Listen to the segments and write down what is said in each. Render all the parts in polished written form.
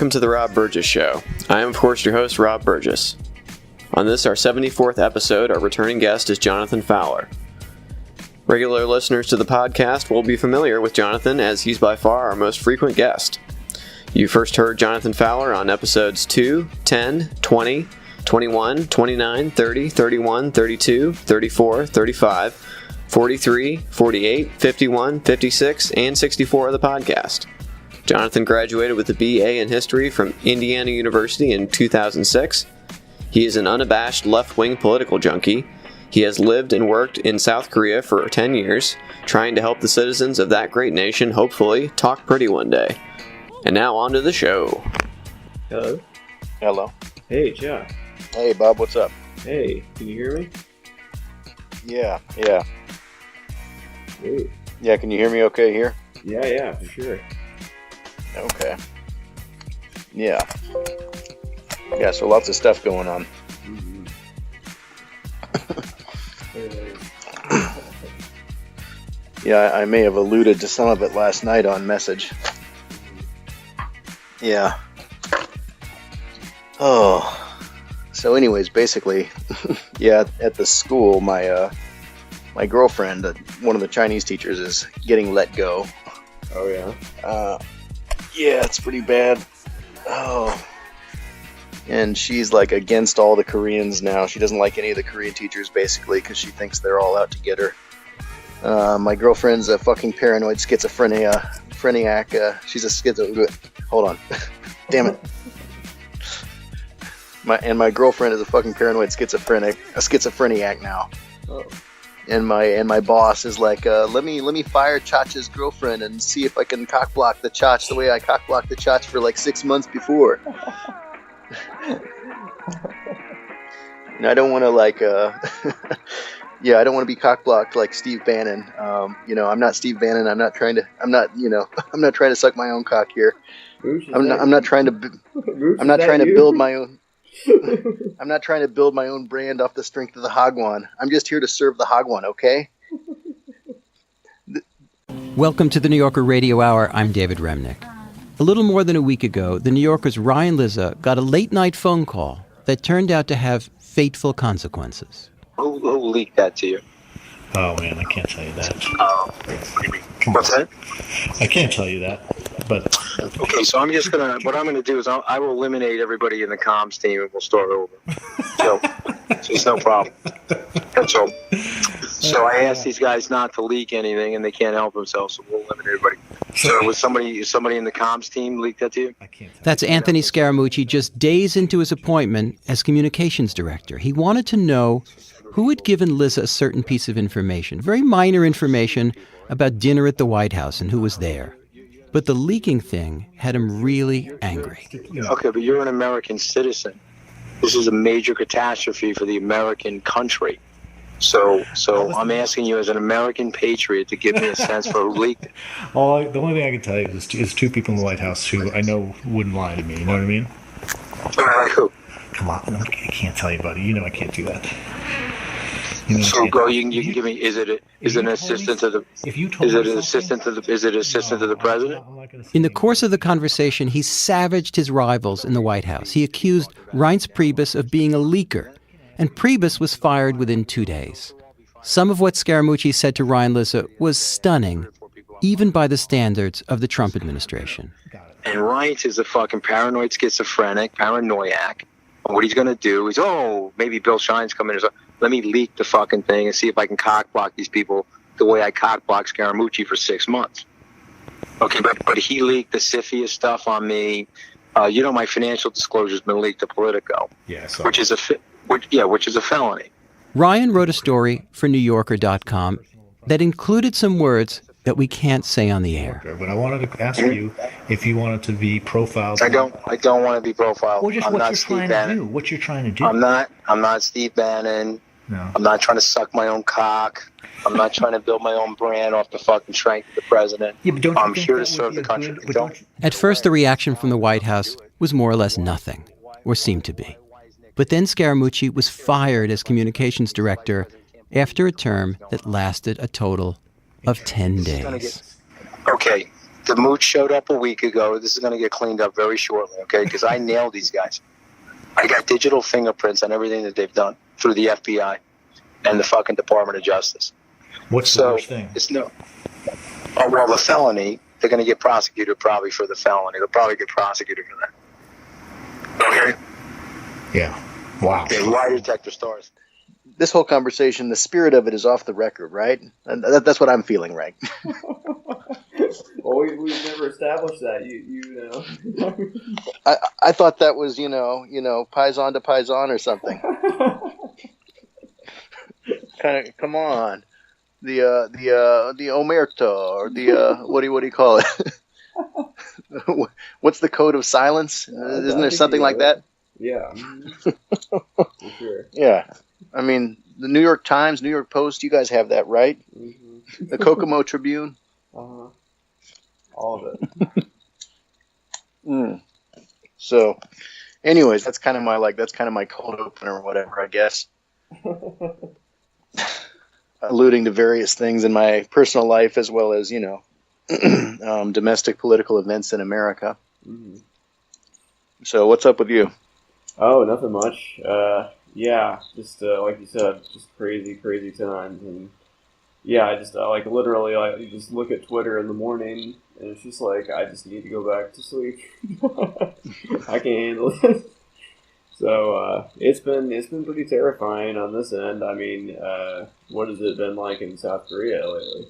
welcome to the Rob Burgess Show. I am, of course, your host, Rob Burgess. On this, our 74th episode, our returning guest is Jonathan Fowler. Regular listeners to the podcast will be familiar with Jonathan, as he's by far our most frequent guest. You first heard Jonathan Fowler on episodes 2, 10, 20, 21, 29, 30, 31, 32, 34, 35, 43, 48, 51, 56, and 64 of the podcast. Jonathan graduated with a BA in History from Indiana University in 2006. He is an unabashed left-wing political junkie. He has lived and worked in South Korea for 10 years, trying to help the citizens of that great nation, hopefully, talk pretty one day. And now on to the show. Hello. Hello. Hey, Chuck. Hey, Bob, what's up? Hey, can you hear me? Yeah. Ooh. Yeah, can you hear me okay here? Yeah, for sure. Okay. Yeah, so lots of stuff going on. Mm-hmm. Yeah, I may have alluded to some of it last night on message. Yeah. Oh. So anyways, basically, yeah, at the school, my girlfriend, one of the Chinese teachers, is getting let go. Oh, yeah? Yeah, it's pretty bad. Oh. And she's like against all the Koreans now. She doesn't like any of the Korean teachers, basically, because she thinks they're all out to get her. My girlfriend's a fucking paranoid schizophreniac. She's a schizo... Hold on. Damn it. My girlfriend is a fucking paranoid schizophreniac now. Oh. And my boss is like, let me fire Chacha's girlfriend and see if I can cockblock the Chach the way I cockblocked the Chach for like 6 months before. And I don't want to like, yeah, I don't want to be cockblocked like Steve Bannon. I'm not Steve Bannon. I'm not trying to suck my own cock here. I'm not trying to build my own. I'm not trying to build my own brand off the strength of the Hagwon. I'm just here to serve the Hagwon, okay? Welcome to the New Yorker Radio Hour. I'm David Remnick. A little more than a week ago, the New Yorker's Ryan Lizza got a late-night phone call that turned out to have fateful consequences. Who leaked that to you? Oh, man, I can't tell you that. What do you mean? What's that? I can't tell you that, but... Okay, so what I'm going to do is I will eliminate everybody in the comms team and we'll start over. So it's no problem. That's all. So I asked these guys not to leak anything and they can't help themselves, so we'll eliminate everybody. So was somebody in the comms team leaked that to you? That's Anthony Scaramucci just days into his appointment as communications director. He wanted to know who had given Liz a certain piece of information, very minor information about dinner at the White House and who was there. But the leaking thing had him really angry. Okay, but you're an American citizen. This is a major catastrophe for the American country. So I'm asking you as an American patriot to give me a sense for who leaked it. The only thing I can tell you is two people in the White House who I know wouldn't lie to me. You know what I mean? Like who? Come on, I can't tell you, buddy. You know I can't do that. So go. You can give me. Is it an assistant to the? Is it an assistant to the? Is it assistant to the president? In the course of the conversation, he savaged his rivals in the White House. He accused Reince Priebus of being a leaker, and Priebus was fired within 2 days. Some of what Scaramucci said to Ryan Lizza was stunning, even by the standards of the Trump administration. And Reince is a fucking paranoid schizophrenic, paranoiac. And what he's going to do is, maybe Bill Shine's coming in. Let me leak the fucking thing and see if I can cockblock these people the way I cockblocked Scaramucci for 6 months. Okay, but he leaked the CFIUS stuff on me. My financial disclosure's been leaked to Politico. Yeah, which is a felony. Ryan wrote a story for NewYorker.com that included some words that we can't say on the air. But I wanted to ask you if you wanted to be profiled. I don't want to be profiled. Well, just I'm what not you're Steve trying Bannon. to do. What you're trying to do. I'm not Steve Bannon. No. I'm not trying to suck my own cock. I'm not trying to build my own brand off the fucking strength of the president. Yeah, but I'm here to serve the country. At first, the reaction from the White House was more or less nothing, or seemed to be. But then Scaramucci was fired as communications director after a term that lasted a total of 10 days. Okay, The mooch showed up a week ago. This is going to get cleaned up very shortly, okay? Because I nailed these guys. I got digital fingerprints on everything that they've done through the FBI and the fucking Department of Justice. What's the worst thing? It's no. Oh, well, the felony, they're going to get prosecuted probably for the felony. They'll probably get prosecuted for that. Okay? Yeah. Wow. Okay, lie detector stars. This whole conversation, the spirit of it is off the record, right? And that's what I'm feeling, right? Well, we've never established that. You know. I thought that was, paisan to paisan or something. Kind of, come on. The omerta, or the what do you call it? What's the code of silence? Isn't there something like that? Yeah. For sure. Yeah. I mean, the New York Times, New York Post, you guys have that, right? Mm-hmm. The Kokomo Tribune. All of it. So, anyways, that's kind of my cold opener or whatever, I guess. Alluding to various things in my personal life as well as, domestic political events in America. Mm-hmm. So, what's up with you? Oh, nothing much. Yeah, just like you said, just crazy times, and yeah, I just literally, you just look at Twitter in the morning, and it's just like I just need to go back to sleep. I can't handle it. So it's been pretty terrifying on this end. I mean, what has it been like in South Korea lately?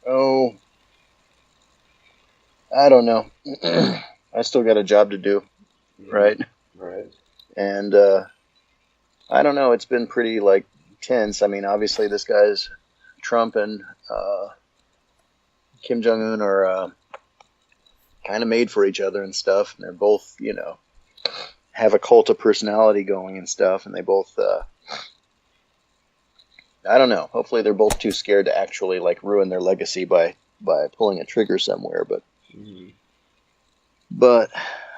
Oh, I don't know. I still got a job to do, right? Right. And I don't know. It's been pretty tense. I mean, obviously, this guy's Trump and Kim Jong-un are kind of made for each other and stuff. And they're both, have a cult of personality going and stuff. And they both, I don't know. Hopefully, they're both too scared to actually ruin their legacy by pulling a trigger somewhere. But, but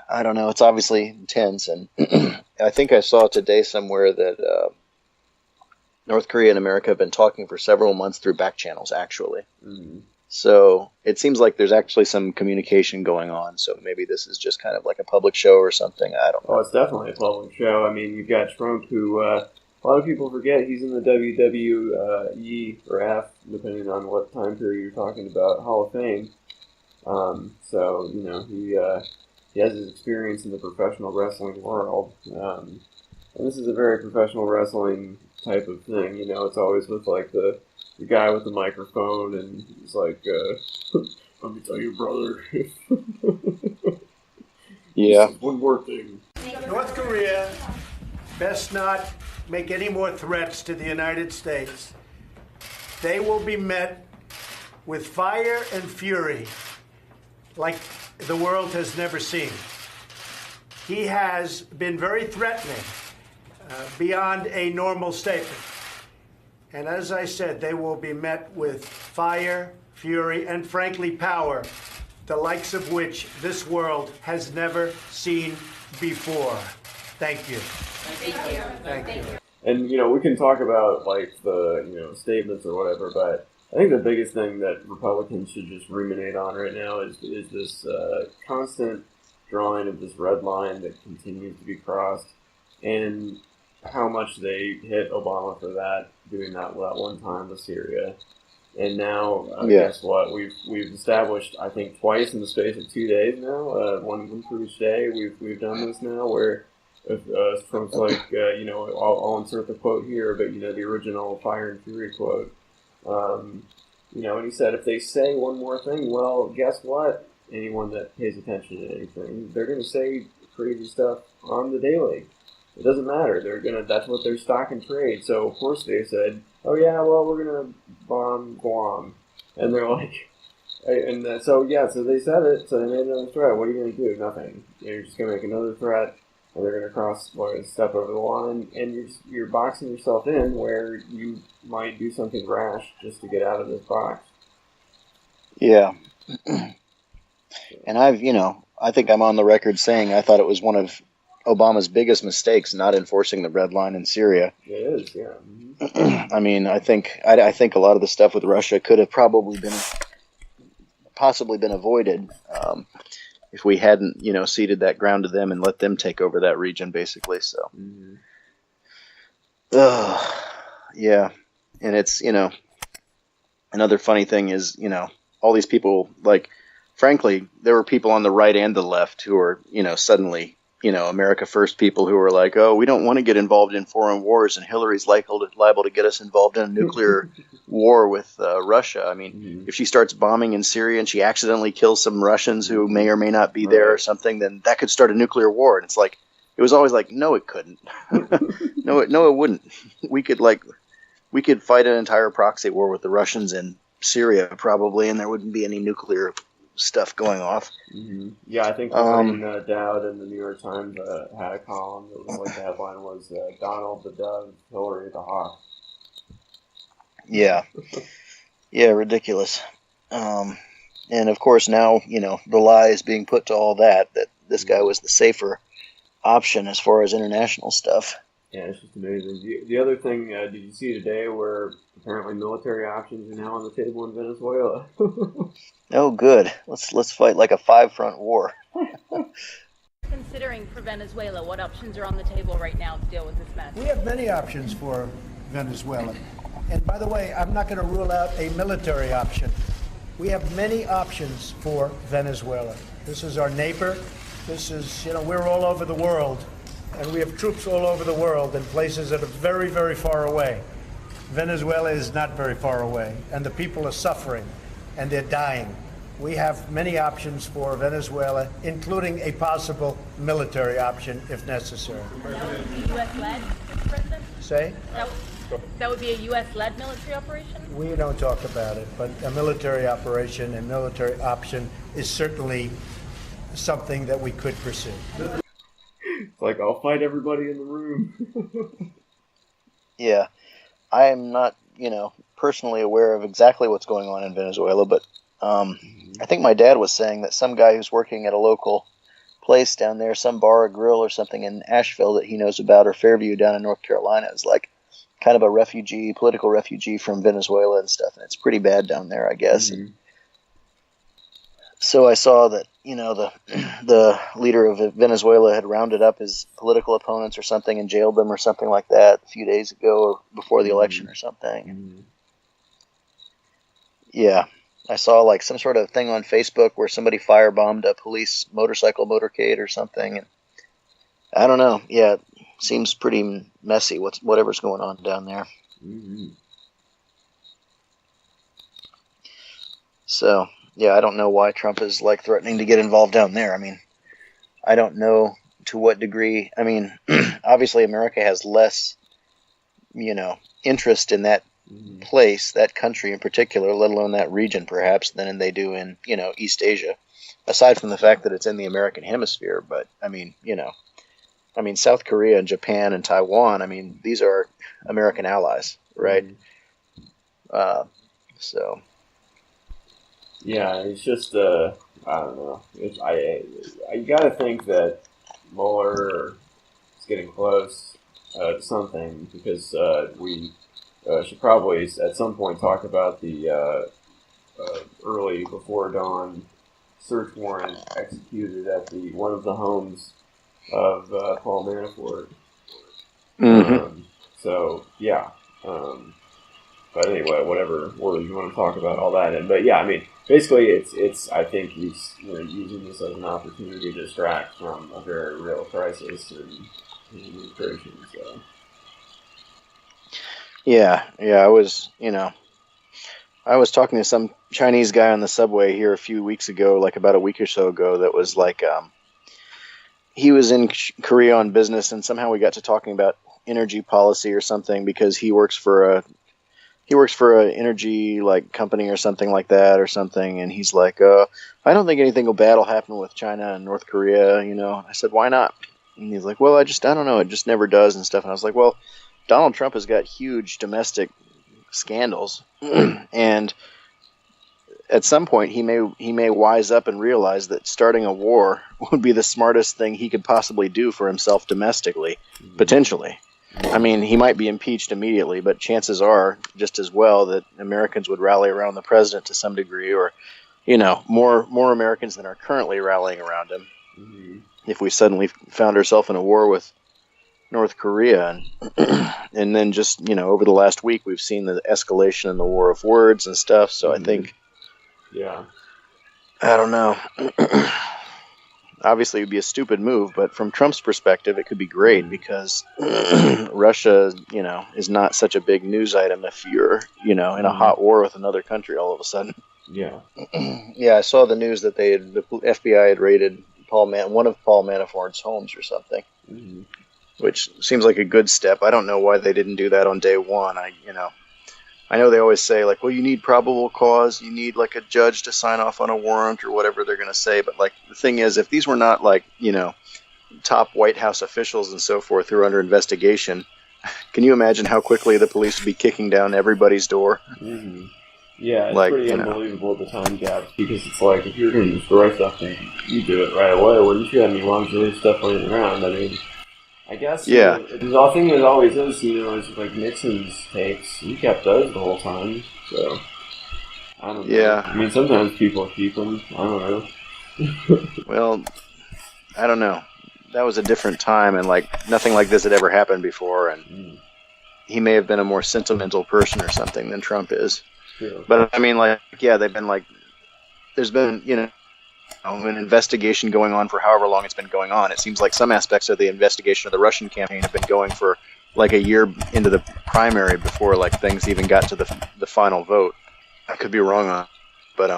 I don't know. It's obviously intense, and I think I saw today somewhere that North Korea and America have been talking for several months through back channels, actually. Mm-hmm. So it seems like there's actually some communication going on. So maybe this is just kind of like a public show or something. I don't know. Oh, it's definitely a public show. I mean, you've got Trump, who a lot of people forget he's in the WWE or F, depending on what time period you're talking about, Hall of Fame. So he has his experience in the professional wrestling world, and this is a very professional wrestling type of thing. It's always with the guy with the microphone, and he's like, "Let me tell you, brother." Yeah. One more thing. North Korea best not make any more threats to the United States. They will be met with fire and fury like the world has never seen. He has been very threatening, beyond a normal statement. And as I said, they will be met with fire, fury, and frankly, power, the likes of which this world has never seen before. Thank you. Thank you. And, we can talk about, the, statements or whatever, but I think the biggest thing that Republicans should just ruminate on right now is this constant drawing of this red line that continues to be crossed, and how much they hit Obama for that, doing that one time with Syria. And now, guess what? We've established, I think, twice in the space of 2 days now, one for each day. We've done this now, where Trump's I'll insert the quote here, but the original Fire and Fury quote. And he said, if they say one more thing, well, guess what? Anyone that pays attention to anything, they're going to say crazy stuff on the daily. It doesn't matter. That's what their stock and trade. So, of course, they said, oh, yeah, well, we're going to bomb Guam. And they're like, so they said it, so they made another threat. What are you going to do? Nothing. You're just going to make another threat, and they're going to step over the line, and you're boxing yourself in where you might do something rash just to get out of this box. Yeah. And I think I'm on the record saying I thought it was one of Obama's biggest mistakes not enforcing the red line in Syria. It is, yeah. Mm-hmm. I mean, I think a lot of the stuff with Russia could have probably been possibly been avoided if we hadn't, ceded that ground to them and let them take over that region, basically. So, yeah. And it's, another funny thing is, all these people, like, frankly, there were people on the right and the left who are, suddenly, America First people who are like, oh, we don't want to get involved in foreign wars, and Hillary's liable to get us involved in a nuclear war with Russia. I mean, if she starts bombing in Syria and she accidentally kills some Russians who may or may not be there or something, then that could start a nuclear war. And it's like, it was always like, no, it couldn't. No, it wouldn't. We could fight an entire proxy war with the Russians in Syria probably, and there wouldn't be any nuclear stuff going off. Yeah, I think Wayne Dowd in the New York Times had a column that was like, the headline was Donald the Dove, Hillary the Hawk. Yeah, ridiculous. And of course now, the lie is being put to all that this guy was the safer option as far as international stuff. Yeah, it's just amazing. The other thing, did you see today where apparently military options are now on the table in Venezuela? Oh, good. Let's fight like a 5-front war. Considering for Venezuela, what options are on the table right now to deal with this mess? We have many options for Venezuela. And by the way, I'm not going to rule out a military option. We have many options for Venezuela. This is our neighbor. This is, we're all over the world. And we have troops all over the world in places that are very, very far away. Venezuela is not very far away, and the people are suffering, and they're dying. We have many options for Venezuela, including a possible military option if necessary. That would be U.S.-led, Mr. President? Say? That would be a U.S.-led military operation? We don't talk about it, but a military operation and military option is certainly something that we could pursue. It's like, I'll fight everybody in the room. Yeah. I am not, personally aware of exactly what's going on in Venezuela, but I think my dad was saying that some guy who's working at a local place down there, some bar or grill or something in Asheville that he knows about, or Fairview down in North Carolina, is like kind of a political refugee from Venezuela and stuff. And it's pretty bad down there, I guess. And so I saw that, the leader of Venezuela had rounded up his political opponents or something and jailed them or something like that a few days ago or before the election or something. Yeah. I saw like some sort of thing on Facebook where somebody firebombed a police motorcycle motorcade or something. And I don't know. Yeah, it seems pretty messy, whatever's going on down there. So, yeah, I don't know why Trump is like threatening to get involved down there. I mean, I don't know to what degree. I mean, obviously America has less, interest in that place, that country in particular, let alone that region perhaps, than they do in, East Asia, aside from the fact that it's in the American hemisphere. But I mean, South Korea and Japan and Taiwan, I mean, these are American allies, right? So. Yeah, it's just, I don't know. You got to think that Mueller is getting close to something, because we should probably at some point talk about the early before dawn search warrant executed at one of the homes of Paul Manafort. So, yeah. But anyway, whatever order you want to talk about all that in. But yeah, I mean, basically, it's. I think he's using this as an opportunity to distract from a very real crisis in his administration. So. Yeah. I was talking to some Chinese guy on the subway here a few weeks ago, like about a week or so ago. That was like, he was in Korea on business, and somehow we got to talking about energy policy or something, because he works for an energy like company or something like that or something. And he's like, I don't think anything bad will happen with China and North Korea. I said, why not? And he's like, well, I don't know. It just never does and stuff. And I was like, well, Donald Trump has got huge domestic scandals. And at some point he may wise up and realize that starting a war would be the smartest thing he could possibly do for himself domestically, potentially. I mean, he might be impeached immediately, but chances are just as well that Americans would rally around the president to some degree, or more Americans than are currently rallying around him. Mm-hmm. If we suddenly found ourselves in a war with North Korea, and then just over the last week we've seen the escalation in the war of words and stuff. So I think, I don't know. Obviously, it would be a stupid move, but from Trump's perspective, it could be great because Russia, is not such a big news item if you're, in a hot war with another country all of a sudden. Yeah. Yeah, I saw the news that the FBI had raided one of Paul Manafort's homes or something, which seems like a good step. I don't know why they didn't do that on day one. I know they always say, like, well, you need probable cause, you need, like, a judge to sign off on a warrant or whatever they're going to say. But, like, the thing is, if these were not, like, top White House officials and so forth who are under investigation, can you imagine how quickly the police would be kicking down everybody's door? Mm-hmm. Yeah, it's pretty unbelievable the time gaps, because it's like, if you're going to destroy something, you do it right away. Wouldn't you? I mean, why don't you leave stuff laying around? I mean, I guess the thing that always is, is like Nixon's tapes. He kept those the whole time, so I don't know. Yeah. I mean, sometimes people keep them. I don't know. Well, I don't know. That was a different time, and like nothing like this had ever happened before, and he may have been a more sentimental person or something than Trump is. True. But I mean, like, yeah, they've been like, there's been, an investigation going on for however long it's been going on. It seems like some aspects of the investigation of the Russian campaign have been going for like a year into the primary before like things even got to the final vote. I could be wrong on, but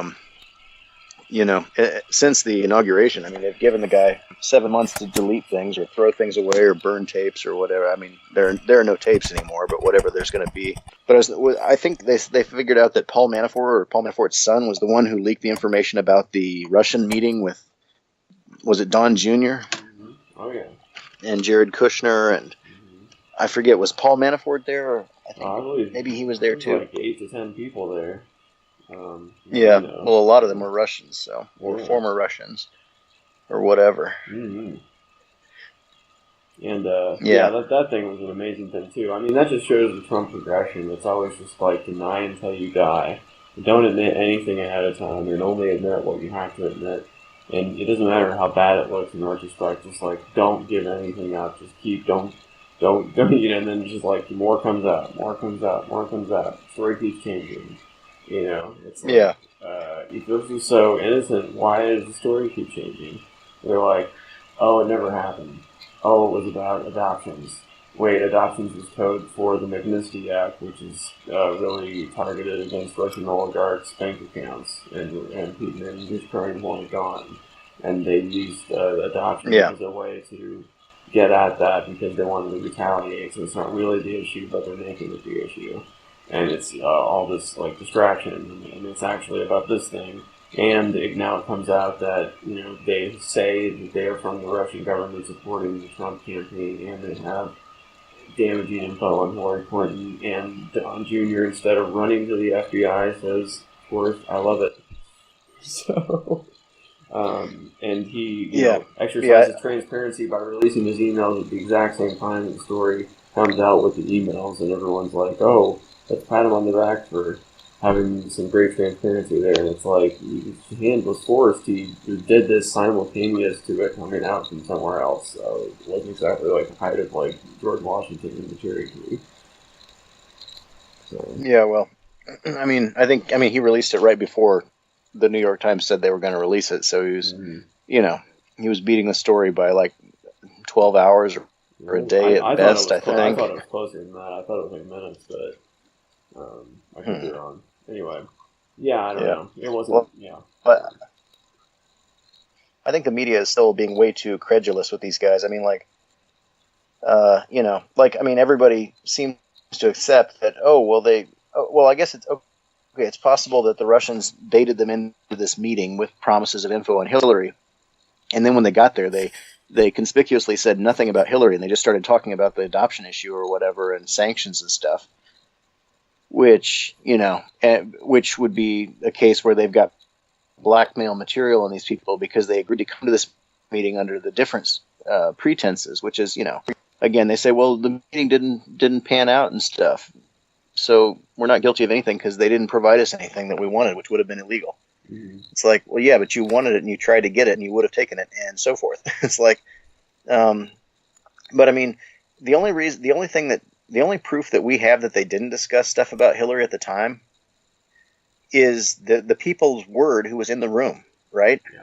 since the inauguration, I mean, they've given the guy 7 months to delete things or throw things away or burn tapes or whatever. I mean, there are no tapes anymore, but whatever there's going to be. But I think they figured out that Paul Manafort's son was the one who leaked the information about the Russian meeting with, was it Don Jr.? Mm-hmm. Oh yeah. And Jared Kushner, and I forget, was Paul Manafort there? Or I believe maybe he was there too. Like 8 to 10 people there. Yeah, well, a lot of them were Russians, or former Russians, or whatever. Mm-hmm. And that thing was an amazing thing too. I mean, that just shows the Trump progression. It's always just like deny until you die. Don't admit anything ahead of time, and only admit what you have to admit. And it doesn't matter how bad it looks in retrospect. Just like don't give anything up. Just don't. And then just like more comes out. The story keeps changing. It's like, if this is so innocent, why does the story keep changing? They're like, oh, it never happened. Oh, it was about adoptions. Wait, adoptions was code for the Magnitsky Act, which is really targeted against Russian oligarchs' bank accounts, and people in his current one are gone. And they used adoption as a way to get at that because they wanted to retaliate. So it's not really the issue, but they're making it the issue. And it's all this like distraction, and it's actually about this thing. And now it comes out that they say that they are from the Russian government supporting the Trump campaign, and they have damaging info on Hillary Clinton. And Don Jr., instead of running to the FBI, says, "Of course, I love it." So, and he exercises transparency by releasing his emails at the exact same time that the story comes out with the emails, and everyone's like, "Oh, let's pat him on the back for having some great transparency there." And it's like, his hand was forced. He did this simultaneous to it coming out from somewhere else. So it wasn't exactly like the height of like George Washington in the Cherry Tree. So. Yeah, well, I mean, he released it right before the New York Times said they were going to release it. So he was, he was beating the story by like 12 hours or a day at best, I think. I thought it was closer than that. I thought it was like minutes, but I could be wrong. Anyway, I don't know. It wasn't, But I think the media is still being way too credulous with these guys. I mean, everybody seems to accept that, I guess it's okay. It's possible that the Russians baited them into this meeting with promises of info on Hillary. And then when they got there, they conspicuously said nothing about Hillary, and they just started talking about the adoption issue or whatever and sanctions and stuff. Which would be a case where they've got blackmail material on these people because they agreed to come to this meeting under the different pretenses, which is, again, they say, well, the meeting didn't pan out and stuff. So we're not guilty of anything because they didn't provide us anything that we wanted, which would have been illegal. It's like, well, yeah, but you wanted it and you tried to get it and you would have taken it and so forth. It's like, but I mean, the only proof that we have that they didn't discuss stuff about Hillary at the time is the people's word who was in the room, right? Yeah.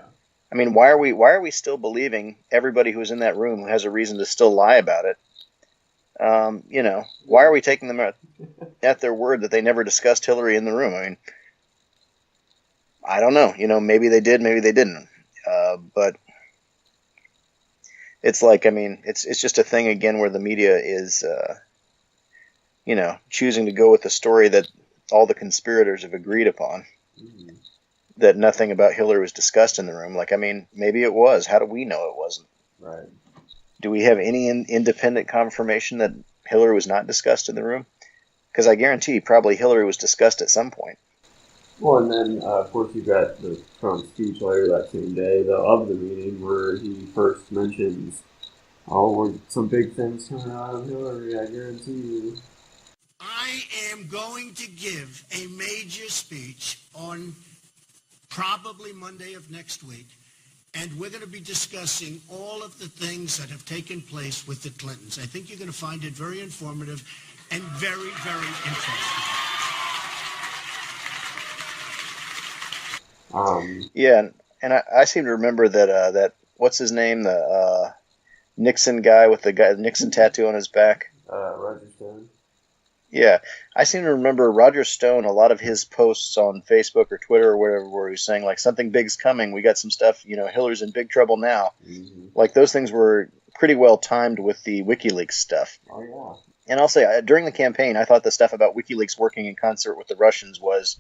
I mean, why are we still believing everybody who was in that room who has a reason to still lie about it? Why are we taking them at their word that they never discussed Hillary in the room? I mean, I don't know. Maybe they did, maybe they didn't. But it's like, I mean, it's just a thing again where the media is, choosing to go with the story that all the conspirators have agreed upon. That nothing about Hillary was discussed in the room. Like, I mean, maybe it was. How do we know it wasn't? Right. Do we have any independent confirmation that Hillary was not discussed in the room? Because I guarantee probably Hillary was discussed at some point. Well, and then, of course, you got the Trump speech later that same day of the meeting where he first mentions, some big things coming out of Hillary, I guarantee you. I am going to give a major speech on probably Monday of next week, and we're going to be discussing all of the things that have taken place with the Clintons. I think you're going to find it very informative and very, very interesting. Yeah, and I seem to remember that what's his name, the Nixon guy with the Nixon tattoo on his back? Roger Stone. Yeah, I seem to remember Roger Stone, a lot of his posts on Facebook or Twitter or whatever, where he was saying, like, something big's coming. We got some stuff, Hillary's in big trouble now. Like, those things were pretty well timed with the WikiLeaks stuff. Oh, yeah. And I'll say, during the campaign, I thought the stuff about WikiLeaks working in concert with the Russians was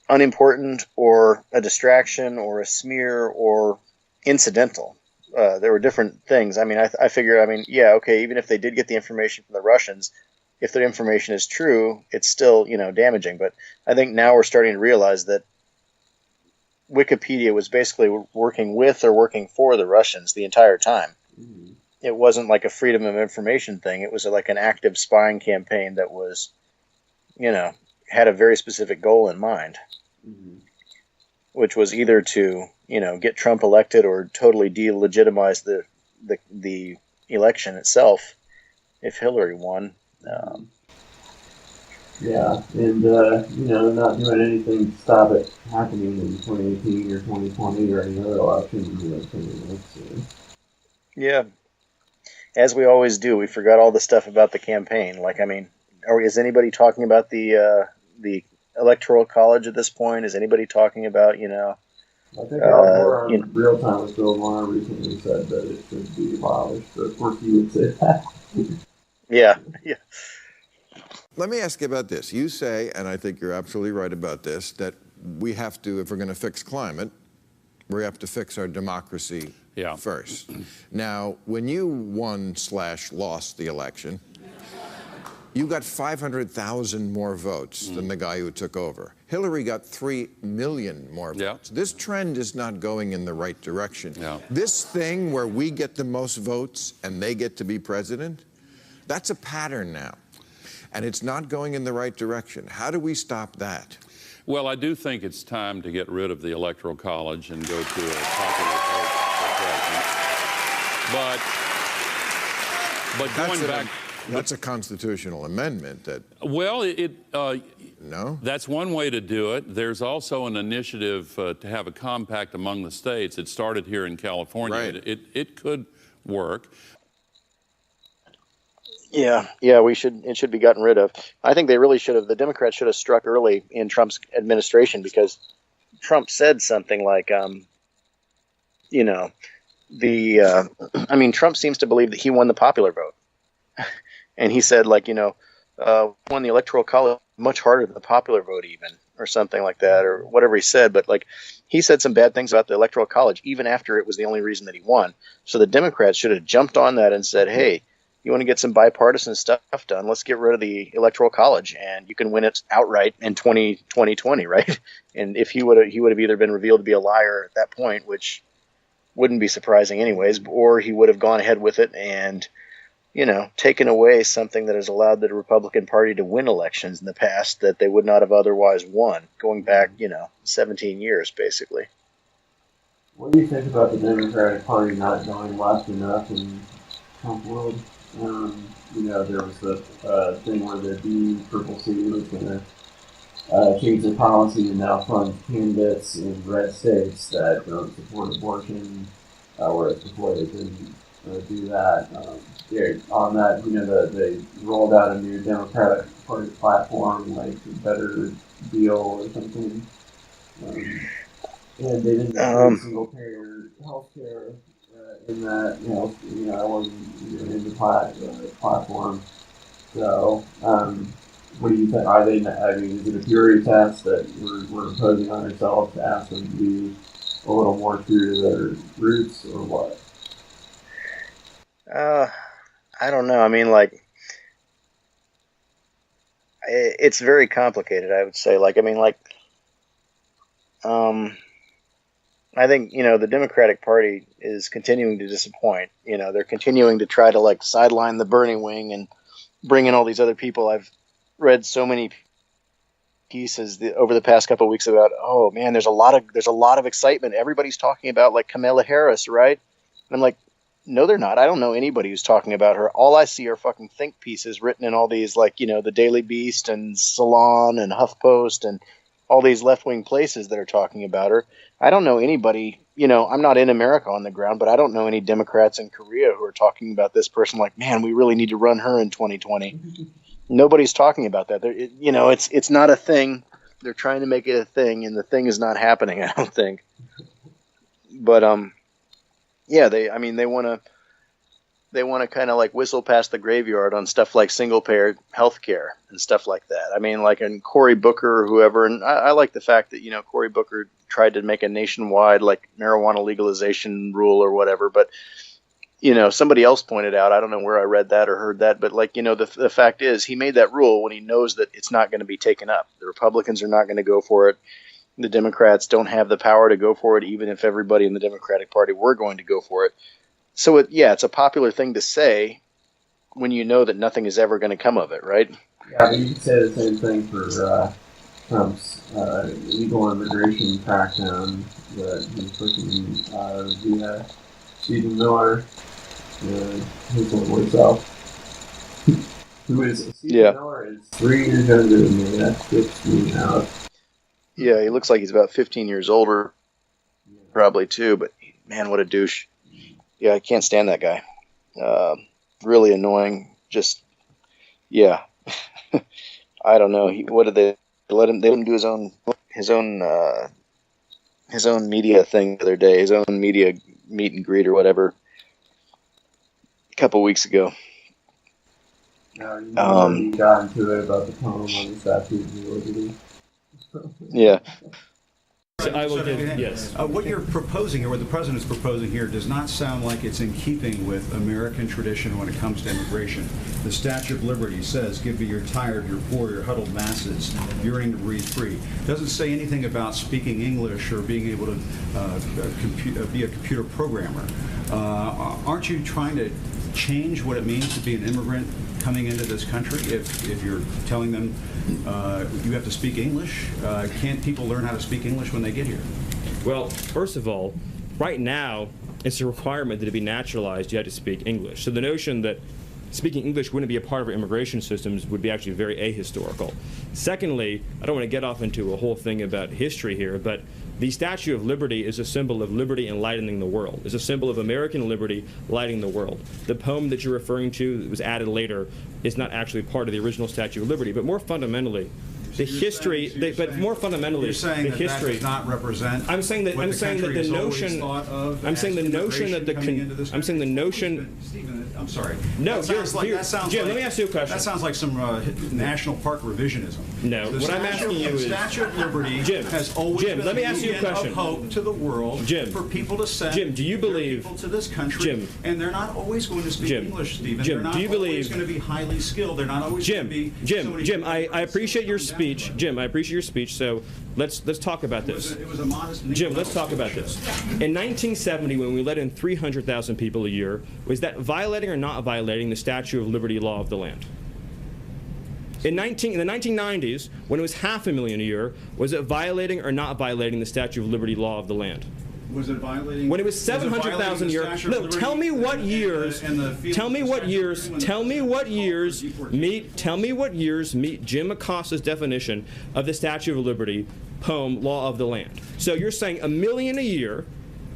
unimportant or a distraction or a smear or incidental. There were different things. I mean, I figure, yeah, okay, even if they did get the information from the Russians, if the information is true, it's still, damaging. But I think now we're starting to realize that Wikipedia was basically working with or working for the Russians the entire time. It wasn't like a freedom of information thing. It was like an active spying campaign that was, had a very specific goal in mind, which was either to, get Trump elected or totally delegitimize the election itself if Hillary won. Yeah, and, not doing anything to stop it happening in 2018 or 2020 or any other election. Yeah. As we always do, we forgot all the stuff about the campaign. Like, is anybody talking about the Electoral College at this point? Is anybody talking about, I think Al Gore on Real Time with Bill Maher recently said that it should be abolished, but of course you would say that. Yeah. Let me ask you about this. You say, and I think you're absolutely right about this, that we have to, if we're going to fix climate, we have to fix our democracy first. Now, when you won/lost the election, you got 500,000 more votes than the guy who took over. Hillary got 3 million more votes. This trend is not going in the right direction. This thing where we get the most votes and they get to be president, that's a pattern now. And it's not going in the right direction. How do we stop that? Well, I do think it's time to get rid of the Electoral College and go to a popular vote for president. But going back... That's a constitutional amendment that... Well, no? That's one way to do it. There's also an initiative to have a compact among the states. It started here in California. Right. It could work. Yeah, it should be gotten rid of. I think they really should have. The Democrats should have struck early in Trump's administration because Trump said something like, Trump seems to believe that he won the popular vote. And he said, won the Electoral College much harder than the popular vote even, or something like that, or whatever he said. But, he said some bad things about the Electoral College even after it was the only reason that he won. So the Democrats should have jumped on that and said, hey, you want to get some bipartisan stuff done, let's get rid of the Electoral College, and you can win it outright in 2020, right? And if he would have either been revealed to be a liar at that point, which wouldn't be surprising anyways, or he would have gone ahead with it and taken away something that has allowed the Republican Party to win elections in the past that they would not have otherwise won, going back, 17 years, basically. What do you think about the Democratic Party not going left enough in Trump world? There was the thing where the DCCC was going to change their policy and now fund candidates in red states that don't support abortion, whereas before they didn't do that. On that, they rolled out a new Democratic Party platform, like a better deal or something. And they didn't have single-payer health care in that, I wasn't in the platform. So, what do you think? Are they, is it a purity test that we're imposing on ourselves to ask them to be a little more true to their roots, or what? I don't know. I mean, it's very complicated, I would say. I think, the Democratic Party is continuing to disappoint. They're continuing to try to sideline the Bernie wing and bring in all these other people. I've read so many pieces over the past couple of weeks about, oh man, there's a lot of excitement. Everybody's talking about Kamala Harris, right? And I'm like, no, they're not. I don't know anybody who's talking about her. All I see are fucking think pieces written in all these the Daily Beast and Salon and HuffPost and all these left-wing places that are talking about her. I don't know anybody, I'm not in America on the ground, but I don't know any Democrats in Korea who are talking about this person like, man, we really need to run her in 2020. Nobody's talking about that. It's not a thing. They're trying to make it a thing, and the thing is not happening, I don't think. But, yeah, they want to kind of whistle past the graveyard on stuff like single-payer health care and stuff like that. And Cory Booker or whoever, and I like the fact that, Cory Booker tried to make a nationwide marijuana legalization rule or whatever, but somebody else pointed out, I don't know where I read that or heard that, but the fact is he made that rule when he knows that it's not going to be taken up. The Republicans are not going to go for it. The Democrats don't have the power to go for it, even if everybody in the Democratic Party were going to go for it. So, it's a popular thing to say when you know that nothing is ever going to come of it, right? Yeah, but you could say the same thing for Trump's illegal immigration crackdown that he's pushing via Stephen Miller, his own voice self. Stephen Miller is 3 years younger than me. That's 15 now. Yeah, he looks like he's about 15 years older, probably too, but man, what a douche. Yeah, I can't stand that guy. Really annoying. Just, yeah. I don't know. What did they let him? They let him do his own media thing the other day. His own media meet and greet or whatever. A couple weeks ago. You got into it about the poem on the Statue of Liberty. Yeah. I will give, yes. What you're proposing here, what the president's proposing here, does not sound like it's in keeping with American tradition when it comes to immigration. The Statue of Liberty says, give me your tired, your poor, your huddled masses, yearning to breathe free. It doesn't say anything about speaking English or being able to be a computer programmer. Aren't you trying to change what it means to be an immigrant coming into this country? If you're telling them you have to speak English, can't people learn how to speak English when they get here? Well, first of all, right now it's a requirement that to be naturalized you have to speak English. So the notion that speaking English wouldn't be a part of our immigration systems would be actually very ahistorical. Secondly, I don't want to get off into a whole thing about history here, but the Statue of Liberty is a symbol of liberty enlightening the world. It's a symbol of American liberty lighting the world. The poem that you're referring to that was added later is not actually part of the original Statue of Liberty, but more fundamentally, the history. More fundamentally, you're saying the that history that does not represent. I'm saying that. I'm saying that the notion. I'm saying the notion that the. I'm saying the notion. Stephen, I'm sorry. No, that sounds Jim. like, let me ask you a question. That sounds like some national park revisionism. No, what I'm asking you is. The Statue of Liberty has always been let me ask you a question. of hope to the world. Jim, for people to send. Jim, do you believe people to this country? Jim, and they're not always going to speak English, Stephen. Jim, they're not do you always believe going to be highly skilled. They're not always going to be. Jim, I appreciate your speech. Jim, I appreciate your speech. So let's talk about this. It was a modest. Jim, let's talk about this. In 1970, when we let in 300,000 people a year, was that violating or not violating the Statue of Liberty law of the land? In the 1990s, when it was $500,000 a year, was it violating or not violating the Statue of Liberty law of the land? Was it violating? When it was 700,000 a year. No, tell me what years. Tell me what years. Tell me what years meet. Tell me what years meet Jim Acosta's definition of the Statue of Liberty poem law of the land. So you're saying $1 million a year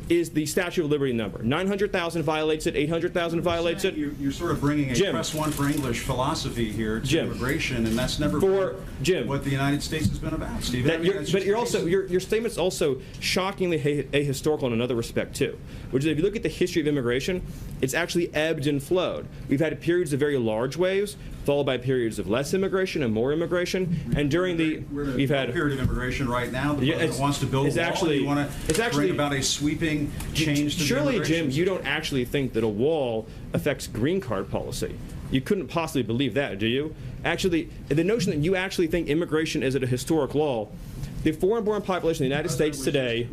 is the Statue of Liberty number. 900,000 violates it, 800,000 violates it. You're sort of bringing a press one for English philosophy here to immigration, and that's never been what the United States has been about, Steve. But your statement's also shockingly ahistorical in another respect too, which is if you look at the history of immigration, it's actually ebbed and flowed. We've had periods of very large waves, followed by periods of less immigration and more immigration, and during we've had a period of immigration right now. The president wants to build a wall. You want to bring about a sweeping change to surely, Jim, you don't actually think that a wall affects green card policy. You couldn't possibly believe that, do you? Actually, the notion that you actually think immigration is at a historic law, the foreign-born population in the United States today,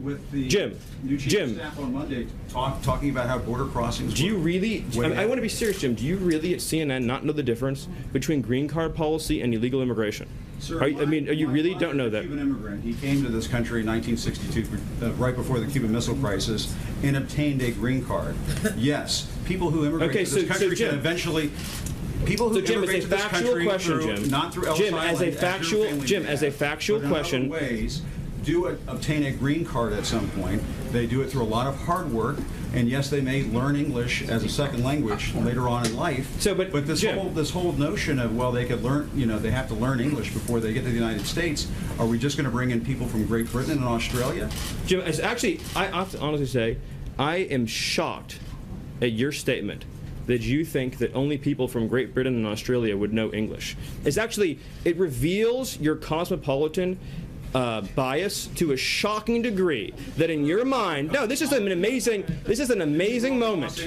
Jim, staff on Monday talking about how border crossings. Do you really? I want to be serious, Jim. Do you really at CNN not know the difference between green card policy and illegal immigration? Sir, you really don't know that? Cuban immigrant. He came to this country in 1962, right before the Cuban Missile Crisis, and obtained a green card. Yes, people who immigrate to this country can eventually. People who immigrate to this country not through Ellis Island, as a factual question. Ways do obtain a green card at some point. They do it through a lot of hard work, and yes, they may learn English as a second language later on in life. But this whole notion of they could learn, they have to learn English before they get to the United States. Are we just going to bring in people from Great Britain and Australia? Jim, I have to honestly say, I am shocked at your statement that you think that only people from Great Britain and Australia would know English. It reveals your cosmopolitan bias to a shocking degree that in your mind, this is an amazing moment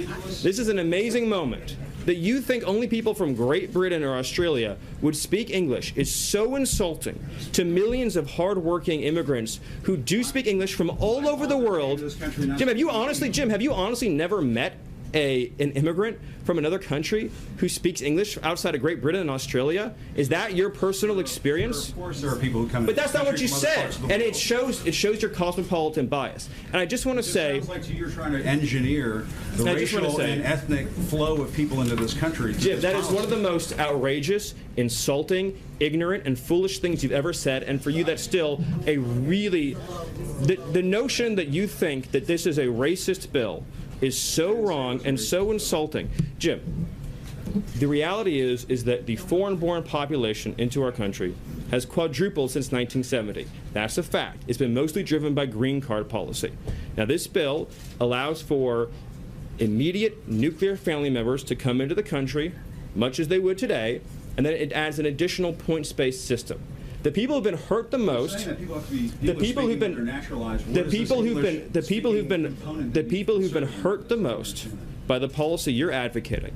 that you think only people from Great Britain or Australia would speak English is so insulting to millions of hardworking immigrants who do speak English from all over the world. Jim, have you honestly never met an immigrant from another country who speaks English outside of Great Britain and Australia? Is that your personal experience? Of course there are people who come But that's not what you said. And it shows your cosmopolitan bias. And I just want to say... It sounds like you're trying to engineer the racial and ethnic flow of people into this country. Jim, that is one of the most outrageous, insulting, ignorant, and foolish things you've ever said. And for you, that's still a really... The notion that you think that this is a racist bill is so wrong and so insulting. Jim, the reality is that the foreign-born population into our country has quadrupled since 1970. That's a fact. It's been mostly driven by green card policy. Now, this bill allows for immediate nuclear family members to come into the country, much as they would today, and then it adds an additional points-based system. The people who've been hurt the most, the people who've been hurt the most by the policy you're advocating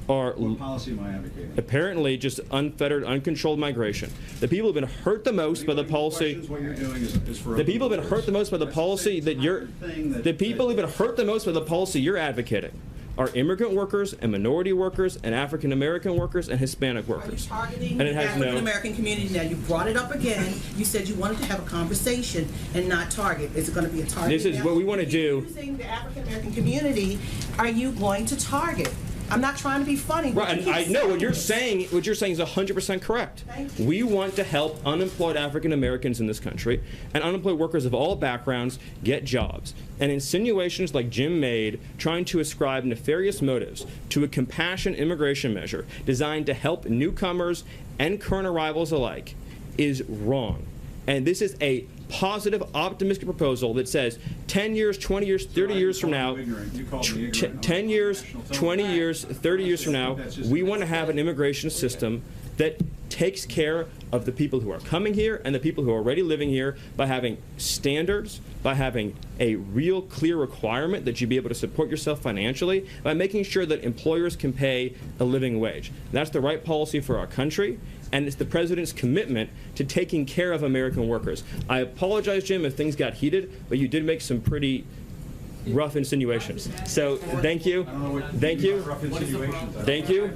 are what policy am I advocating? Apparently just unfettered, uncontrolled migration. The people who've been hurt the most by the policy. The people who've been hurt the most by the policy that you're. The people who've been hurt the most by the policy you're advocating are immigrant workers and minority workers and African American workers and Hispanic workers. Are you targeting the African American community? Now you brought it up again. You said you wanted to have a conversation and not target. Is it going to be a target? This is what we want to do. Using the African American community, are you going to target? I'm not trying to be funny. Right, I know what you're saying. What you're saying is 100% correct. We want to help unemployed African Americans in this country and unemployed workers of all backgrounds get jobs. And insinuations like Jim made, trying to ascribe nefarious motives to a compassion immigration measure designed to help newcomers and current arrivals alike, is wrong. And this is a positive, optimistic proposal that says 10 years, 20 years, 30 years from now, 10 years, 20 years, 30 years from now, we want to have an immigration system that takes care of the people who are coming here and the people who are already living here by having standards, by having a real clear requirement that you be able to support yourself financially, by making sure that employers can pay a living wage. That's the right policy for our country, and it's the president's commitment to taking care of American workers. I apologize, Jim, if things got heated, but you did make some pretty rough insinuations. So thank you,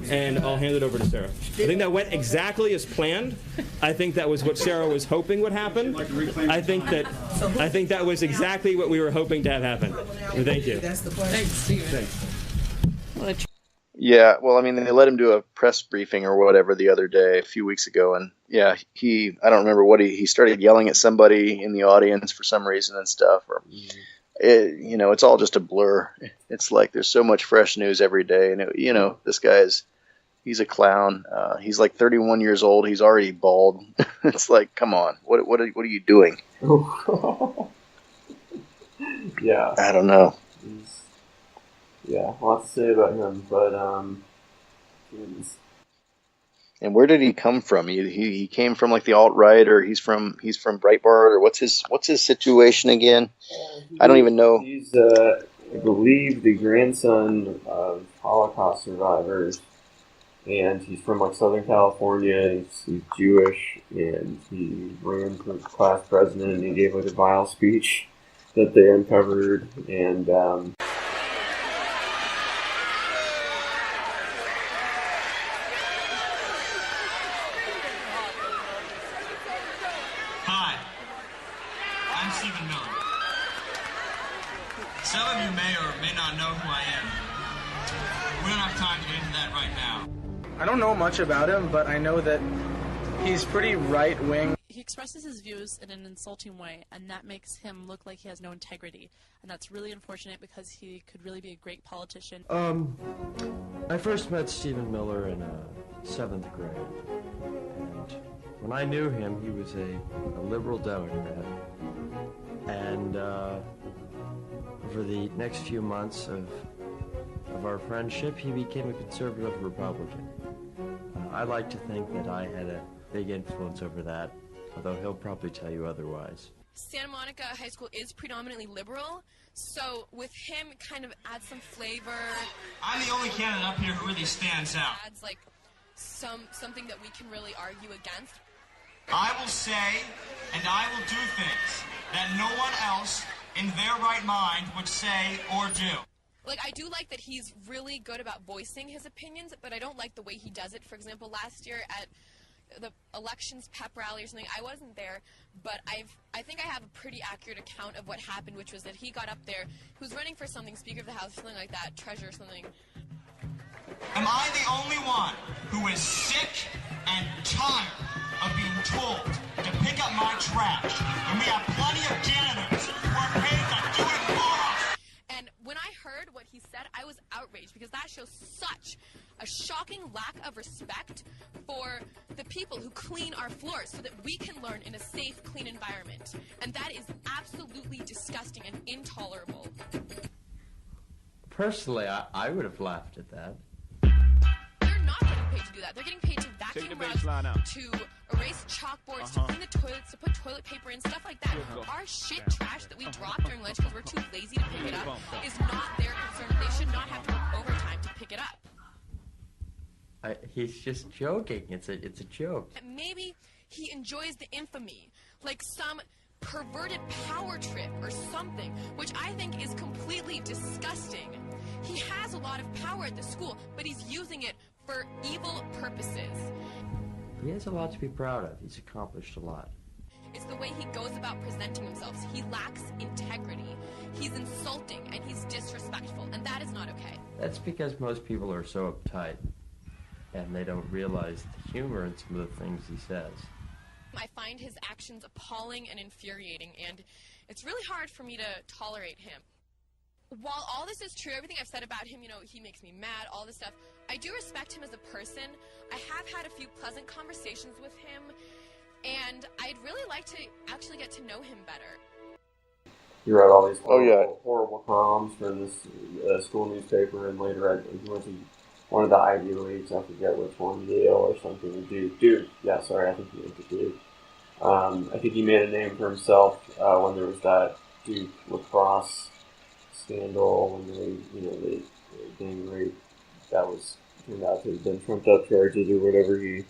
and I'll hand it over to Sarah. I think that went exactly as planned. I think that was what Sarah was hoping would happen. I think that was exactly what we were hoping to have happen. Thank you. That's the question. Thanks. Yeah, well, I mean, they let him do a press briefing or whatever the other day, a few weeks ago, and yeah, I don't remember what he started yelling at somebody in the audience for some reason and stuff, or it's all just a blur. It's like there's so much fresh news every day, and this he's a clown. He's like 31 years old. He's already bald. It's like, come on, what are you doing? Yeah, I don't know. Yeah, a lot to say about him, but and where did he come from? He came from like the alt-right, or he's from Breitbart, or what's his situation again? I don't even know. He's I believe the grandson of Holocaust survivors, and he's from like Southern California. He's Jewish, and he ran for class president, and he gave like a vile speech that they uncovered, and Hi, I'm Stephen Miller. Some of you may or may not know who I am. We don't have time to get into that right now. I don't know much about him, but I know that he's pretty right-wing. He expresses his views in an insulting way, and that makes him look like he has no integrity. And that's really unfortunate because he could really be a great politician. I first met Stephen Miller in 7th grade. And when I knew him, he was a liberal Democrat. And over the next few months of our friendship, he became a conservative Republican. I like to think that I had a big influence over that, although he'll probably tell you otherwise. Santa Monica High School is predominantly liberal, so with him it kind of adds some flavor. I'm the only candidate up here who really stands out. Adds like something that we can really argue against. I will say and I will do things that no one else in their right mind would say or do. Like, I do like that he's really good about voicing his opinions, but I don't like the way he does it. For example, last year at the elections pep rally or something, I wasn't there, but I think I have a pretty accurate account of what happened, which was that he got up there, he was running for something, Speaker of the House, something like that, Treasurer or something. Am I the only one who is sick and tired of being told to pick up my trash when we have plenty of janitors who are paid to do it for us? And when I heard what he said, I was outraged because that shows such a shocking lack of respect for the people who clean our floors so that we can learn in a safe, clean environment. And that is absolutely disgusting and intolerable. Personally, I would have laughed at that. They're not getting paid to do that. They're getting paid to vacuum rugs, to erase chalkboards, to clean the toilets, to put toilet paper in, stuff like that. Our shit trash that we drop during lunch because we're too lazy to pick it up is not their concern. They should not have to work overtime to pick it up. He's just joking. It's a joke. Maybe he enjoys the infamy, like some perverted power trip or something, which I think is completely disgusting. He has a lot of power at the school, but he's using it for evil purposes. He has a lot to be proud of. He's accomplished a lot. It's the way he goes about presenting himself. He lacks integrity. He's insulting and he's disrespectful, and that is not okay. That's because most people are so uptight, and they don't realize the humor in some of the things he says. I find his actions appalling and infuriating, and it's really hard for me to tolerate him. While all this is true, everything I've said about him, he makes me mad, all this stuff, I do respect him as a person. I have had a few pleasant conversations with him, and I'd really like to actually get to know him better. He wrote all these horrible columns for this school newspaper, and later he went to one of the Ivy Leagues, I forget which one, Yale or something. Duke. Yeah, sorry, I think he went to Duke. I think he made a name for himself when there was that Duke lacrosse scandal, when they gang rape. That turned out to have been trumped up charges or whatever. He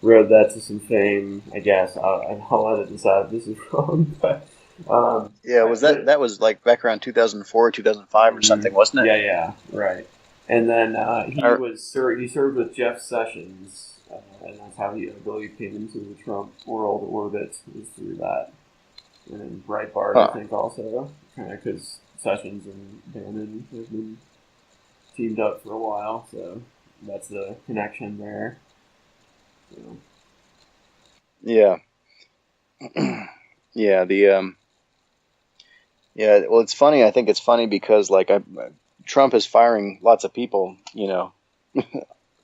rode that to some fame, I guess. I'll let it decide if this is wrong, but Yeah, that was like back around 2004, 2005 or something, wasn't it? Yeah, right. And then he served with Jeff Sessions, and that's how he, I believe, came into the Trump world orbit, was through that. And Breitbart, I think, also, kind of because Sessions and Bannon have been teamed up for a while, so that's the connection there. So. Yeah. Well, it's funny. I think it's funny because like Trump is firing lots of people,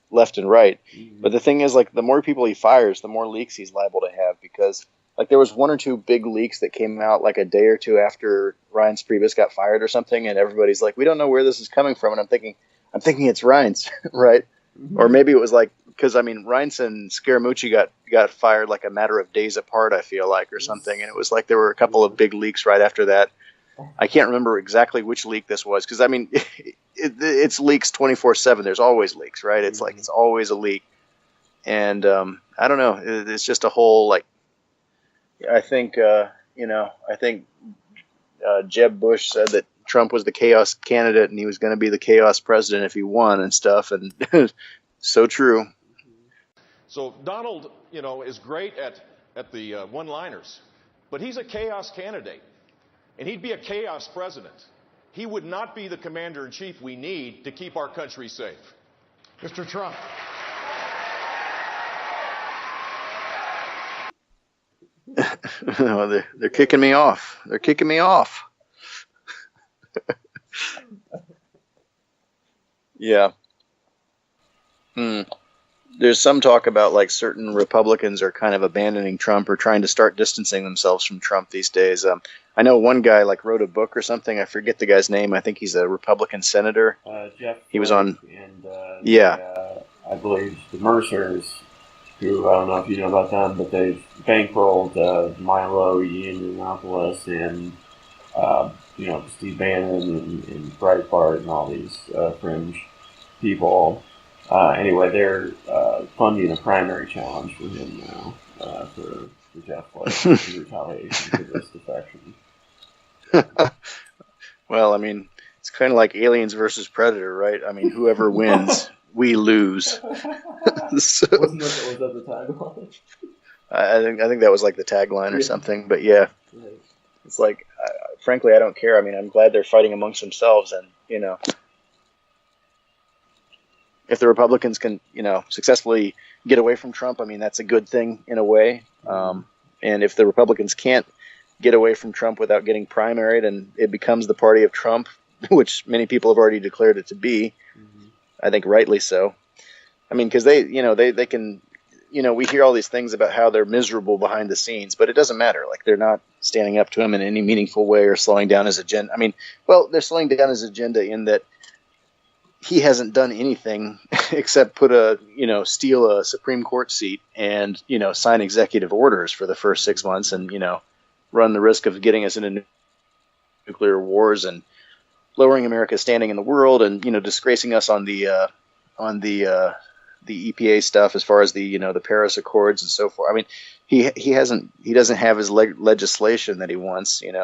left and right. Mm-hmm. But the thing is, like, the more people he fires, the more leaks he's liable to have, because like there was 1 or 2 big leaks that came out like a day or two after Reince Priebus got fired or something, and everybody's like, we don't know where this is coming from, and I'm thinking it's Reince, right? Mm-hmm. Or maybe it was like, because I mean, Reince and Scaramucci got fired like a matter of days apart, I feel like, or something, and it was like there were a couple of big leaks right after that. I can't remember exactly which leak this was, because I mean, it's leaks 24/7. There's always leaks, right? It's like it's always a leak, and I don't know. It's just a whole like. I think Jeb Bush said that Trump was the chaos candidate and he was going to be the chaos president if he won and stuff, and so true. So Donald, is great at the one-liners, but he's a chaos candidate, and he'd be a chaos president. He would not be the commander-in-chief we need to keep our country safe. Mr. Trump. No, they're kicking me off. They're kicking me off. Yeah. There's some talk about like certain Republicans are kind of abandoning Trump or trying to start distancing themselves from Trump these days. I know one guy like wrote a book or something. I forget the guy's name. I think he's a Republican senator. Jeff. He was on. And I believe the Mercers, who I don't know if you know about them, but they've bankrolled Milo Yiannopoulos and Steve Bannon and Breitbart and all these fringe people. Anyway, they're funding a primary challenge for him now for Jeff Flake in retaliation for this defection. Well, I mean, it's kind of like Aliens versus Predator, right? I mean, whoever wins, we lose. So, was that the tagline? I think that was like the tagline or something. But yeah, it's like, frankly, I don't care. I mean, I'm glad they're fighting amongst themselves, and if the Republicans can, successfully get away from Trump, I mean, that's a good thing in a way. And if the Republicans can't get away from Trump without getting primaried and it becomes the party of Trump, which many people have already declared it to be, I think rightly so. I mean, because they can, we hear all these things about how they're miserable behind the scenes, but it doesn't matter. Like, they're not standing up to him in any meaningful way or slowing down his agenda. I mean, well, they're slowing down his agenda in that he hasn't done anything except steal a Supreme Court seat and, sign executive orders for the first 6 months and, run the risk of getting us into nuclear wars and lowering America's standing in the world and, disgracing us on the EPA stuff as far as the Paris Accords and so forth. I mean, he doesn't have his legislation that he wants, and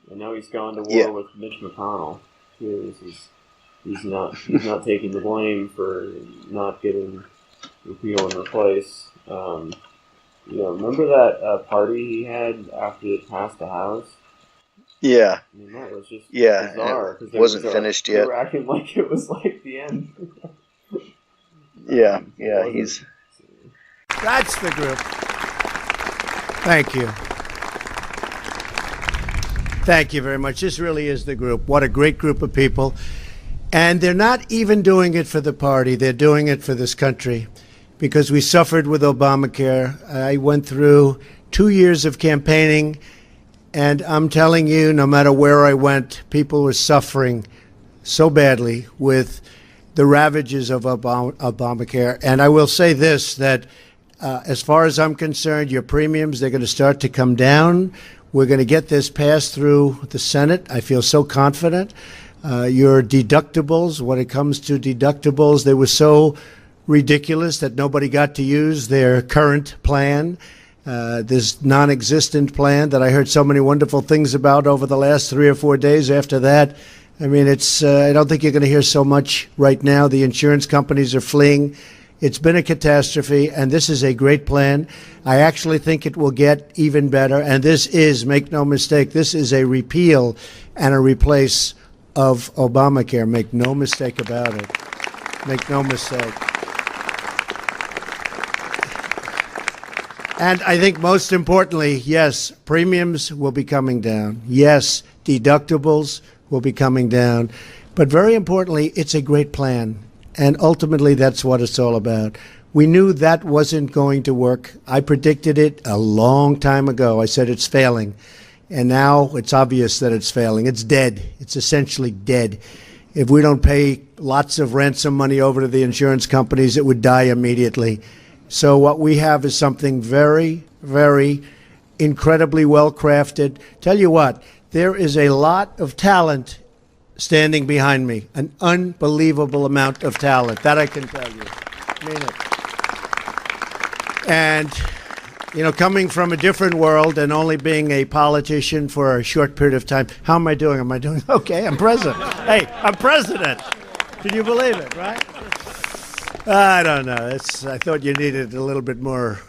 And now he's gone to war with Mitch McConnell. He's not taking the blame for not getting repeal and replace. Remember that party he had after it passed the House? Yeah. I mean, that was just bizarre. It wasn't finished yet. They were acting like it was like the end. Yeah, That's the group. Thank you. Thank you very much. This really is the group. What a great group of people. And they're not even doing it for the party. They're doing it for this country, because we suffered with Obamacare. I went through 2 years of campaigning, and I'm telling you, no matter where I went, people were suffering so badly with the ravages of Obamacare. And I will say this, that as far as I'm concerned, your premiums, they're going to start to come down. We're going to get this passed through the Senate. I feel so confident. Your deductibles, when it comes to deductibles, they were so ridiculous that nobody got to use their current plan. this non-existent plan that I heard so many wonderful things about over the last 3 or 4 days after that. I mean, it's I don't think you're going to hear so much right now. The insurance companies are fleeing. It's been a catastrophe, and this is a great plan. I actually think it will get even better, and this is, make no mistake, this is a repeal and a replace of Obamacare. Make no mistake about it. Make no mistake. And I think most importantly, yes, premiums will be coming down. Yes, deductibles will be coming down. But very importantly, it's a great plan. And ultimately, that's what it's all about. We knew that wasn't going to work. I predicted it a long time ago. I said it's failing. And now it's obvious that it's failing. It's dead. It's essentially dead. If we don't pay lots of ransom money over to the insurance companies, it would die immediately. So what we have is something very, very incredibly well crafted. Tell you what, there is a lot of talent standing behind me, an unbelievable amount of talent. That I can tell you. I mean it. And, you know, coming from a different world and only being a politician for a short period of time, how am I doing? Am I doing okay? I'm president. Hey, I'm president. Can you believe it, right? I don't know. I thought you needed a little bit more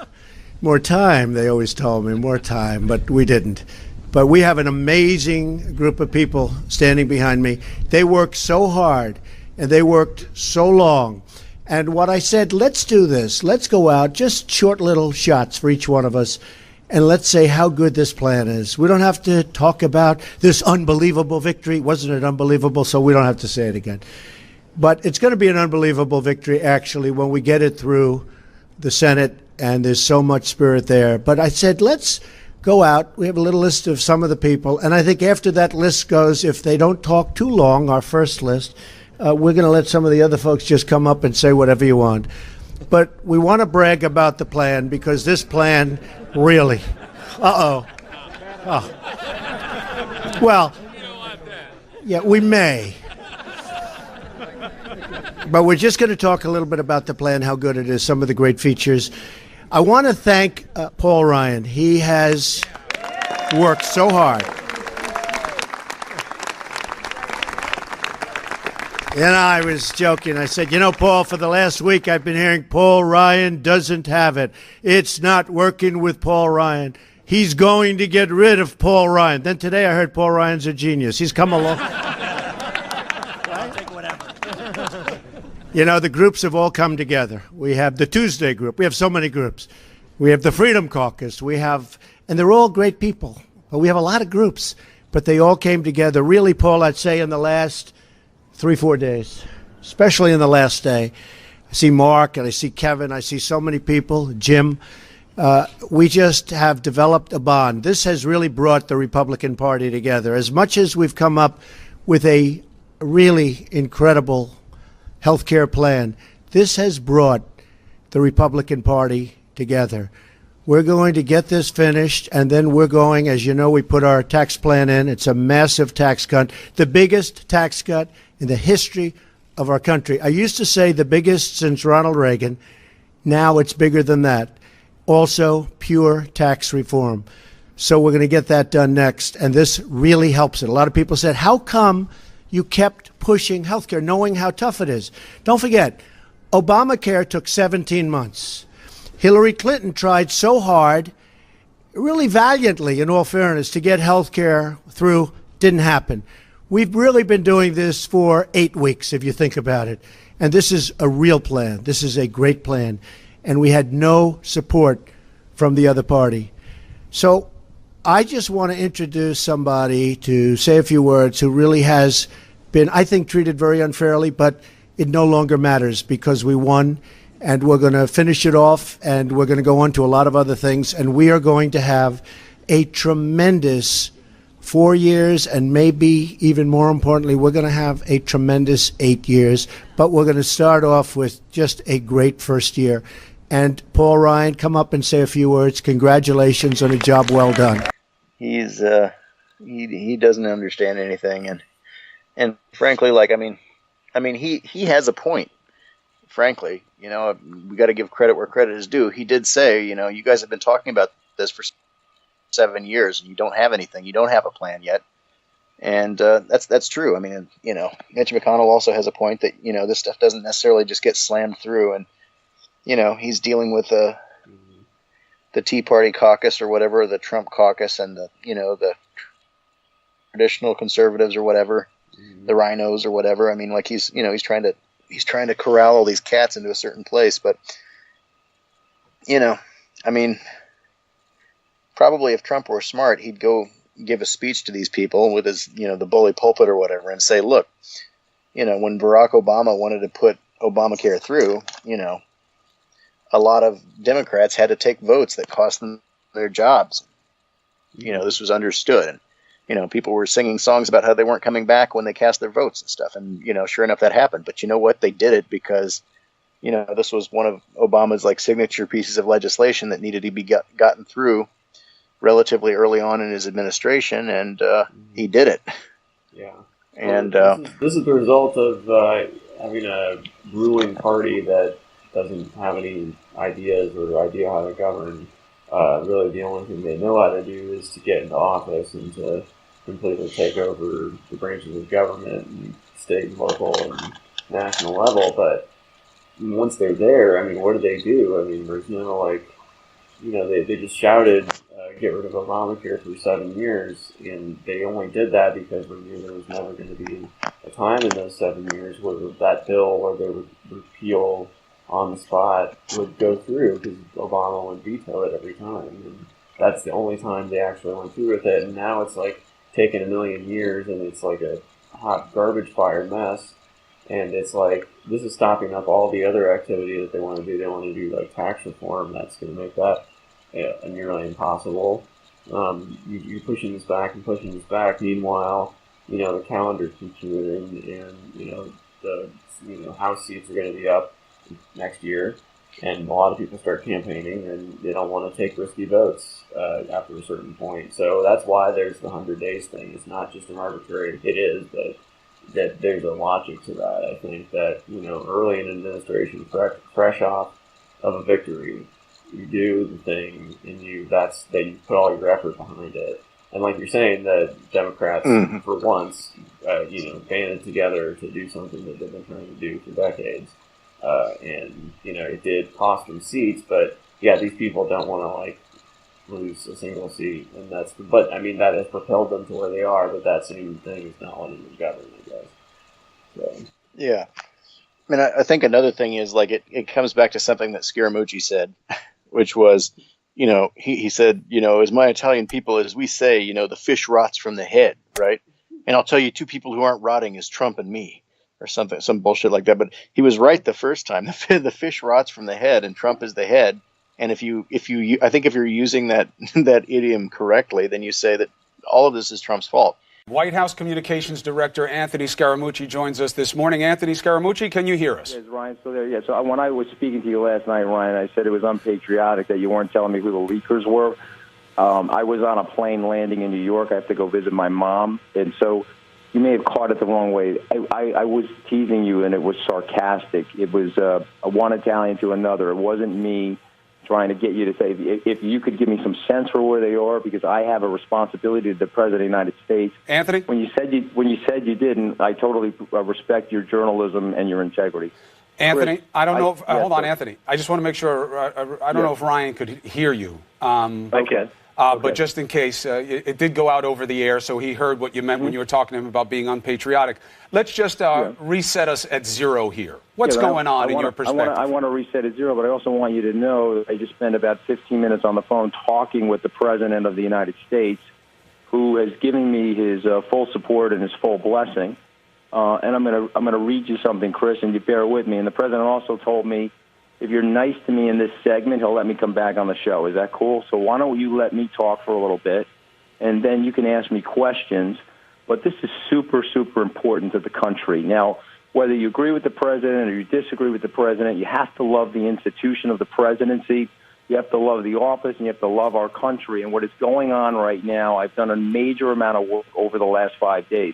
time. They always told me more time, but we didn't. But we have an amazing group of people standing behind me. They worked so hard, and they worked so long. And what I said, let's do this. Let's go out, just short little shots for each one of us, and let's say how good this plan is. We don't have to talk about this unbelievable victory. Wasn't it unbelievable? So we don't have to say it again. But it's going to be an unbelievable victory, actually, when we get it through the Senate, and there's so much spirit there. But I said, let's go out. We have a little list of some of the people, and I think after that list goes, if they don't talk too long, our first list, we're going to let some of the other folks just come up and say whatever you want. But we want to brag about the plan, because this plan really, oh. Well, yeah, we may. But we're just going to talk a little bit about the plan, how good it is, some of the great features. I want to thank Paul Ryan. He has worked so hard. And I was joking. I said, you know, Paul, for the last week I've been hearing Paul Ryan doesn't have it. It's not working with Paul Ryan. He's going to get rid of Paul Ryan. Then today I heard Paul Ryan's a genius. He's come along. I'll take whatever. You know, the groups have all come together. We have the Tuesday group. We have so many groups. We have the Freedom Caucus. And they're all great people. But we have a lot of groups. But they all came together. Really, Paul, I'd say in the last 3-4 days, especially in the last day. I see Mark and I see Kevin. I see so many people, Jim. We just have developed a bond. This has really brought the Republican Party together. As much as we've come up with a really incredible health care plan, this has brought the Republican Party together. We're going to get this finished, and then we're going, as you know, we put our tax plan in. It's a massive tax cut, the biggest tax cut in the history of our country. I used to say the biggest since Ronald Reagan. Now it's bigger than that. Also, pure tax reform. So we're going to get that done next, and this really helps it. A lot of people said, how come you kept pushing health care, knowing how tough it is? Don't forget, Obamacare took 17 months. Hillary Clinton tried so hard, really valiantly, in all fairness, to get health care through. Didn't happen. We've really been doing this for 8 weeks, if you think about it. And this is a real plan. This is a great plan. And we had no support from the other party. So I just want to introduce somebody to say a few words who really has been, I think, treated very unfairly, but it no longer matters because we won, and we're going to finish it off, and we're going to go on to a lot of other things, and we are going to have a tremendous 4 years, and maybe even more importantly, we're going to have a tremendous 8 years, but we're going to start off with just a great first year. And Paul Ryan, come up and say a few words. Congratulations on a job well done. He's he doesn't understand anything, and frankly, like I mean he has a point. Frankly, you know, we got to give credit where credit is due. He did say, you know, you guys have been talking about this for 7 years, and you don't have anything. You don't have a plan yet. And that's true. I mean, you know, Mitch McConnell also has a point that, you know, this stuff doesn't necessarily just get slammed through. And, you know, he's dealing with the Tea Party caucus or whatever, the Trump caucus, and the, you know, the traditional conservatives or whatever, the rhinos or whatever. I mean, like he's trying to corral all these cats into a certain place. But, you know, I mean, probably if Trump were smart, he'd go give a speech to these people with his, you know, the bully pulpit or whatever, and say, look, you know, when Barack Obama wanted to put Obamacare through, you know, a lot of Democrats had to take votes that cost them their jobs. You know, this was understood. And, you know, people were singing songs about how they weren't coming back when they cast their votes and stuff. And, you know, sure enough, that happened. But you know what? They did it because, you know, this was one of Obama's like signature pieces of legislation that needed to be gotten through relatively early on in his administration, and he did it. Yeah. And this is the result of having a ruling party that doesn't have any ideas or idea how to govern. Really, the only thing they know how to do is to get into office and to completely take over the branches of government, and state and local and national level. But once they're there, I mean, what do? I mean, there's no, like, you know, they just shouted, get rid of Obamacare for 7 years, and they only did that because we knew there was never going to be a time in those 7 years where that bill or the repeal on the spot would go through, because Obama would veto it every time. And that's the only time they actually went through with it. And now it's like taken a million years, and it's like a hot garbage fire mess. And it's like, this is stopping up all the other activity that they want to do. They want to do like tax reform. That's going to make that nearly impossible. You're pushing this back and pushing this back. Meanwhile, you know, the calendar keeps moving, and you know, the House seats are going to be up next year, and a lot of people start campaigning, and they don't want to take risky votes after a certain point. So that's why there's the 100 days thing. It's not just an arbitrary. It is, but that there's a logic to that. I think that, you know, early in administration, fresh off of a victory, you do the thing, and you put all your effort behind it. And like you're saying, the Democrats, for once, you know, banded together to do something that they've been trying to do for decades. And, you know, it did cost them seats, but yeah, these people don't want to, like, lose a single seat. And but I mean, that has propelled them to where they are, but that same thing is not letting them govern, I guess. So. Yeah. I mean, I think another thing is, like, it comes back to something that Scaramucci said, which was, you know, he said, you know, as my Italian people, as we say, you know, the fish rots from the head, right? And I'll tell you, two people who aren't rotting is Trump and me, or something, some bullshit like that. But he was right the first time. The fish rots from the head, and Trump is the head. And if you, I think if you're using that idiom correctly, then you say that all of this is Trump's fault. White House Communications Director Anthony Scaramucci joins us this morning. Anthony Scaramucci, can you hear us? Is Ryan still there? Yeah. So when I was speaking to you last night, Ryan, I said it was unpatriotic that you weren't telling me who the leakers were. I was on a plane landing in New York. I have to go visit my mom, and so you may have caught it the wrong way. I was teasing you, and it was sarcastic. It was one Italian to another. It wasn't me trying to get you to say, if you could give me some sense for where they are, because I have a responsibility to the President of the United States. Anthony? When you said you didn't, I totally respect your journalism and your integrity. Anthony, Chris, I don't know if, hold on, sir. Anthony. I just want to make sure, I don't know if Ryan could hear you. Okay. But just in case, it did go out over the air, so he heard what you meant when you were talking to him about being unpatriotic. Let's just reset us at zero here. What's going on in your perspective? I want to reset at zero, but I also want you to know that I just spent about 15 minutes on the phone talking with the President of the United States, who has given me his full support and his full blessing. And I'm going to read you something, Chris, and you bear with me. And the President also told me, if you're nice to me in this segment, he'll let me come back on the show. Is that cool? So why don't you let me talk for a little bit, and then you can ask me questions. But this is super, super important to the country. Now, whether you agree with the President or you disagree with the President, you have to love the institution of the presidency. You have to love the office, and you have to love our country. And what is going on right now, I've done a major amount of work over the last 5 days.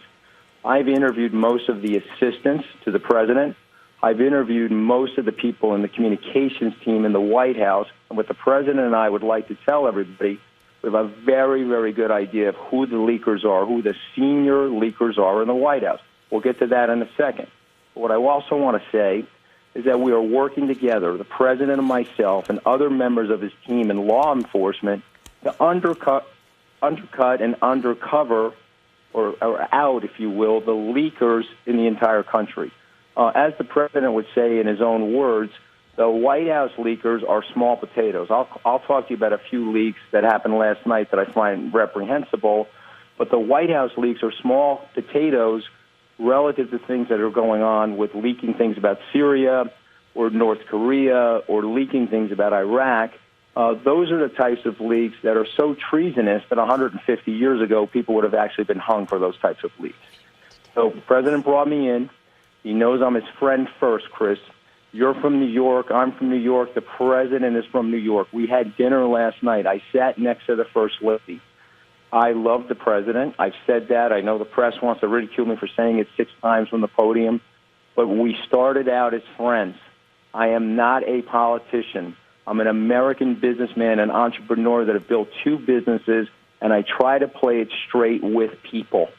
I've interviewed most of the assistants to the President, I've interviewed most of the people in the communications team in the White House, and what the president and I would like to tell everybody, we have a very, very good idea of who the leakers are, who the senior leakers are in the White House. We'll get to that in a second. But what I also want to say is that we are working together, the president and myself and other members of his team in law enforcement, to undercut and undercover or out, if you will, the leakers in the entire country. As the president would say in his own words, the White House leakers are small potatoes. I'll talk to you about a few leaks that happened last night that I find reprehensible, but the White House leaks are small potatoes relative to things that are going on with leaking things about Syria or North Korea or leaking things about Iraq. Those are the types of leaks that are so treasonous that 150 years ago people would have actually been hung for those types of leaks. So the president brought me in. He knows I'm his friend first, Chris. You're from New York. I'm from New York. The president is from New York. We had dinner last night. I sat next to the first lady. I love the president. I've said that. I know the press wants to ridicule me for saying it 6 times from the podium, but we started out as friends. I am not a politician. I'm an American businessman, an entrepreneur that have built 2 businesses, and I try to play it straight with people.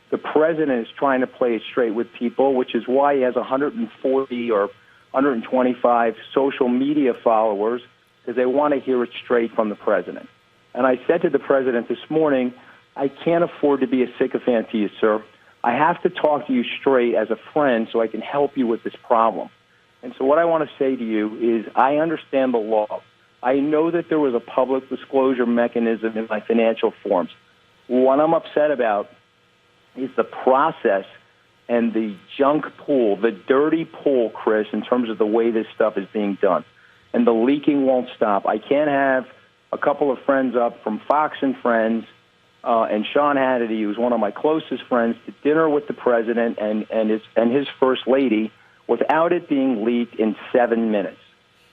The president is trying to play it straight with people, which is why he has 140 or 125 social media followers, because they want to hear it straight from the president. And I said to the president this morning, I can't afford to be a sycophant to you, sir. I have to talk to you straight as a friend so I can help you with this problem. And so what I want to say to you is I understand the law. I know that there was a public disclosure mechanism in my financial forms. What I'm upset about is the process and the junk pool, the dirty pool, Chris, in terms of the way this stuff is being done. And the leaking won't stop. I can't have a couple of friends up from Fox and Friends and Sean Hannity, who's one of my closest friends, to dinner with the president and his first lady without it being leaked in 7 minutes.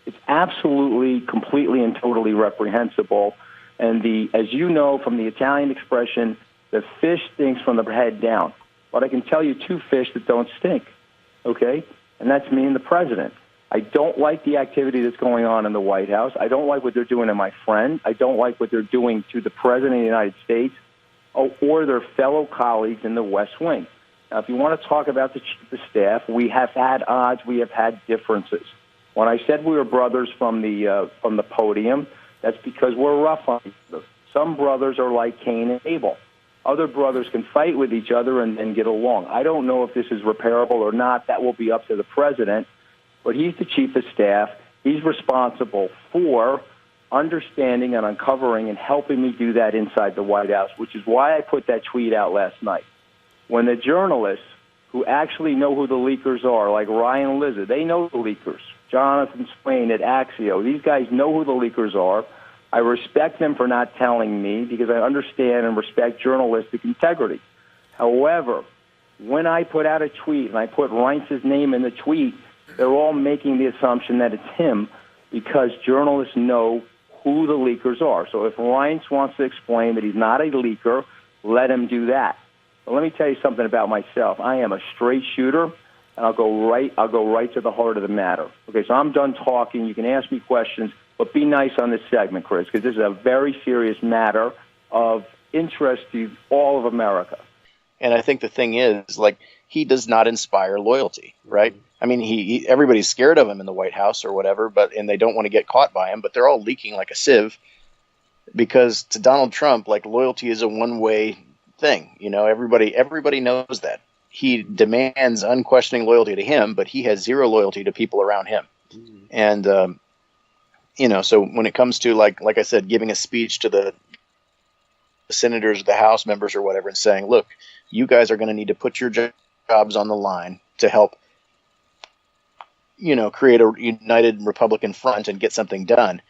It's absolutely, completely, and totally reprehensible. And as you know from the Italian expression, the fish stinks from the head down. But I can tell you 2 fish that don't stink, okay? And that's me and the president. I don't like the activity that's going on in the White House. I don't like what they're doing to my friend. I don't like what they're doing to the president of the United States or their fellow colleagues in the West Wing. Now, if you want to talk about the chief of staff, we have had odds. We have had differences. When I said we were brothers from the podium, that's because we're rough on each other. Some brothers are like Cain and Abel. Other brothers can fight with each other and get along. I don't know if this is repairable or not. That will be up to the president. But he's the chief of staff. He's responsible for understanding and uncovering and helping me do that inside the White House, which is why I put that tweet out last night. When the journalists who actually know who the leakers are, like Ryan Lizard, they know the leakers. Jonathan Swain at Axio, these guys know who the leakers are. I respect them for not telling me because I understand and respect journalistic integrity. However, when I put out a tweet and I put Reince's name in the tweet, they're all making the assumption that it's him because journalists know who the leakers are. So if Reince wants to explain that he's not a leaker, let him do that. But let me tell you something about myself. I am a straight shooter, and I'll go right to the heart of the matter. Okay, so I'm done talking. You can ask me questions, but be nice on this segment, Chris, because this is a very serious matter of interest to all of America. And I think the thing is, like, he does not inspire loyalty, right? I mean, everybody's scared of him in the White House or whatever, and they don't want to get caught by him, but they're all leaking like a sieve because to Donald Trump, like, loyalty is a one-way thing. You know, everybody knows that. He demands unquestioning loyalty to him, but he has zero loyalty to people around him. And, so when it comes to, like I said, giving a speech to the senators, the House members or whatever, and saying, look, you guys are going to need to put your jobs on the line to help, create a united Republican front and get something done.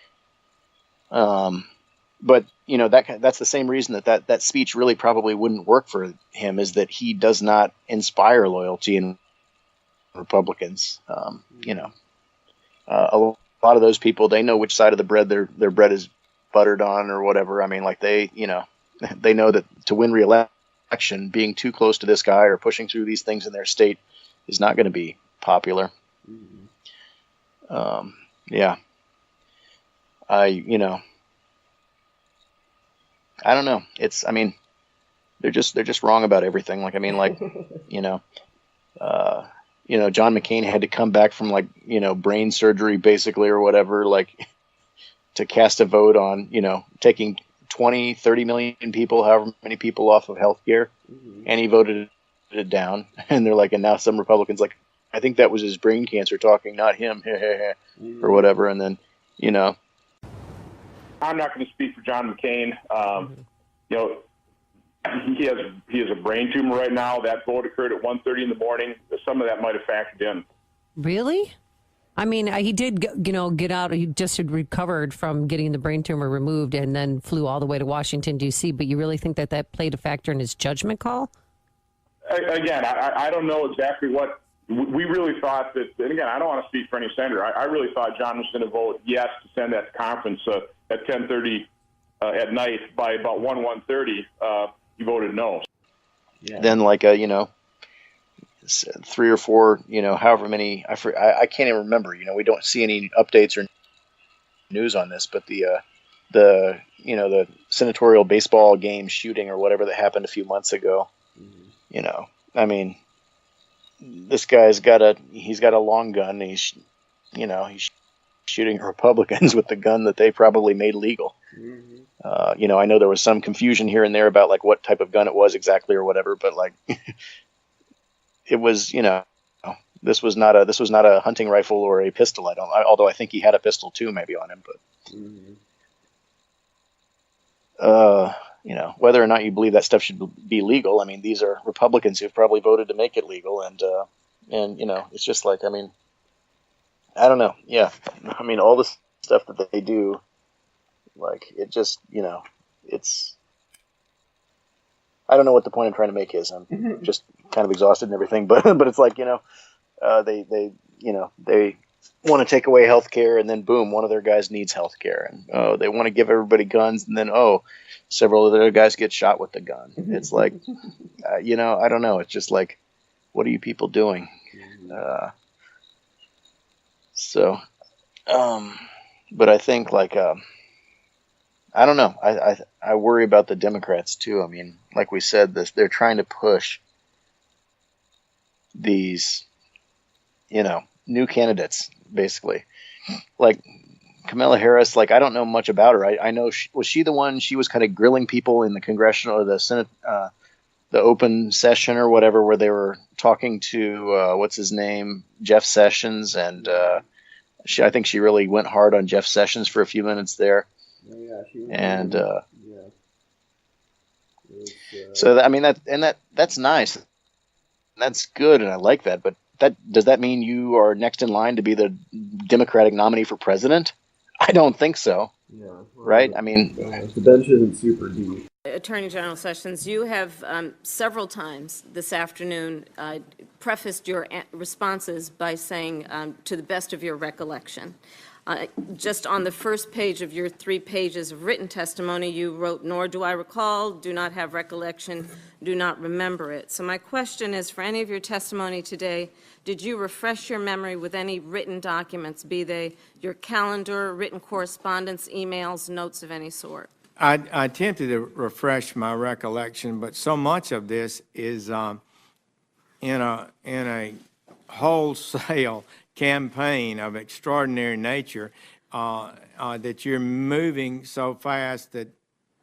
But, that's the same reason that speech really probably wouldn't work for him, is that he does not inspire loyalty in Republicans. A lot of those people, they know which side of the bread their bread is buttered on or whatever. I mean, like they know that to win re-election, being too close to this guy or pushing through these things in their state is not going to be popular. Yeah. I don't know. I mean, they're just wrong about everything. Like, I mean, like, John McCain had to come back from brain surgery basically or whatever, like to cast a vote on, taking 20, 30 million people, however many people off of health care. And he voted it down. And they're like, and now some Republicans like, I think that was his brain cancer talking, not him, or whatever. And then, I'm not going to speak for John McCain. He has a brain tumor right now. That vote occurred at 1:30 in the morning. Some of that might have factored in. Really? I mean, he did, get out. He just had recovered from getting the brain tumor removed and then flew all the way to Washington, D.C. But you really think that played a factor in his judgment call? Again, I don't know exactly what we really thought that. And again, I don't want to speak for any senator. I really thought John was going to vote yes to send that conference at 10:30 at night. By about 1:30, he voted no. Yeah. Then 3 or 4, however many, I can't even remember. We don't see any updates or news on this, but the senatorial baseball game shooting or whatever that happened a few months ago. I mean, this guy's got a long gun. And he's shooting Republicans with the gun that they probably made legal. I know there was some confusion here and there about what type of gun it was exactly or whatever, but it was, this was not a hunting rifle or a pistol. Although I think he had a pistol too, maybe on him, but, whether or not you believe that stuff should be legal. I mean, these are Republicans who've probably voted to make it legal. And it's just I mean, I don't know. Yeah. I mean, all this stuff that they do, it just, it's, I don't know what the point I'm trying to make is. I'm just kind of exhausted and everything, but it's they want to take away health care, and then boom, one of their guys needs health care, and they want to give everybody guns, and then several of their guys get shot with the gun. It's I don't know. It's just what are you people doing? But I think I don't know. I worry about the Democrats too. I mean, like we said, they're trying to push these, new candidates, basically. Like Kamala Harris, I don't know much about her. I know, was she the one, she was kind of grilling people in the congressional or the Senate, the open session or whatever, where they were talking to, what's his name, Jeff Sessions. And I think she really went hard on Jeff Sessions for a few minutes there. And so I mean that's nice, that's good, and I like that. But does that mean you are next in line to be the Democratic nominee for president? I don't think so. Yeah, well, right? I mean, the bench isn't super deep. Attorney General Sessions, you have several times this afternoon prefaced your responses by saying, to the best of your recollection. Just on the first page of your 3 pages of written testimony, you wrote, "Nor do I recall, do not have recollection, do not remember it." So my question is, for any of your testimony today, did you refresh your memory with any written documents, be they your calendar, written correspondence, emails, notes of any sort? I attempted to refresh my recollection, but so much of this is in a wholesale campaign of extraordinary nature that you're moving so fast that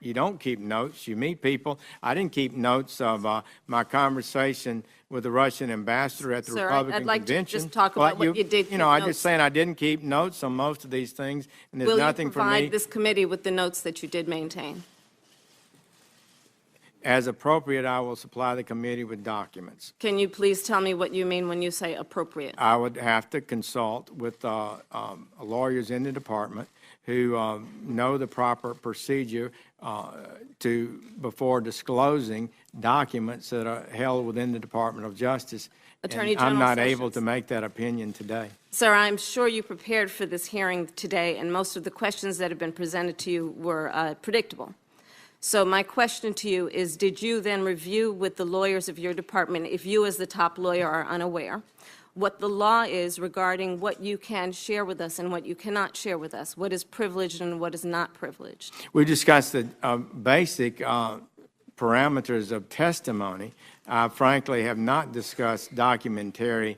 you don't keep notes. You meet people. I didn't keep notes of my conversation with the Russian ambassador at the Republican I'd like convention. To just talk about what you did. I'm just saying I didn't keep notes on most of these things, and there's nothing for me. Will you provide this committee with the notes that you did maintain? As appropriate, I will supply the committee with documents. Can you please tell me what you mean when you say appropriate? I would have to consult with lawyers in the department who know the proper procedure before disclosing documents that are held within the Department of Justice. Attorney and General I'm not Sessions. able to make that opinion today. Sir, I'm sure you prepared for this hearing today, and most of the questions that have been presented to you were predictable. So my question to you is, did you then review with the lawyers of your department, if you as the top lawyer are unaware, what the law is regarding what you can share with us and what you cannot share with us, what is privileged and what is not privileged? We discussed the basic parameters of testimony. I frankly have not discussed documentary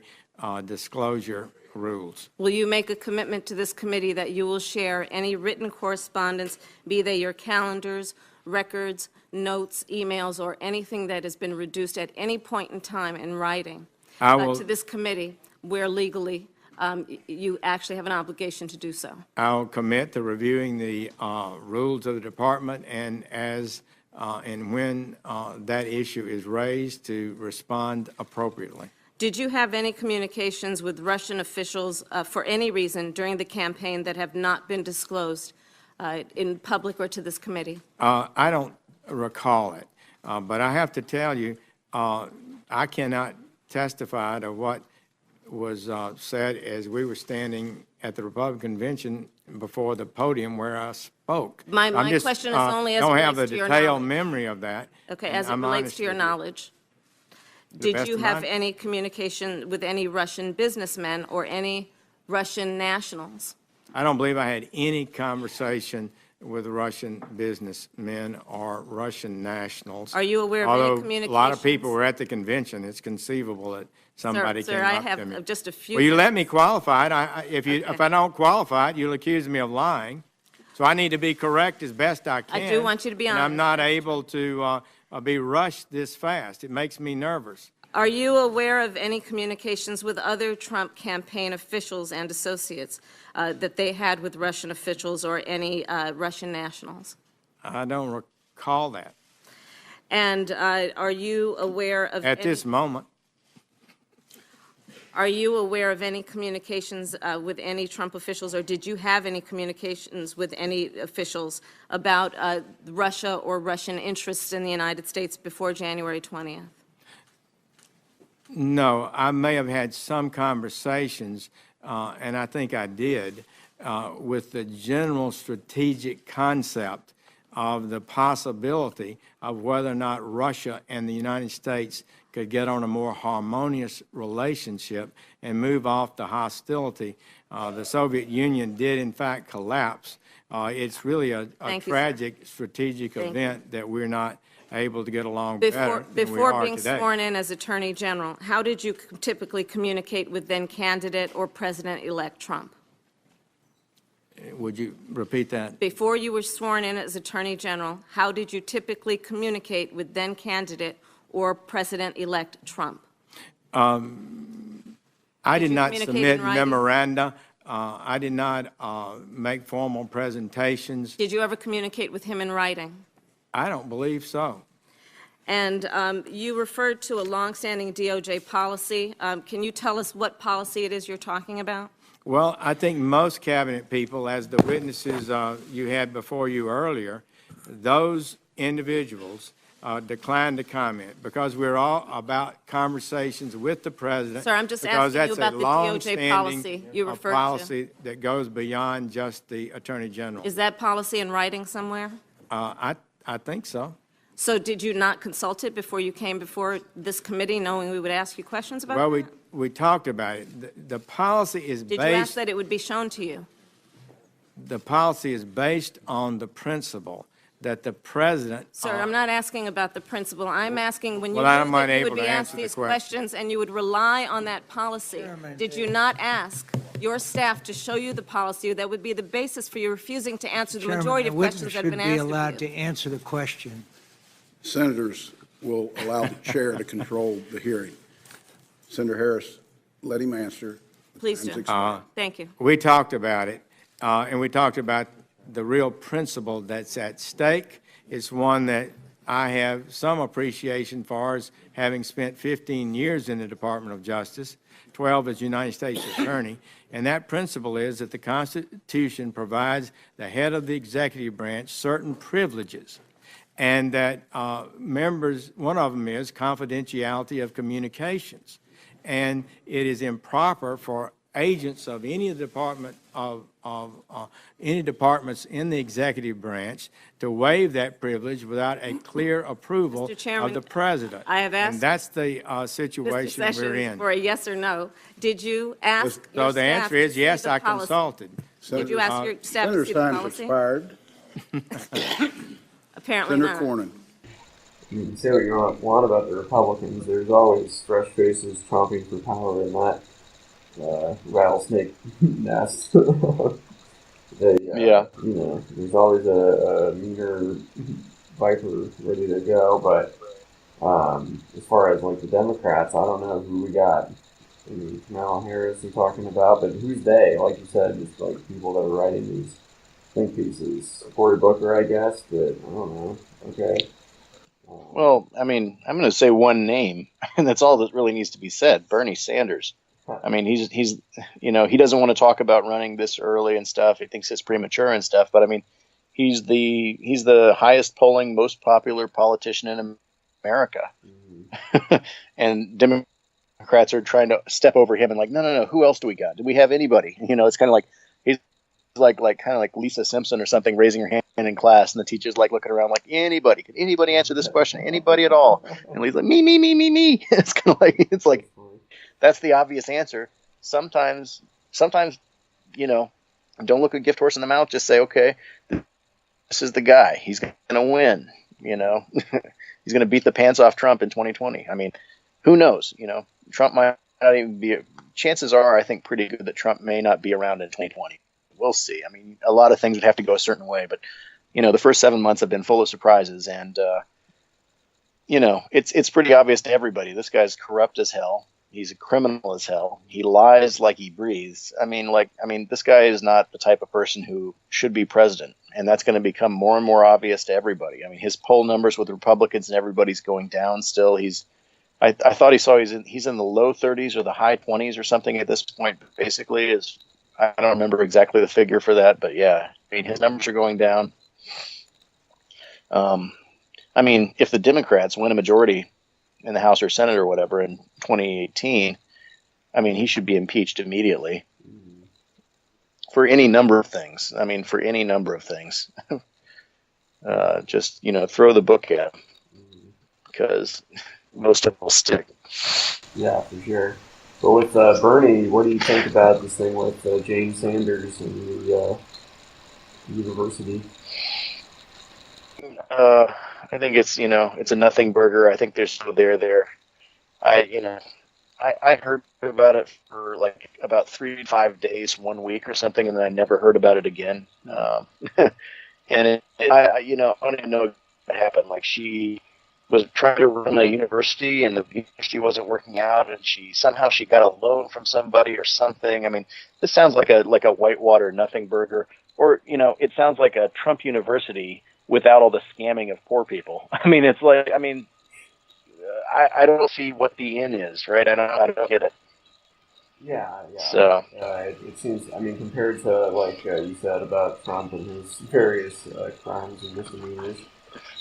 disclosure rules. Will you make a commitment to this committee that you will share any written correspondence, be they your calendars, records, notes, emails, or anything that has been reduced at any point in time in writing to this committee where legally you actually have an obligation to do so? I'll commit to reviewing the rules of the department, and as and when that issue is raised, to respond appropriately. Did you have any communications with Russian officials for any reason during the campaign that have not been disclosed in public or to this committee? I don't recall it, but I have to tell you, I cannot testify to what was said as we were standing at the Republican convention before the podium where I spoke. My question is only as it relates to your knowledge. I don't have the detailed memory of that. Okay, as it relates to your knowledge. Did you have any communication with any Russian businessmen or any Russian nationals? I don't believe I had any conversation with Russian businessmen or Russian nationals. Are you aware of any communications? A lot of people were at the convention. It's conceivable that somebody came up to me. Sir, I have just a few. Well, you let me qualify it. If I don't qualify it, you'll accuse me of lying. So I need to be correct as best I can. I do want you to be honest. And I'm not able to be rushed this fast. It makes me nervous. Are you aware of any communications with other Trump campaign officials and associates that they had with Russian officials or any Russian nationals? I don't recall that. And are you aware of at this moment? Are you aware of any communications with any Trump officials, or did you have any communications with any officials about Russia or Russian interests in the United States before January 20th? No, I may have had some conversations, and I think I did, with the general strategic concept of the possibility of whether or not Russia and the United States could get on a more harmonious relationship and move off the hostility. The Soviet Union did, in fact, collapse. It's really a tragic strategic event that we're not able to get along better than we are Before being today. sworn in as Attorney General, how did you typically communicate with then-candidate or President-elect Trump? Would you repeat that? Before you were sworn in as Attorney General, how did you typically communicate with then-candidate or President-elect Trump? I did not submit memoranda. I did not make formal presentations. Did you ever communicate with him in writing? I don't believe so. And you referred to a longstanding DOJ policy. Can you tell us what policy it is you're talking about? Well, I think most cabinet people, as the witnesses you had before you earlier, those individuals declined to comment because we're all about conversations with the president. Sir, I'm just asking you about the DOJ policy you referred to. Policy that goes beyond just the Attorney General. Is that policy in writing somewhere? I think so. So did you not consult it before you came before this committee, knowing we would ask you questions about it? Well, we talked about it. The policy is based... Did you ask that it would be shown to you? The policy is based on the principle that the president... Sir, I'm not asking about the principle. I'm asking when you I'm knew that you unable would be to asked answer the these question. questions and you would rely on that policy. Did you not ask your staff to show you the policy that would be the basis for you refusing to answer the majority of questions that have been asked of you? Should be allowed to answer the question. Senators will allow the chair to control the hearing. Senator Harris, let him answer. Please do. Thank you. We talked about it, and we talked about the real principle that's at stake. It's one that I have some appreciation for, as having spent 15 years in the Department of Justice, 12 as United States Attorney, and that principle is that the Constitution provides the head of the executive branch certain privileges, and that members, one of them is confidentiality of communications. And it is improper for agents of any department any departments in the executive branch to waive that privilege without a clear approval Mr. Chairman, of the president. I have asked And that's the Mr. situation we're Sessions in. for a yes or no. Did you ask So your the staff answer is to see yes, the I policy? consulted. Did you ask your staff to Senator's see the time's policy? expired. Apparently Senator not. Cornyn. You can say what you want about the Republicans. There's always fresh faces tromping for power in that rattlesnake nest. Yeah. You know, there's always a meaner viper ready to go. But as far as like the Democrats, I don't know who we got. I mean, Kamala Harris you're talking about, but who's they? Like you said, it's like people that are writing these think pieces. Cory Booker, I guess, but I don't know. Okay. Well, I mean, I'm going to say one name, and that's all that really needs to be said. Bernie Sanders. I mean, he's you know, he doesn't want to talk about running this early and stuff. He thinks it's premature and stuff. But I mean, he's the highest polling, most popular politician in America, and Democrats are trying to step over him and like, no. Who else do we got? Do we have anybody? You know, it's kind of like he's like kind of like Lisa Simpson or something, raising her hand in class, and the teacher's like looking around like, anybody? Could anybody answer this question? Anybody at all? And he's like, me. It's kind of like that's the obvious answer. Sometimes, you know, don't look a gift horse in the mouth. Just say, okay, this is the guy. He's going to win. You know, he's going to beat the pants off Trump in 2020. I mean, who knows? You know, Trump might not even be. Chances are, I think, pretty good that Trump may not be around in 2020. We'll see. I mean, a lot of things would have to go a certain way, but you know, the first 7 months have been full of surprises, and you know, it's pretty obvious to everybody. This guy's corrupt as hell. He's a criminal as hell. He lies like he breathes. I mean, this guy is not the type of person who should be president, and that's going to become more and more obvious to everybody. I mean, his poll numbers with Republicans and everybody's going down still. I thought he's in the low 30s or the high 20s or something at this point. Basically, I don't remember exactly the figure for that, but yeah, I mean, his numbers are going down. I mean, if the Democrats win a majority in the House or Senate or whatever in 2018, I mean, he should be impeached immediately for any number of things. I mean, for any number of things. Just, you know, throw the book at him because most of them will stick. Yeah, for sure. But with Bernie, what do you think about this thing with James Sanders and the university? I think it's, you know, it's a nothing burger. I think there's no there. I heard about it for like about 3 to 5 days, 1 week or something, and then I never heard about it again. And I don't even know what happened. Like, she was trying to run a university, and the university wasn't working out, and she got a loan from somebody or something. I mean, this sounds like a whitewater nothing burger, or, you know, it sounds like a Trump university without all the scamming of poor people. I mean, it's like, I mean, I don't see what the in is, right? I don't get it. Yeah. So it seems, I mean, compared to like you said about Trump and his various crimes and misdemeanors,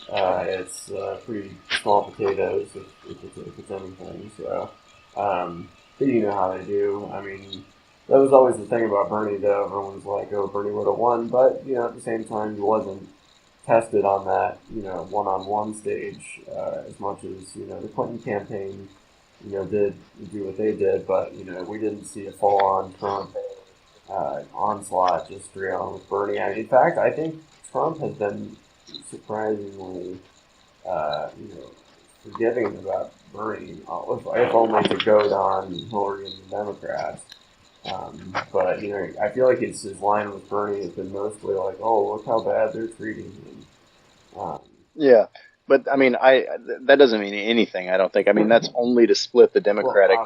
it's pretty small potatoes if it's anything. So, but you know how they do. I mean, that was always the thing about Bernie, though. Everyone's like, "Oh, Bernie would have won," but you know, at the same time, he wasn't tested on that, you know, one-on-one stage as much as, you know, the Clinton campaign, you know, did do what they did, but, you know, we didn't see a full-on Trump onslaught just straight on with Bernie. I mean, in fact, I think Trump has been surprisingly, you know, forgiving about Bernie, if only to goad on Hillary and the Democrats. But, you know, I feel like his line with Bernie has been mostly like, oh, look how bad they're treating him. Yeah, but I mean, that doesn't mean anything, I don't think. I mean, that's only to split the Democratic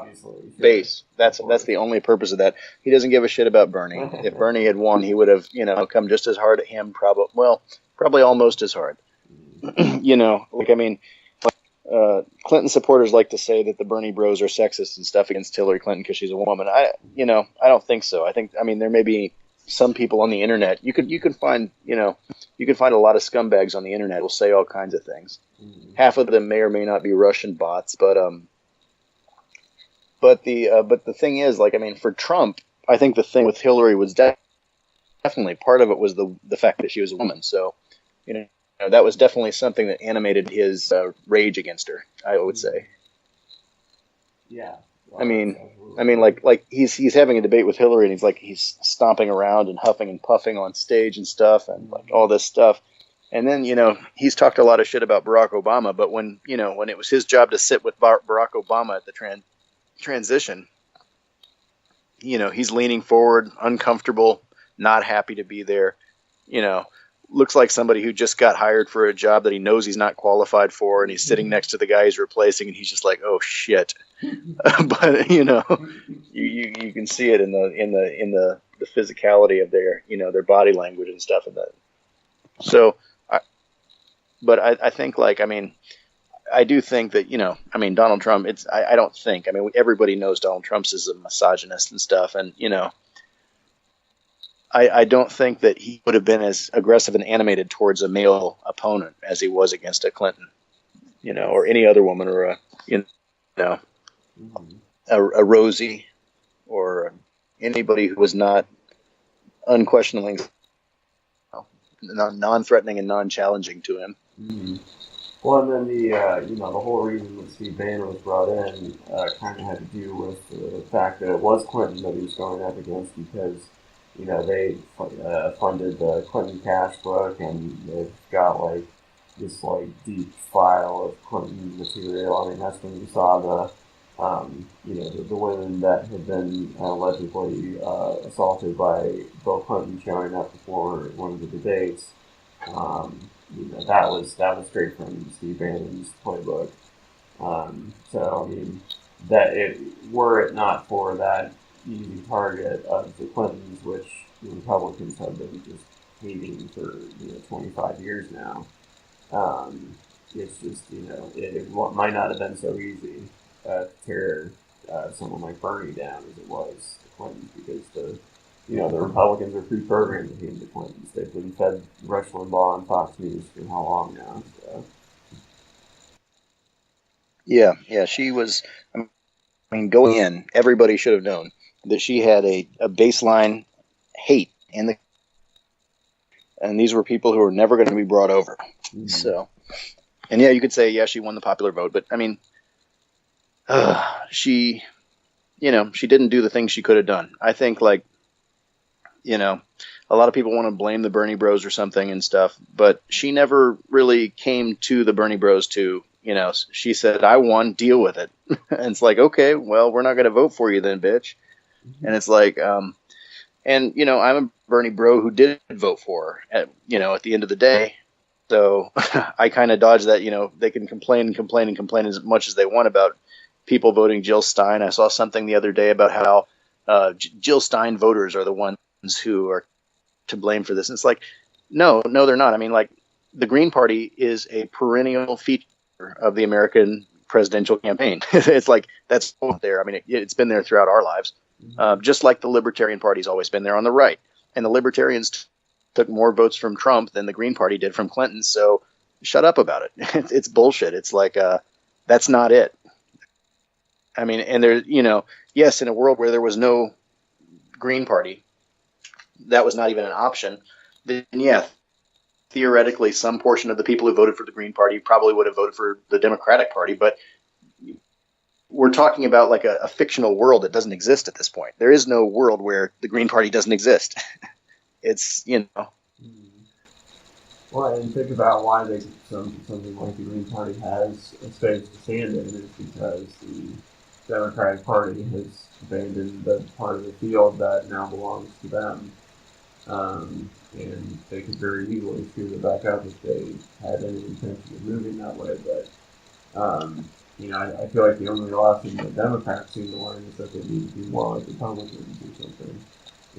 base. That's the only purpose of that. He doesn't give a shit about Bernie. If Bernie had won, he would have, you know, come just as hard at him, probably almost as hard. You know, like, I mean, Clinton supporters like to say that the Bernie bros are sexist and stuff against Hillary Clinton because she's a woman. I don't think so. I mean, there may be some people on the internet. You can find a lot of scumbags on the internet who will say all kinds of things. Mm-hmm. Half of them may or may not be Russian bots, but the thing is, like, I mean, for Trump, I think the thing with Hillary was definitely part of it was the fact that she was a woman. So, that was definitely something that animated his rage against her, I would say. Yeah. I mean, like he's having a debate with Hillary, and he's stomping around and huffing and puffing on stage and stuff, and like all this stuff. And then he's talked a lot of shit about Barack Obama, but when it was his job to sit with Barack Obama at the transition, he's leaning forward, uncomfortable, not happy to be there. Looks like somebody who just got hired for a job that he knows he's not qualified for, and he's sitting next to the guy he's replacing, and he's just like, oh shit. But you can see it in the physicality of their body language and stuff and that. So, I think I do think that Donald Trump. I don't think. Everybody knows Donald Trump's is a misogynist and stuff, and I don't think that he would have been as aggressive and animated towards a male opponent as he was against a Clinton, or any other woman, or a Rosie, or anybody who was not unquestioningly non-threatening and non-challenging to him. Mm-hmm. Well, and then the whole reason that Steve Bannon was brought in kind of had to do with the fact that it was Clinton that he was going up against, because they funded the Clinton cash book, and they've got this deep file of Clinton material. That's when you saw the women that had been allegedly assaulted by Bill Clinton showing up before one of the debates. That was straight from Steve Bannon's playbook. Were it not for that easy target of the Clintons, which the Republicans have been just hating for 25 years now, it's just it might not have been so easy to tear someone like Bernie down as it was the Clintons, because the Republicans are pre-programmed to hate the Clintons. They've been fed Rush Limbaugh and Fox News for how long now? So. Yeah, she was. Going in, everybody should have known that she had a baseline hate and these were people who were never going to be brought over. Mm-hmm. So, and yeah, you could say, she won the popular vote, but she didn't do the things she could have done. I think a lot of people want to blame the Bernie Bros or something and stuff, but she never really came to the Bernie Bros to, she said, I won, deal with it. And it's like, okay, well, we're not going to vote for you then, bitch. Mm-hmm. And it's like, I'm a Bernie Bro who did vote for her at the end of the day. So I kind of dodge that, they can complain as much as they want about people voting Jill Stein. I saw something the other day about how Jill Stein voters are the ones who are to blame for this. And it's like, no, they're not. The Green Party is a perennial feature of the American presidential campaign. It's like, that's there. It's been there throughout our lives. Just like the Libertarian Party's always been there on the right. And the Libertarians took more votes from Trump than the Green Party did from Clinton. So shut up about it. It's bullshit. It's like, that's not it. And there, yes, in a world where there was no Green Party, that was not even an option, then yeah, theoretically, some portion of the people who voted for the Green Party probably would have voted for the Democratic Party, but we're talking about a fictional world that doesn't exist at this point. There is no world where the Green Party doesn't exist. It's, Well, and think about why something like the Green Party has a space to stand in, is because the Democratic Party has abandoned the part of the field that now belongs to them. And they could very easily screw it back up if they had any intention of moving that way. But, I feel like the only lesson that Democrats seem to learn is that they need to be more like Republicans or something.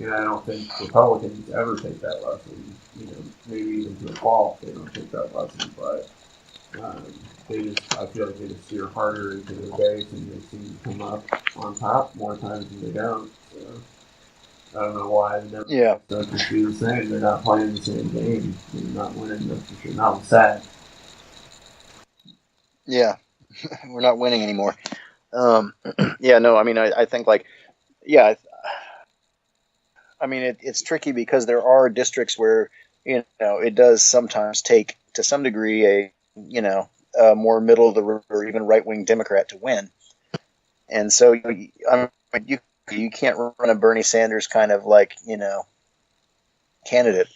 I don't think Republicans ever take that lesson. Maybe even to a fault they don't take that lesson, but I feel like they just steer harder into their base, and they seem to come up on top more times than they don't. So I don't know why the Democrats don't just do the same. They're not playing the same game. They're not winning, that's for sure. Not with that. Yeah. We're not winning anymore. I think I mean, it's tricky because there are districts where, it does sometimes take, to some degree, a more middle of the road or even right-wing Democrat to win. And so you can't run a Bernie Sanders kind of candidate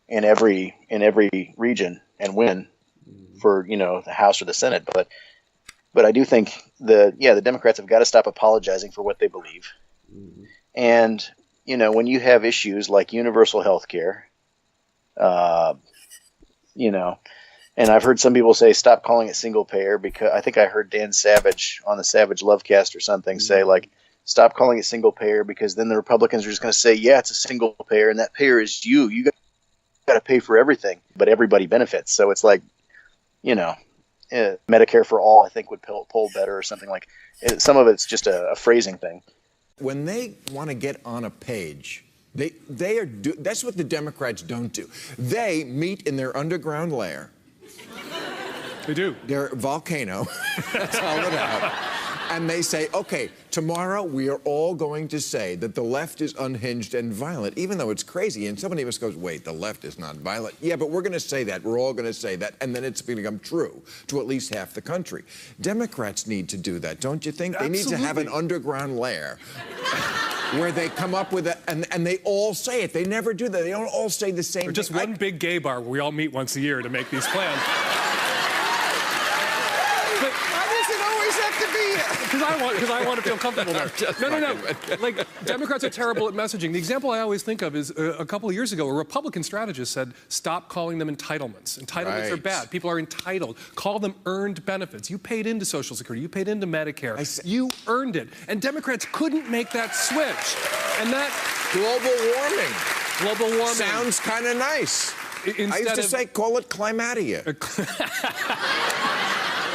in every region and win for the House or the Senate. But I do think the Democrats have got to stop apologizing for what they believe. And when you have issues like universal health care, and I've heard some people say stop calling it single payer, because I think I heard Dan Savage on the Savage Lovecast or something say stop calling it single payer, because then the Republicans are just going to say, yeah, it's a single payer, and that payer is you. You got to pay for everything, but everybody benefits. So it's Medicare for all, I think, would poll better or something like. Some of it's just a phrasing thing. When they want to get on a page, that's what the Democrats don't do. They meet in their underground lair. They do. Their volcano. That's all it out. And they say, okay, tomorrow we are all going to say that the left is unhinged and violent, even though it's crazy. And somebody of us goes, wait, the left is not violent. Yeah, but we're going to say that. We're all going to say that. And then it's going to become true to at least half the country. Democrats need to do that, don't you think? Absolutely. They need to have an underground lair where they come up with and they all say it. They never do that. They don't all say the same thing. Or just one big gay bar where we all meet once a year to make these plans. Because I want to feel comfortable there. No. Like, Democrats are terrible at messaging. The example I always think of is a couple of years ago, a Republican strategist said, stop calling them entitlements. Entitlements are bad. People are entitled. Call them earned benefits. You paid into Social Security. You paid into Medicare. You earned it. And Democrats couldn't make that switch. And that... Global warming sounds kind of nice. I used to say, call it climatia.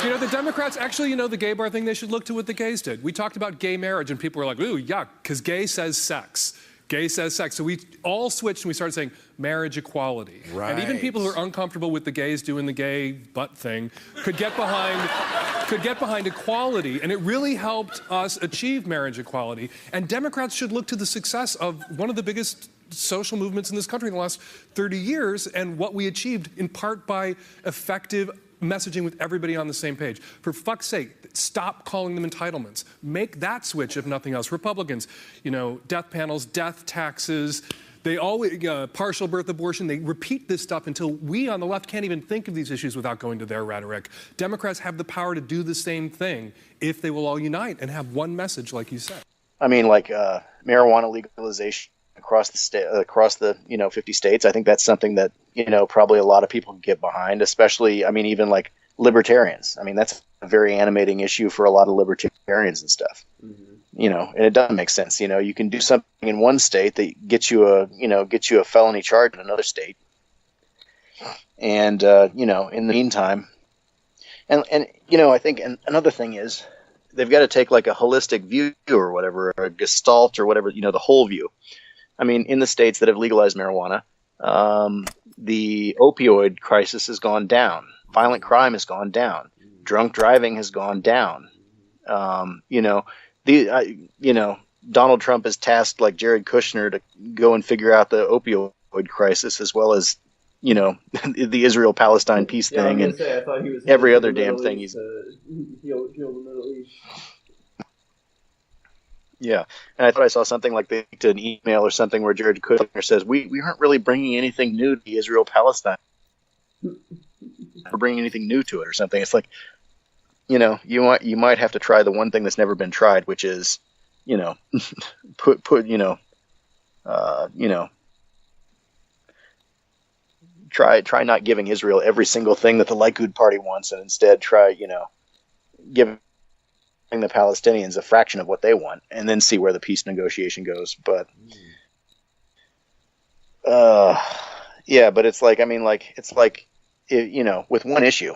The Democrats, actually, the gay bar thing, they should look to what the gays did. We talked about gay marriage, and people were like, ooh, yuck, because gay says sex. Gay says sex. So we all switched, and we started saying marriage equality. Right. And even people who are uncomfortable with the gays doing the gay butt thing could get behind equality, and it really helped us achieve marriage equality. And Democrats should look to the success of one of the biggest social movements in this country in the last 30 years, and what we achieved in part by effective messaging with everybody on the same page. For fuck's sake, stop calling them entitlements. Make that switch, if nothing else. Republicans, death panels, death taxes, they always, partial birth abortion, they repeat this stuff until we on the left can't even think of these issues without going to their rhetoric. Democrats have the power to do the same thing if they will all unite and have one message, like you said. I mean, marijuana legalization across the 50 states. I think that's something that probably a lot of people can get behind, especially even libertarians. I mean, that's a very animating issue for a lot of libertarians and stuff. And it does make sense. You can do something in one state that gets you a felony charge in another state, and in the meantime, and I think another thing is they've got to take a holistic view or whatever, or a gestalt or whatever, the whole view. I mean, in the states that have legalized marijuana, the opioid crisis has gone down. Violent crime has gone down. Drunk driving has gone down. Donald Trump has tasked Jared Kushner to go and figure out the opioid crisis, as well as the Israel-Palestine peace thing and every other damn thing he's heal the Middle East. Yeah, and I thought I saw something to an email or something where Jared Kushner says, we aren't really bringing anything new to Israel-Palestine. We're bringing anything new to it or something. It's you might have to try the one thing that's never been tried, which is, try not giving Israel every single thing that the Likud party wants, and instead try, giving the Palestinians a fraction of what they want, and then see where the peace negotiation goes. But but it's with one issue,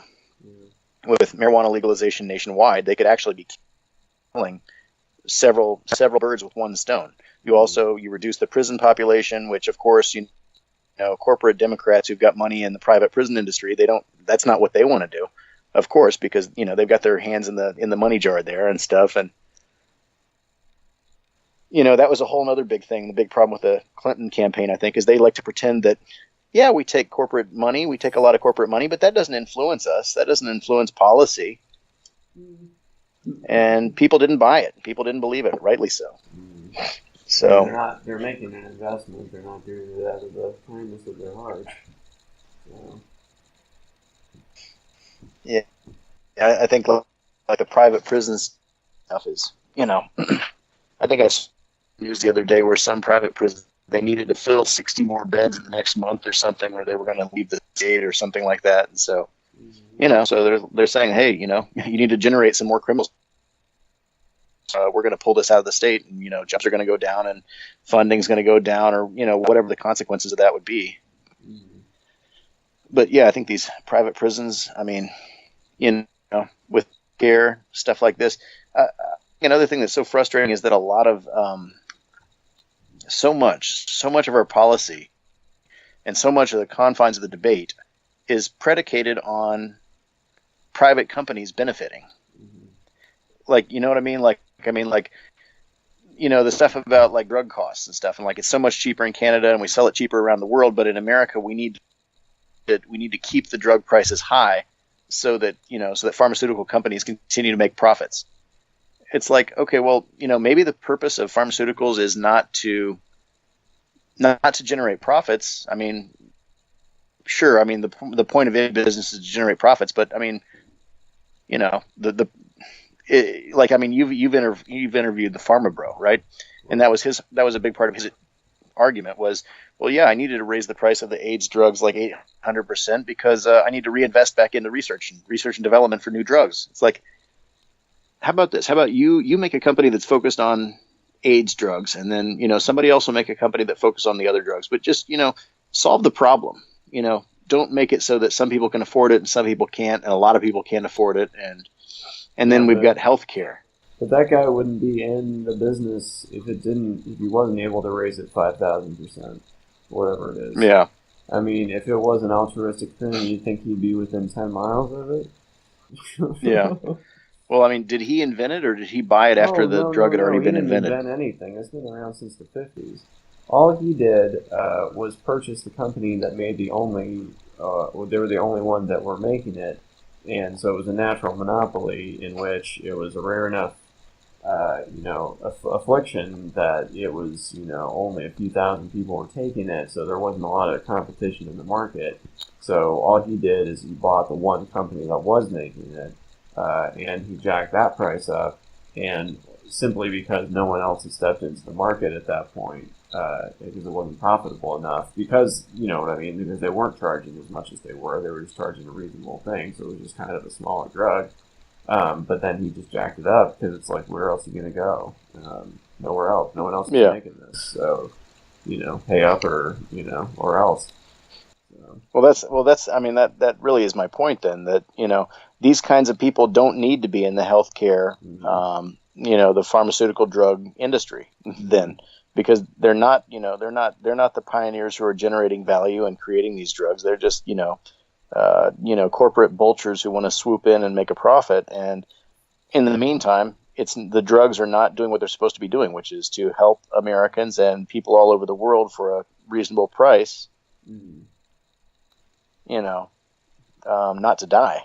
with marijuana legalization nationwide, they could actually be killing several birds with one stone. You reduce the prison population, which of course, corporate Democrats who've got money in the private prison industry, that's not what they want to do. Of course, because they've got their hands in the money jar there and stuff, and that was a whole other big thing. The big problem with the Clinton campaign, I think, is they like to pretend that, yeah, we take corporate money, we take a lot of corporate money, but that doesn't influence us. That doesn't influence policy. And people didn't buy it. People didn't believe it, rightly so. So they're making an investment. They're not doing it out of the kindness of their heart. So. Yeah, I think like the private prisons stuff is, I think I saw news the other day where some private prison, they needed to fill 60 more beds in the next month or something, or they were going to leave the state or something like that. And so, so they're saying, hey, you need to generate some more criminals. We're going to pull this out of the state, and jobs are going to go down, and funding's going to go down, or whatever the consequences of that would be. But yeah, I think these private prisons, I mean, with care, stuff like this. Another thing that's so frustrating is that a lot of so much of our policy and so much of the confines of the debate is predicated on private companies benefiting. Like, you know what I mean? The stuff about like drug costs and stuff, and like it's so much cheaper in Canada and we sell it cheaper around the world, but in America we need to keep the drug prices high so that pharmaceutical companies continue to make profits. It's like, okay, well, maybe the purpose of pharmaceuticals is not to generate profits. I mean, sure. I mean, the point of any business is to generate profits, but I mean, you've interviewed the Pharma Bro, right? And that was a big part of his argument was, well, yeah, I needed to raise the price of the AIDS drugs like 800% because I need to reinvest back into research and development for new drugs. It's like, how about this? How about you make a company that's focused on AIDS drugs, and then, somebody else will make a company that focuses on the other drugs, but just, solve the problem. Don't make it so that some people can afford it and some people can't, and a lot of people can't afford it. And then we've got healthcare. But that guy wouldn't be in the business if he wasn't able to raise it 5,000%, whatever it is. Yeah. I mean, if it was an altruistic thing, you'd think he'd be within 10 miles of it. Yeah. Well, I mean, did he invent it, or did he buy it after the drug had already been invented? He didn't invent anything. It's been around since the 50s. All he did was purchase the company that made they were the only one that were making it, and so it was a natural monopoly in which it was a rare enough, affliction that it was, only a few thousand people were taking it, so there wasn't a lot of competition in the market. So all he did is he bought the one company that was making it, and he jacked that price up, and simply because no one else had stepped into the market at that point, because it wasn't profitable enough, because, because they weren't charging as much as they were just charging a reasonable thing, so it was just kind of a smaller drug. But then he just jacked it up, because it's like, where else are you going to go? Nowhere else. No one else is making this, so, pay up or else. Well, that really is my point then, that, these kinds of people don't need to be in the healthcare, the pharmaceutical drug industry then, because they're not the pioneers who are generating value and creating these drugs. They're just, corporate vultures who want to swoop in and make a profit. And in the meantime, the drugs are not doing what they're supposed to be doing, which is to help Americans and people all over the world for a reasonable price. Not to die.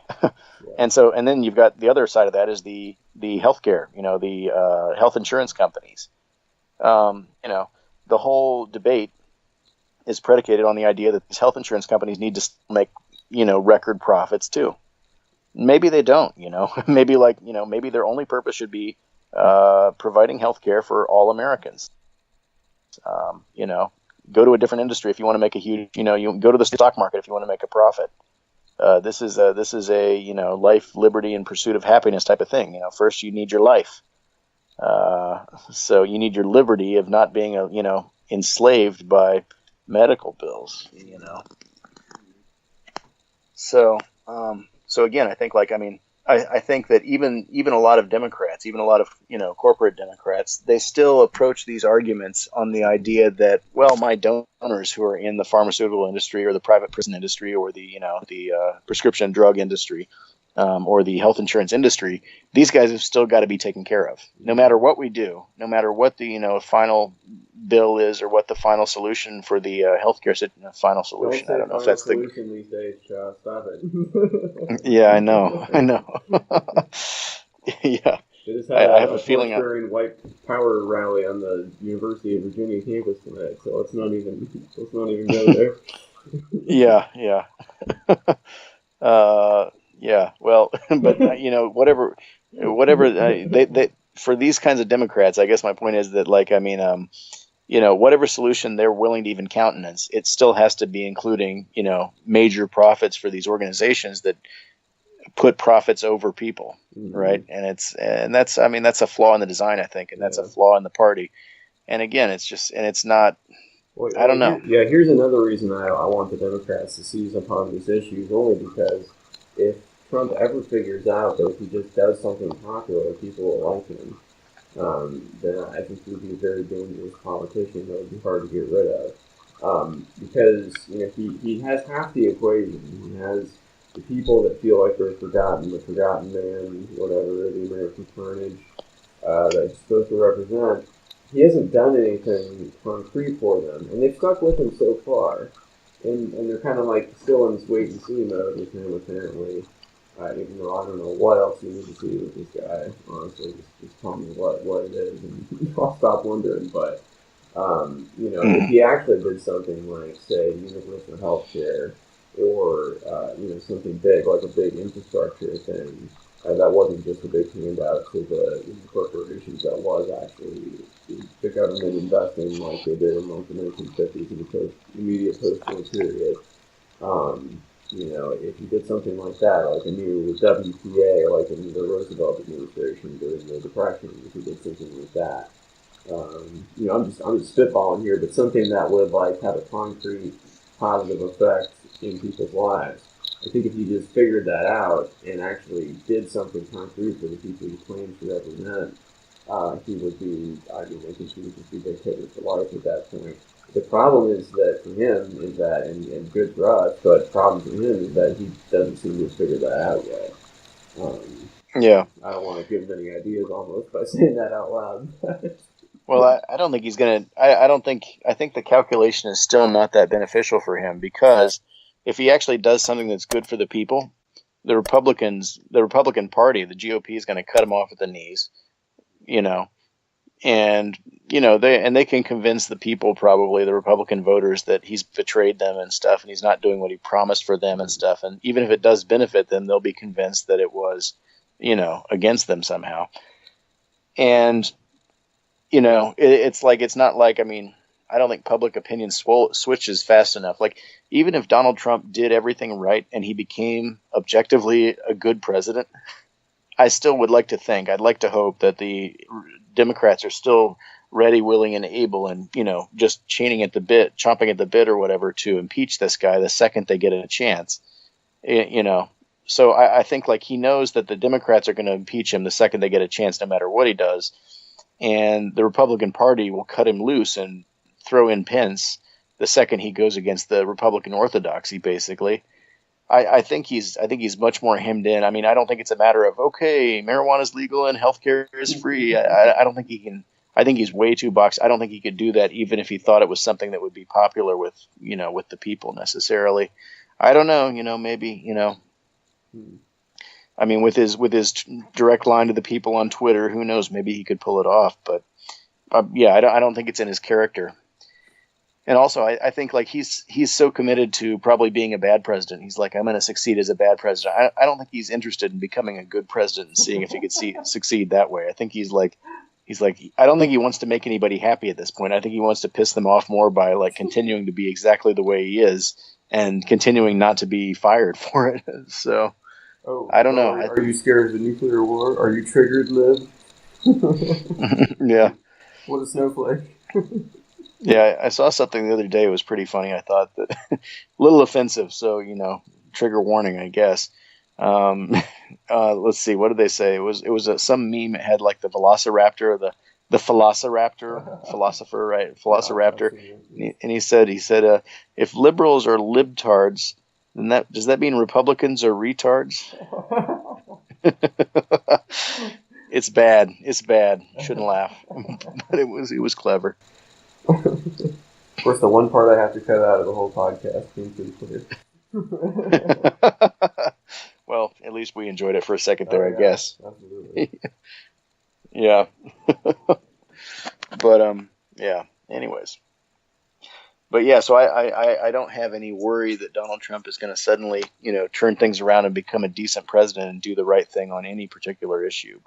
And then you've got the other side of that is the healthcare, the health insurance companies. The whole debate is predicated on the idea that these health insurance companies need to make, record profits too. Maybe they don't, maybe maybe their only purpose should be providing healthcare for all Americans. Go to a different industry if you want to make a huge, you go to the stock market if you want to make a profit. This is a life, liberty, and pursuit of happiness type of thing. First you need your life, so you need your liberty of not being enslaved by medical bills. So again, I think I think that even a lot of Democrats, even a lot of corporate Democrats, they still approach these arguments on the idea that, well, my donors who are in the pharmaceutical industry or the private prison industry or the prescription drug industry, or the health insurance industry, these guys have still got to be taken care of, no matter what we do, no matter what the final bill is or what the final solution for the healthcare final solution. I don't know if that's the solution these days, Charles. Stop it. Yeah, I know. Yeah. They just had I have a feeling torch-bearing white power rally on the University of Virginia campus tonight, so let's not even go there. Yeah. Yeah. Well, but whatever they for these kinds of Democrats, I guess my point is that whatever solution they're willing to even countenance, it still has to be including, major profits for these organizations that put profits over people. Mm-hmm. Right. And that's a flaw in the design, I think. And that's a flaw in the party. And again, it's not, well, I don't know. Here's another reason I want the Democrats to seize upon these issues, only because if Trump ever figures out that if he just does something popular, people will like him, then I think he'd be a very dangerous politician that would be hard to get rid of. Because he has half the equation. He has the people that feel like they're forgotten, the forgotten man, whatever, the American carnage that he's supposed to represent. He hasn't done anything concrete for them, and they've stuck with him so far. And they're kind of like still in this wait-and-see mode with him, apparently. Even though I don't know what else you need to see with this guy, honestly. Just tell me what it is, and I'll stop wondering. But, if he actually did something like, say, universal health care, or, something big, like a big infrastructure thing, that wasn't just a big handout to the corporations, that was actually the government investing like they did in like the 1950s in the immediate post-war period. If you did something like that, like a new WPA, like in the Roosevelt administration during the Depression, if you did something like that, I'm just spitballing here, but something that would like have a concrete positive effect in people's lives. I think if you just figured that out and actually did something concrete for the people he claims to represent, he would be, I think he would just be dictator for life at that point. The problem is that for him is that, and good for us, but the problem for him is that he doesn't seem to have figured that out yet. I don't want to give him any ideas almost by saying that out loud. Well, I don't think he's going to, I think the calculation is still not that beneficial for him, because if he actually does something that's good for the people, the Republican Party, the GOP, is going to cut him off at the knees, and they can convince the people, probably the Republican voters, that he's betrayed them and stuff, and he's not doing what he promised for them and stuff. And even if it does benefit them, they'll be convinced that it was, against them somehow. And it's not like, I don't think public opinion switches fast enough. Like, even if Donald Trump did everything right and he became objectively a good president, I still would like to think, I'd like to hope that the Democrats are still ready, willing, and able, and, just chomping at the bit or whatever, to impeach this guy the second they get a chance, So I think, like, he knows that the Democrats are going to impeach him the second they get a chance, no matter what he does. And the Republican Party will cut him loose and throw in Pence the second he goes against the Republican orthodoxy, basically. I think he's much more hemmed in. I don't think it's a matter of, okay, marijuana is legal and healthcare is free. I don't think he can. I think he's way too boxed. I don't think he could do that, even if he thought it was something that would be popular with the people necessarily. I don't know. Maybe. With his direct line to the people on Twitter, who knows? Maybe he could pull it off. But I don't think it's in his character. And also, I think, like, he's so committed to probably being a bad president. He's like, I'm going to succeed as a bad president. I don't think he's interested in becoming a good president and seeing if he could succeed that way. I think he's like, I don't think he wants to make anybody happy at this point. I think he wants to piss them off more by, like, continuing to be exactly the way he is and continuing not to be fired for it. So, I don't know. Are you scared of the nuclear war? Are you triggered, Liv? Yeah. What a snowflake. Yeah, I saw something the other day. It was pretty funny. I thought that a little offensive. So, trigger warning, I guess. Let's see. What did they say? It was some meme. It had like the Velociraptor, or the Velociraptor, philosopher, right? Velociraptor. And he said, if liberals are libtards, And does that mean Republicans are retards? It's bad. It's bad. Shouldn't laugh. But it was clever. Of course, the one part I have to cut out of the whole podcast came pretty clear. Well, at least we enjoyed it for a second there, I guess. Absolutely. Yeah. But yeah. Anyways. But yeah, so I don't have any worry that Donald Trump is going to suddenly, turn things around and become a decent president and do the right thing on any particular issue.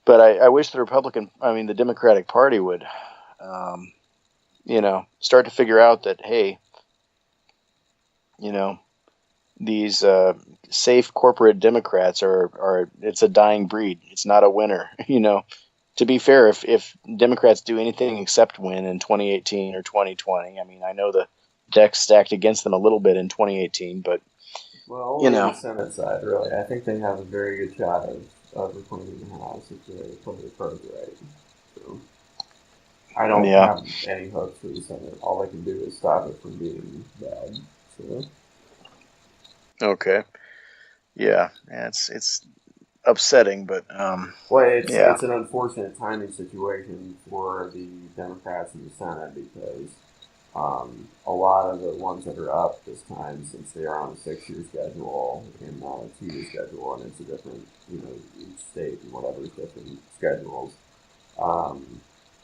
But I wish the Democratic Party would, start to figure out that, hey, these safe corporate Democrats it's a dying breed. It's not a winner, To be fair, if Democrats do anything except win in 2018 or 2020, I mean, I know the deck's stacked against them a little bit in 2018, but, only on the Senate side, really. I think they have a very good shot of reclaiming the House if they play the cards right. So, I don't have any hopes for the Senate. All they can do is stop it from being bad. So. Okay. Yeah, it's upsetting, but it's an unfortunate timing situation for the Democrats in the Senate because a lot of the ones that are up this time, since they are on a 6-year schedule and not a 2-year schedule, and it's a different, each state and whatever's different schedules,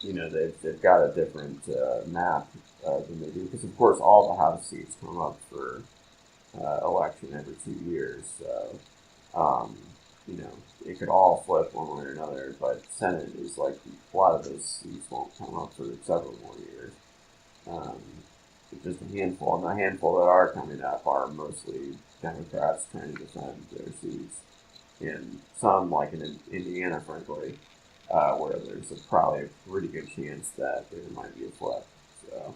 they've got a different map than they do because, of course, all the House seats come up for election every 2 years, so. It could all flip one way or another, but Senate is like a lot of those seats won't come up for several more years. Just a handful, and the handful that are coming up are mostly Democrats trying to defend their seats. And some, like in Indiana, frankly, where there's probably a pretty good chance that there might be a flip. So,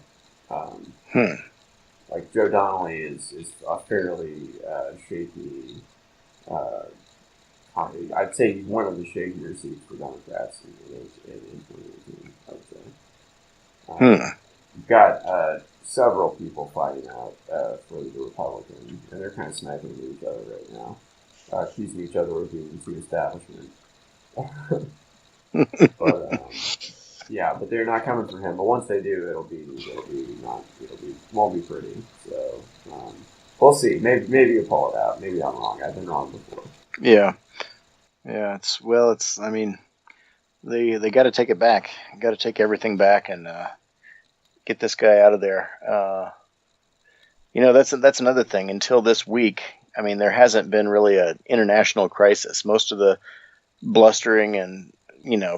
like Joe Donnelly is a fairly shaky. I'd say one of the shakier seats for Democrats in 2018, I would say. You've got several people fighting out for the Republican, and they're kind of sniping at each other right now, accusing each other of being too establishment. But they're not coming for him. But once they do, won't be pretty. So we'll see. Maybe you'll pull it out. Maybe I'm wrong. I've been wrong before. Yeah. I mean, they got to take it back. Got to take everything back and get this guy out of there. That's another thing. Until this week, I mean, there hasn't been really an international crisis. Most of the blustering and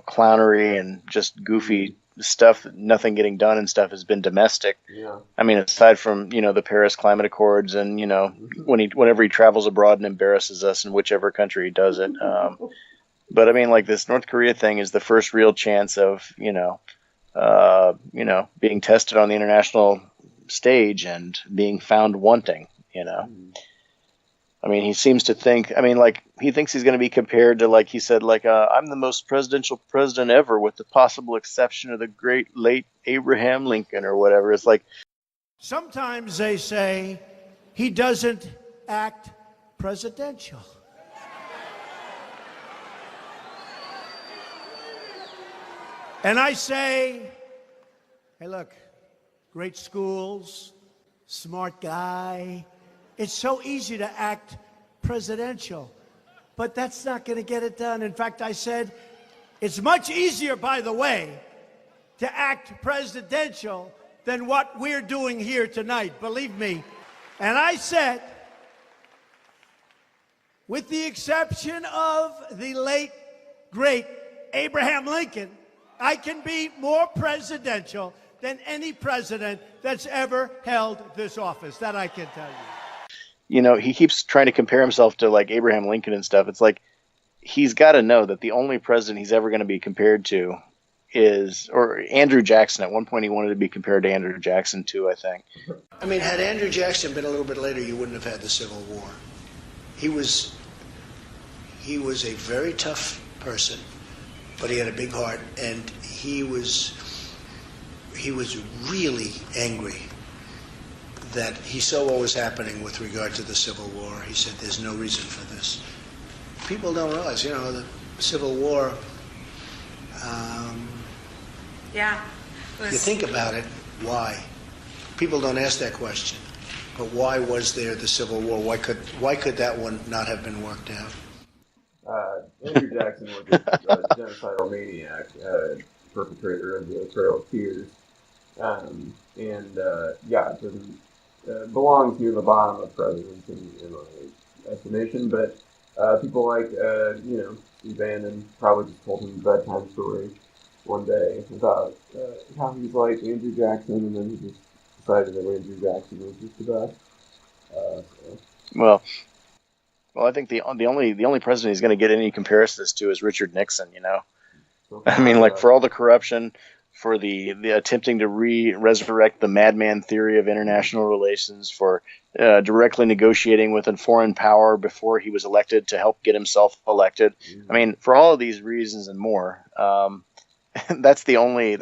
clownery and just goofy stuff, nothing getting done and stuff has been domestic. Yeah. I mean, aside from, the Paris Climate Accords and, whenever he travels abroad and embarrasses us in whichever country he does it. But I mean, like this North Korea thing is the first real chance of, being tested on the international stage and being found wanting, I mean, he seems to think, he thinks he's going to be compared to, like he said, I'm the most presidential president ever with the possible exception of the great late Abraham Lincoln or whatever. It's like. Sometimes they say he doesn't act presidential. And I say, hey, look, great schools, smart guy. It's so easy to act presidential, but that's not going to get it done. In fact, I said, it's much easier, by the way, to act presidential than what we're doing here tonight, believe me. And I said, with the exception of the late, great Abraham Lincoln, I can be more presidential than any president that's ever held this office. That I can tell you. He keeps trying to compare himself to like Abraham Lincoln and stuff. It's like he's got to know that the only president he's ever going to be compared to or Andrew Jackson. At one point, he wanted to be compared to Andrew Jackson too, I think. I mean, had Andrew Jackson been a little bit later, you wouldn't have had the Civil War. He was a very tough person, but he had a big heart, and he was really angry that he saw what was happening with regard to the Civil War. He said there's no reason for this. People don't realize, the Civil War, Yeah. you think about it, why? People don't ask that question. But why was there the Civil War? Why could that one not have been worked out? Andrew Jackson was a genocidal maniac, perpetrator of the Trail of Tears. It doesn't belongs near the bottom of presidents in my estimation, but people like, Steve Bannon probably just told him a bedtime story one day about how he's like Andrew Jackson, and then he just decided that Andrew Jackson was just the best. Well, I think the only president he's going to get any comparisons to is Richard Nixon. I mean, like, for all the corruption, for the attempting to resurrect the madman theory of international relations, for directly negotiating with a foreign power before he was elected to help get himself elected. I mean, for all of these reasons and more, that's the only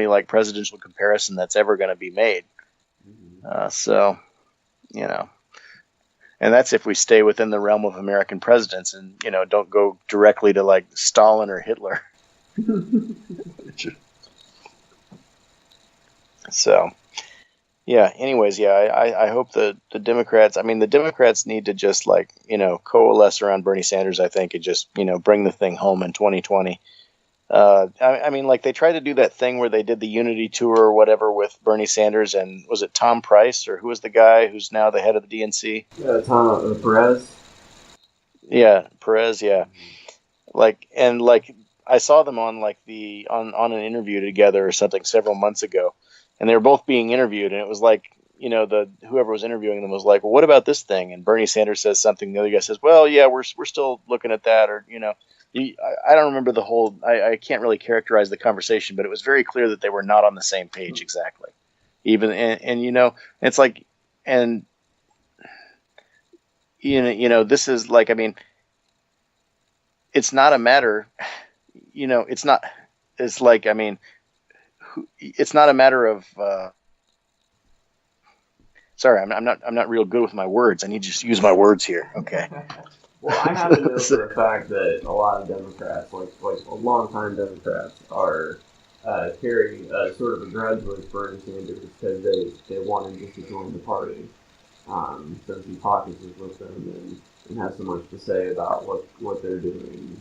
like presidential comparison that's ever going to be made. And that's if we stay within the realm of American presidents and, don't go directly to like Stalin or Hitler. So, anyways, I hope the Democrats, the Democrats need to just coalesce around Bernie Sanders, I think, and just, bring the thing home in 2020. They tried to do that thing where they did the Unity tour or whatever with Bernie Sanders, and was it Tom Price, or who was the guy who's now the head of the DNC? Tom Perez. Yeah, Perez. Yeah, I saw them on on an interview together or something several months ago, and they were both being interviewed, and it was like, whoever was interviewing them was like, well, what about this thing? And Bernie Sanders says something, the other guy says, well, yeah, we're still looking at that, or I don't remember the whole. I can't really characterize the conversation, but it was very clear that they were not on the same page exactly. Even it's like, and this is like, it's not a matter. It's not. It's like, it's not a matter of. Sorry, I'm not real good with my words. I need to just use my words here. Okay. Well, I happen to know for a fact that a lot of Democrats, like long-time Democrats, are carry sort of a grudge with Bernie Sanders because they want him just to join the party, since he caucuses with them and has so much to say about what they're doing.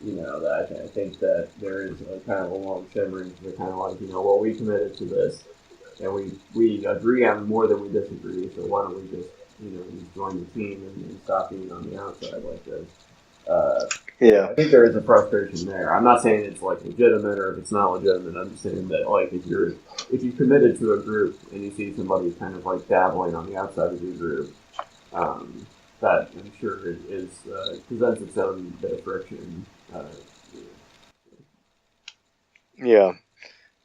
That I think that there is a kind of a long simmering. They're kind of like, well, we committed to this, and we agree on more than we disagree. So why don't we just join the team and stop being on the outside like this. I think there is a frustration there. I'm not saying it's legitimate or if it's not legitimate. I'm just saying that if you committed to a group and you see somebody kind of dabbling on the outside of your group, that I'm sure presents its own bit of friction.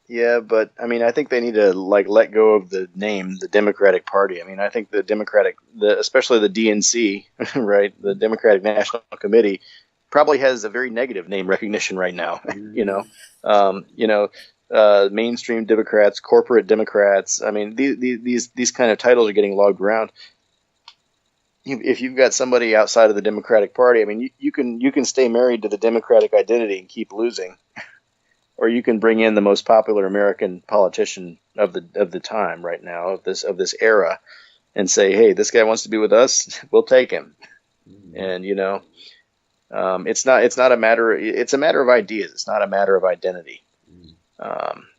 Yeah, but I think they need to let go of the name, the Democratic Party. I think especially the DNC, right, the Democratic National Committee, probably has a very negative name recognition right now. Mainstream Democrats, corporate Democrats. These kind of titles are getting logged around. If you've got somebody outside of the Democratic Party, you can stay married to the Democratic identity and keep losing. Or you can bring in the most popular American politician of the time right now, of this era, and say, hey, this guy wants to be with us, we'll take him. And it's not a matter. It's a matter of ideas. It's not a matter of identity.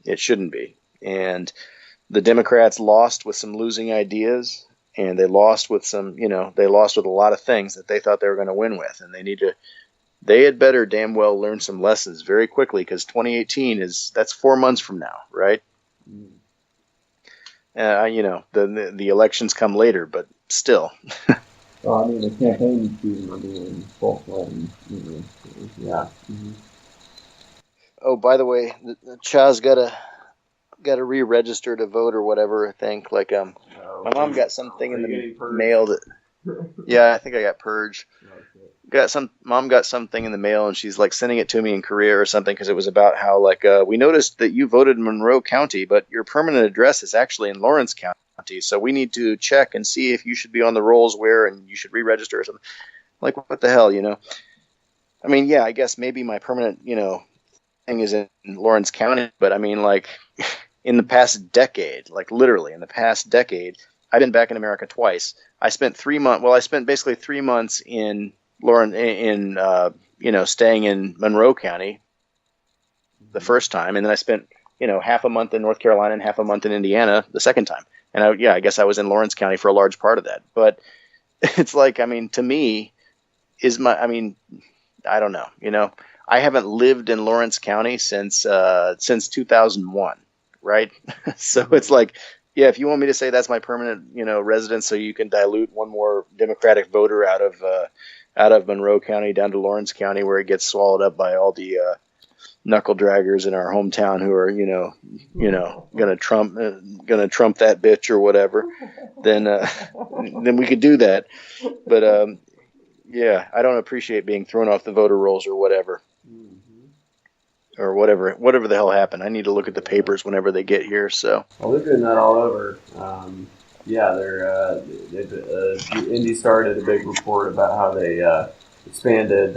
It shouldn't be. And the Democrats lost with some losing ideas, and they lost with a lot of things that they thought they were going to win with, and they had better damn well learn some lessons very quickly, because 2018 that's 4 months from now, right? The elections come later, but still. Well, the campaign season will be in full swing. Yeah. Mm-hmm. Oh, by the way, Cha's got to re-register to vote or whatever. I think my mom got something in the mail that. Yeah, I think I got purged. Mom got something in the mail, and she's sending it to me in Korea or something, because it was about how we noticed that you voted in Monroe County, but your permanent address is actually in Lawrence County. So we need to check and see if you should be on the rolls and you should re-register or something. Like, what the hell, I mean, yeah, I guess maybe my permanent, thing is in Lawrence County, but I mean, like, in the past decade, like literally in the past decade, I've been back in America twice. I spent 3 months. Well, I spent basically 3 months in staying in Monroe County the first time, and then I spent half a month in North Carolina and half a month in Indiana the second time. And I guess I was in Lawrence County for a large part of that. But it's like, I mean, to me, I don't know. I haven't lived in Lawrence County since 2001, right? So it's like, yeah, if you want me to say that's my permanent, residence, so you can dilute one more Democratic voter out of Monroe County down to Lawrence County, where it gets swallowed up by all the knuckle draggers in our hometown who are, gonna trump that bitch or whatever, then we could do that. But yeah, I don't appreciate being thrown off the voter rolls or whatever. Or whatever the hell happened. I need to look at the papers whenever they get here. So. Well, they're doing that all over. Indy started a big report about how they expanded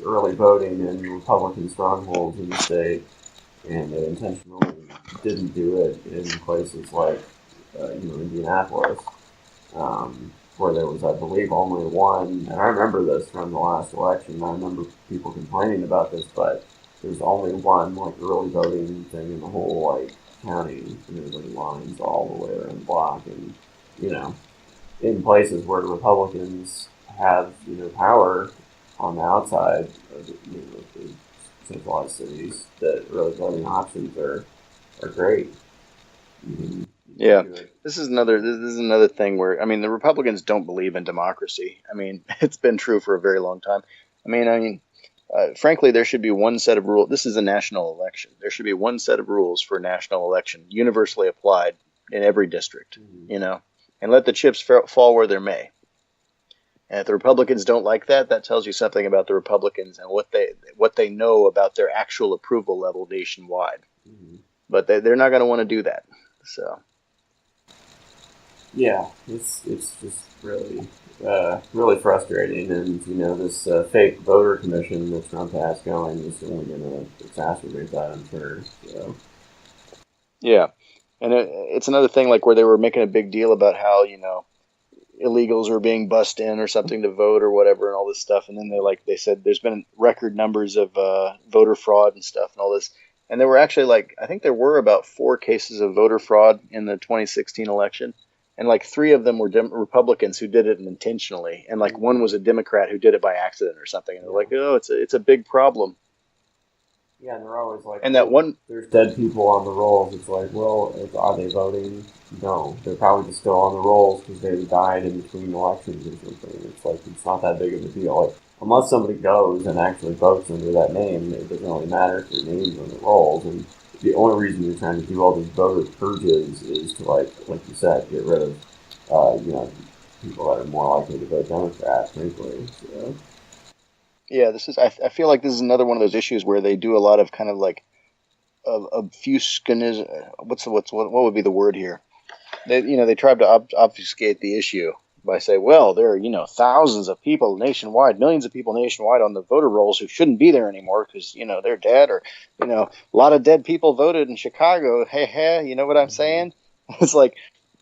early voting in Republican strongholds in the state, and they intentionally didn't do it in places like Indianapolis, where there was, I believe, only one. And I remember this from the last election. I remember people complaining about this, but there's only one early voting thing in the whole county, and everybody lines all the way around the block, and in places where Republicans have power on the outside of the centralized cities, that early voting options are great. Yeah, this is another thing where, I mean, the Republicans don't believe in democracy. I mean, it's been true for a very long time. I mean. Frankly, there should be one set of rules. This is a national election. There should be one set of rules for a national election, universally applied in every district, and let the chips fall where they may. And if the Republicans don't like that, that tells you something about the Republicans and what they know about their actual approval level nationwide. But they're not going to want to do that. So. Yeah, it's just really frustrating, and this fake voter commission that Trump has going is only going to exacerbate that, I'm sure. So. Yeah, and it's another thing where they were making a big deal about how illegals were being bussed in or something to vote or whatever and all this stuff, and then they said there's been record numbers of voter fraud and stuff and all this, and there were actually I think there were about 4 cases of voter fraud in the 2016 election. And 3 of them were Republicans who did it intentionally, and one was a Democrat who did it by accident or something. And they're like, "Oh, it's a big problem." Yeah, and they're always like, and that one, there's dead people on the rolls. It's like, well, are they voting? No, they're probably just still on the rolls because they died in between elections or something. It's not that big of a deal. Unless somebody goes and actually votes under that name, it doesn't really matter if their name's on the rolls. And the only reason you're trying to do all these voter purges is to, like you said, get rid of, people that are more likely to vote Democrat, frankly. So. Yeah, I feel like this is another one of those issues where they do a lot of kind of obfuscanism. What would be the word here? They try to obfuscate the issue by saying, well, there are, thousands of people nationwide, millions of people nationwide on the voter rolls who shouldn't be there anymore because, they're dead, or, a lot of dead people voted in Chicago. Hey, you know what I'm saying? It's like,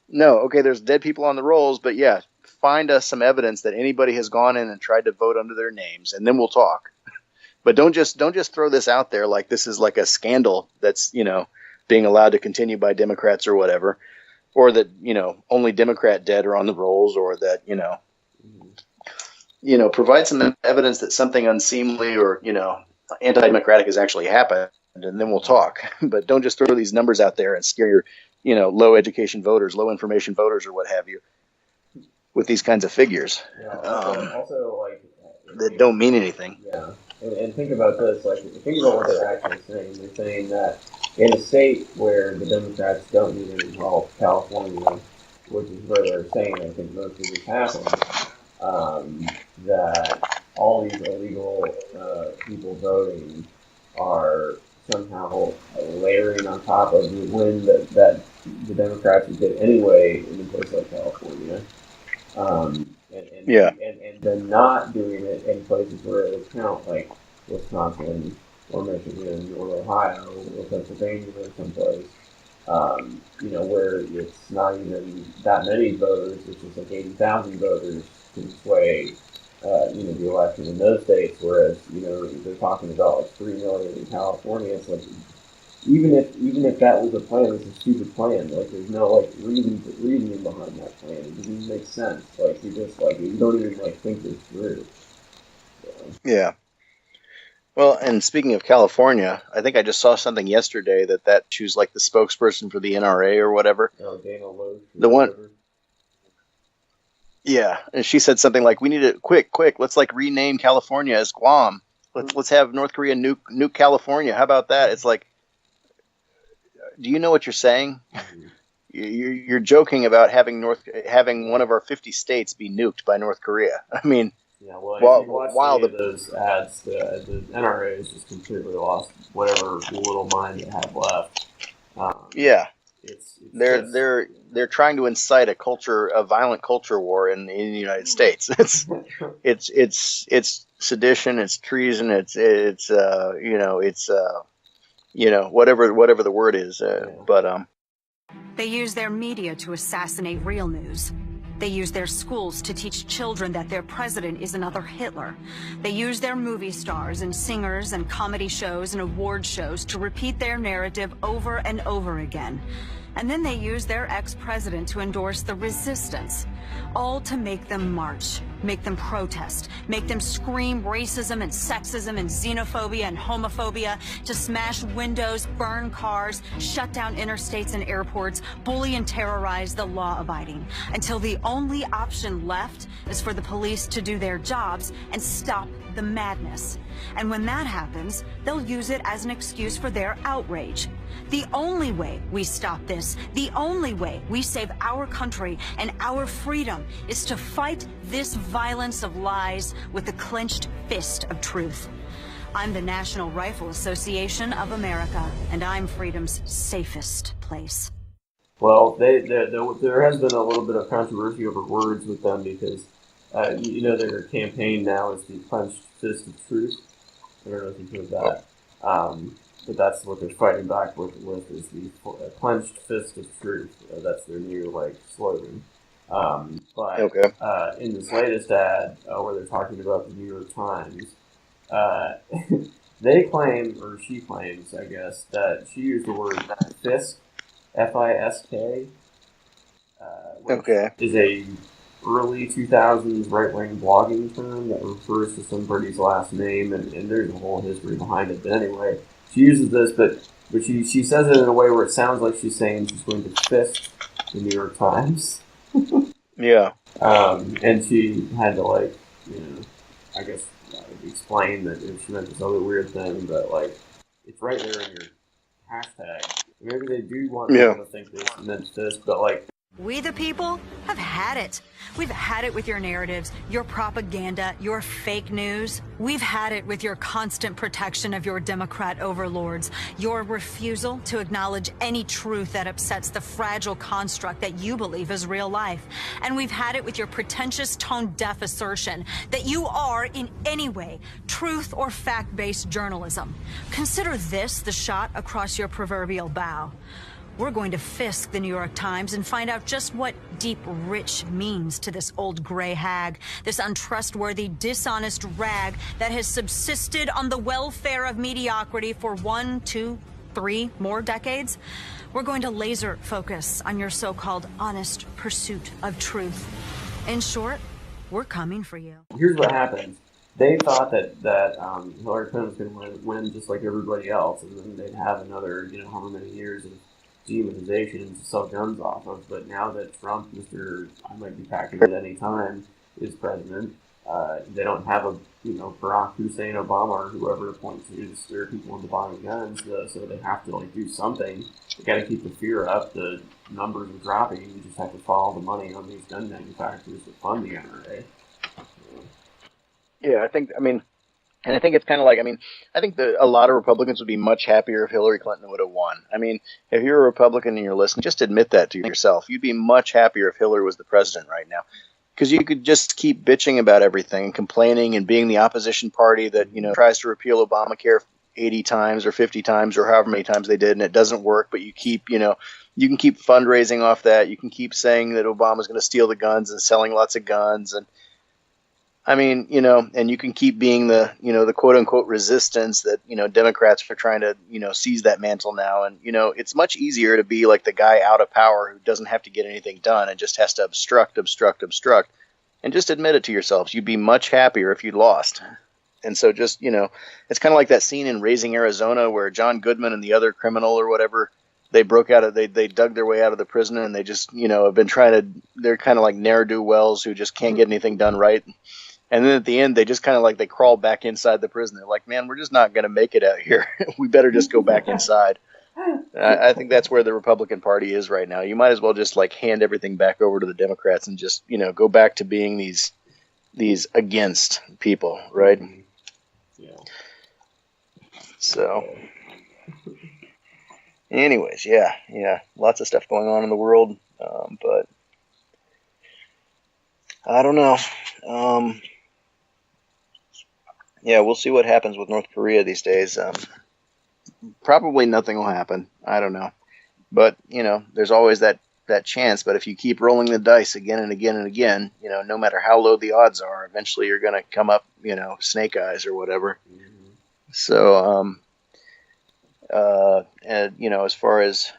no, okay, there's dead people on the rolls, but yeah, find us some evidence that anybody has gone in and tried to vote under their names, and then we'll talk. But don't just throw this out there like this is like a scandal that's, being allowed to continue by Democrats or whatever. Or that, only Democrat dead are on the rolls, or that, provide some evidence that something unseemly or, anti-democratic has actually happened, and then we'll talk. But don't just throw these numbers out there and scare your, low education voters, low information voters, or what have you, with these kinds of figures. That don't mean anything. Yeah, and think about this, think about what they're actually saying. They're saying that in a state where the Democrats don't need any help, California, which is where they're saying I think most of this happened, that all these illegal people voting are somehow layering on top of the win that the Democrats would get anyway in a place like California. And then not doing it in places where it would count, like Wisconsin or Michigan or Ohio or Pennsylvania or someplace, where it's not even that many voters, it's just like 80,000 voters can sway, the election in those states, whereas, they're talking about like 3 million in California. It's like, even if that was a plan, it's a stupid plan. Like, there's no like reasoning behind that plan. It doesn't even make sense. Like, you just you don't even think this through. So. Yeah. Well, and speaking of California, I think I just saw something yesterday that she's like the spokesperson for the NRA or whatever. Oh, Dana Loesch. The one. Yeah, and she said something like, "We need to quick, let's like rename California as Guam. Let's have North Korea nuke California. How about that?" It's like, do you know what you're saying? Mm-hmm. You're joking about having one of our 50 states be nuked by North Korea. I mean, yeah. Well, if you watch those ads, the NRA has just completely lost whatever little mind they have left. Yeah, they're trying to incite a violent culture war in the United States. It's sedition, it's treason, it's whatever the word is. But they use their media to assassinate real news. They use their schools to teach children that their president is another Hitler. They use their movie stars and singers and comedy shows and award shows to repeat their narrative over and over again. And then they use their ex-president to endorse the resistance, all to make them march, make them protest, make them scream racism and sexism and xenophobia and homophobia, to smash windows, burn cars, shut down interstates and airports, bully and terrorize the law-abiding, until the only option left is for the police to do their jobs and stop the madness. And when that happens, they'll use it as an excuse for their outrage. The only way we stop this, the only way we save our country and our freedom, is to fight this violence of lies with the clenched fist of truth. I'm the National Rifle Association of America, and I'm freedom's safest place. Well, there has been a little bit of controversy over words with them because, their campaign now is the clenched fist of truth. I don't know if you've heard that. But that's what they're fighting back with is the clenched fist of truth. That's their new slogan. In this latest ad, where they're talking about the New York Times, they claim, or she claims, I guess, that she used the word fisk, F-I-S-K, which is a early 2000s right-wing blogging term that refers to somebody's last name, and there's a whole history behind it. But anyway, she uses this, but she says it in a way where it sounds like she's saying she's going to fist the New York Times. Yeah. And she had to, I guess, explain that she meant this other weird thing, but, it's right there in your hashtag. Maybe they do want people to think they meant this, but, We the people have had it. We've had it with your narratives, your propaganda, your fake news. We've had it with your constant protection of your Democrat overlords, your refusal to acknowledge any truth that upsets the fragile construct that you believe is real life. And we've had it with your pretentious, tone-deaf assertion that you are, in any way, truth or fact-based journalism. Consider this the shot across your proverbial bow. We're going to fisk the New York Times and find out just what deep rich means to this old gray hag, this untrustworthy, dishonest rag that has subsisted on the welfare of mediocrity for 1, 2, 3 more decades. We're going to laser focus on your so-called honest pursuit of truth. In short, we're coming for you. Here's what happens. They thought that Hillary Clinton was going to win just like everybody else, and then they'd have another, however many years of demonization to sell guns off of. But now that Trump, I might be packing at any time, is president, they don't have a Barack Hussein Obama or whoever appoints you to steer people into buying guns, so they have to do something. They got to keep the fear up. The numbers are dropping. You just have to follow the money on these gun manufacturers that fund the NRA. Yeah, I think And I think it's kind of like, I mean, I think that a lot of Republicans would be much happier if Hillary Clinton would have won. I mean, if you're a Republican and you're listening, just admit that to yourself. You'd be much happier if Hillary was the president right now. Because you could just keep bitching about everything and complaining and being the opposition party that, you know, tries to repeal Obamacare 80 times or 50 times or however many times they did, and it doesn't work, but you keep, you know, you can keep fundraising off that. You can keep saying that Obama's going to steal the guns and selling lots of guns. And I mean, you know, and you can keep being the, you know, the quote unquote resistance that, you know, Democrats are trying to, you know, seize that mantle now. And, you know, it's much easier to be like the guy out of power who doesn't have to get anything done and just has to obstruct, and just admit it to yourselves. You'd be much happier if you'd lost. And so just, you know, it's kind of like that scene in Raising Arizona where John Goodman and the other criminal or whatever, they broke out of, they dug their way out of the prison, and they just, you know, have been trying to, they're kind of like ne'er-do-wells who just can't get anything done right. And then at the end, they just kind of like, they crawl back inside the prison. They're like, man, we're just not going to make it out here. We better just go back inside. I think that's where the Republican Party is right now. You might as well just like hand everything back over to the Democrats and just, you know, go back to being these against people, right? Yeah. So, anyways, yeah, lots of stuff going on in the world, but I don't know. Yeah, we'll see what happens with North Korea these days. Probably nothing will happen. I don't know. But, you know, there's always that chance. But if you keep rolling the dice again and again and again, you know, no matter how low the odds are, eventually you're going to come up, you know, snake eyes or whatever. Mm-hmm. So, and, you know, as far as,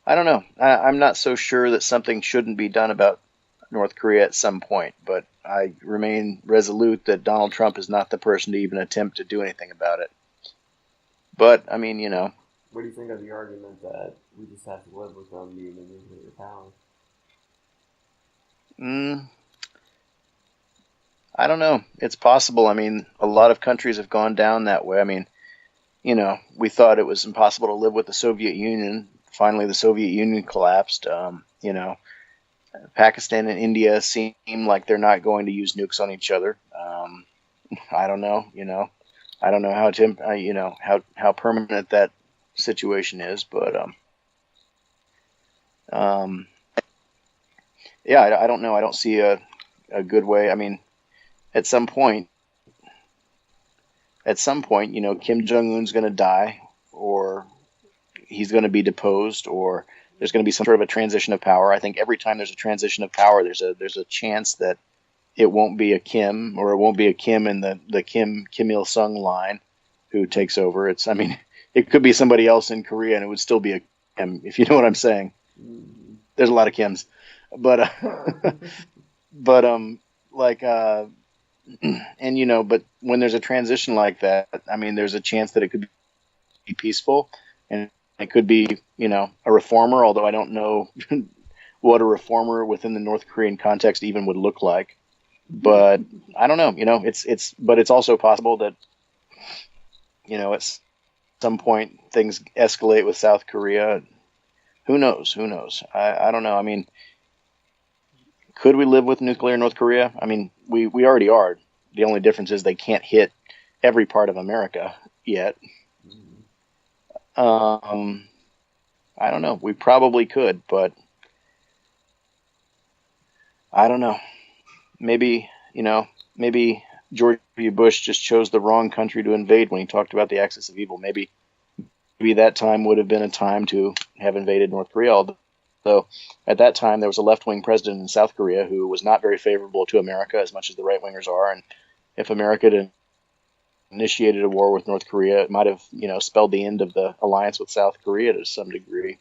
I don't know. I'm not so sure that something shouldn't be done about North Korea at some point. But I remain resolute that Donald Trump is not the person to even attempt to do anything about it. But, I mean, you know. What do you think of the argument that we just have to live with them being in nuclear power? I don't know. It's possible. I mean, a lot of countries have gone down that way. I mean, you know, we thought it was impossible to live with the Soviet Union. Finally, the Soviet Union collapsed. You know, Pakistan and India seem like they're not going to use nukes on each other. I don't know, you know. I don't know you know, how permanent that situation is, but yeah, I don't know. I don't see a good way. I mean, at some point, you know, Kim Jong-un's going to die, or he's going to be deposed, or there's going to be some sort of a transition of power. I think every time there's a transition of power, there's a chance that it won't be a Kim, or it won't be a Kim in the Kim Il-sung line who takes over. I mean, it could be somebody else in Korea and it would still be a Kim, if you know what I'm saying. There's a lot of Kims, but, and you know, but when there's a transition like that, I mean, there's a chance that it could be peaceful, and it could be, you know, a reformer, although I don't know what a reformer within the North Korean context even would look like. But I don't know, you know, but it's also possible that, you know, at some point things escalate with South Korea. Who knows? I don't know. I mean, could we live with nuclear North Korea? I mean, we already are. The only difference is they can't hit every part of America yet. I don't know. We probably could, but I don't know. Maybe George W. Bush just chose the wrong country to invade when he talked about the axis of evil. Maybe that time would have been a time to have invaded North Korea. Although at that time there was a left-wing president in South Korea who was not very favorable to America, as much as the right-wingers are. And if America had initiated a war with North Korea, it might have, you know, spelled the end of the alliance with South Korea to some degree,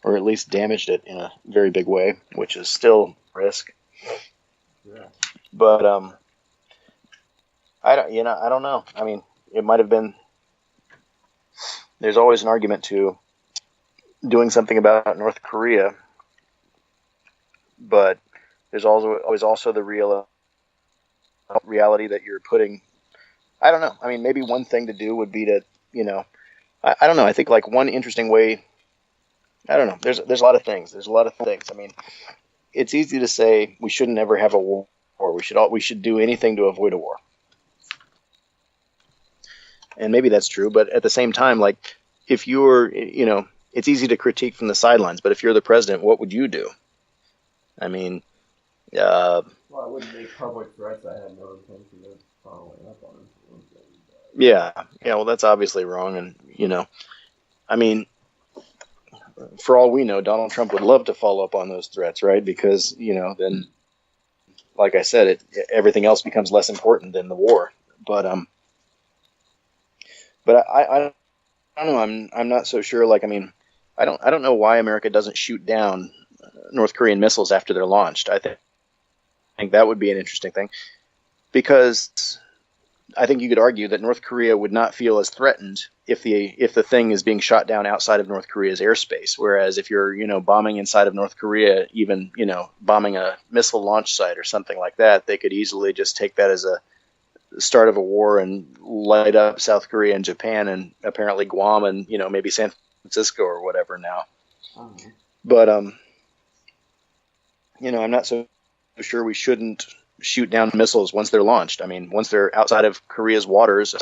or at least damaged it in a very big way, which is still a risk. Yeah. But I don't know. I mean, it might have been. There's always an argument to doing something about North Korea, but there's always also the reality that you're putting. I don't know. I mean, maybe one thing to do would be to, you know, I don't know. I think like one interesting way. I don't know. There's a lot of things. I mean, it's easy to say we shouldn't ever have a war, or we should do anything to avoid a war. and maybe that's true, but at the same time, like, if you're, you know, it's easy to critique from the sidelines, but if you're the president, what would you do? I mean, well, I wouldn't make public threats I had no intention of following up on. Yeah, well, that's obviously wrong, and, you know, I mean, for all we know, Donald Trump would love to follow up on those threats, right? Because, you know, then, like I said, everything else becomes less important than the war. But I don't know. I'm not so sure. Like, I mean, I don't know why America doesn't shoot down North Korean missiles after they're launched. I think that would be an interesting thing, because I think you could argue that North Korea would not feel as threatened if the thing is being shot down outside of North Korea's airspace. Whereas if you're, you know, bombing inside of North Korea, even, you know, bombing a missile launch site or something like that, they could easily just take that as a start of a war and light up South Korea and Japan and apparently Guam and, you know, maybe San Francisco or whatever now. But you know, I'm not so sure we shouldn't shoot down missiles once they're launched. I mean, once they're outside of Korea's waters,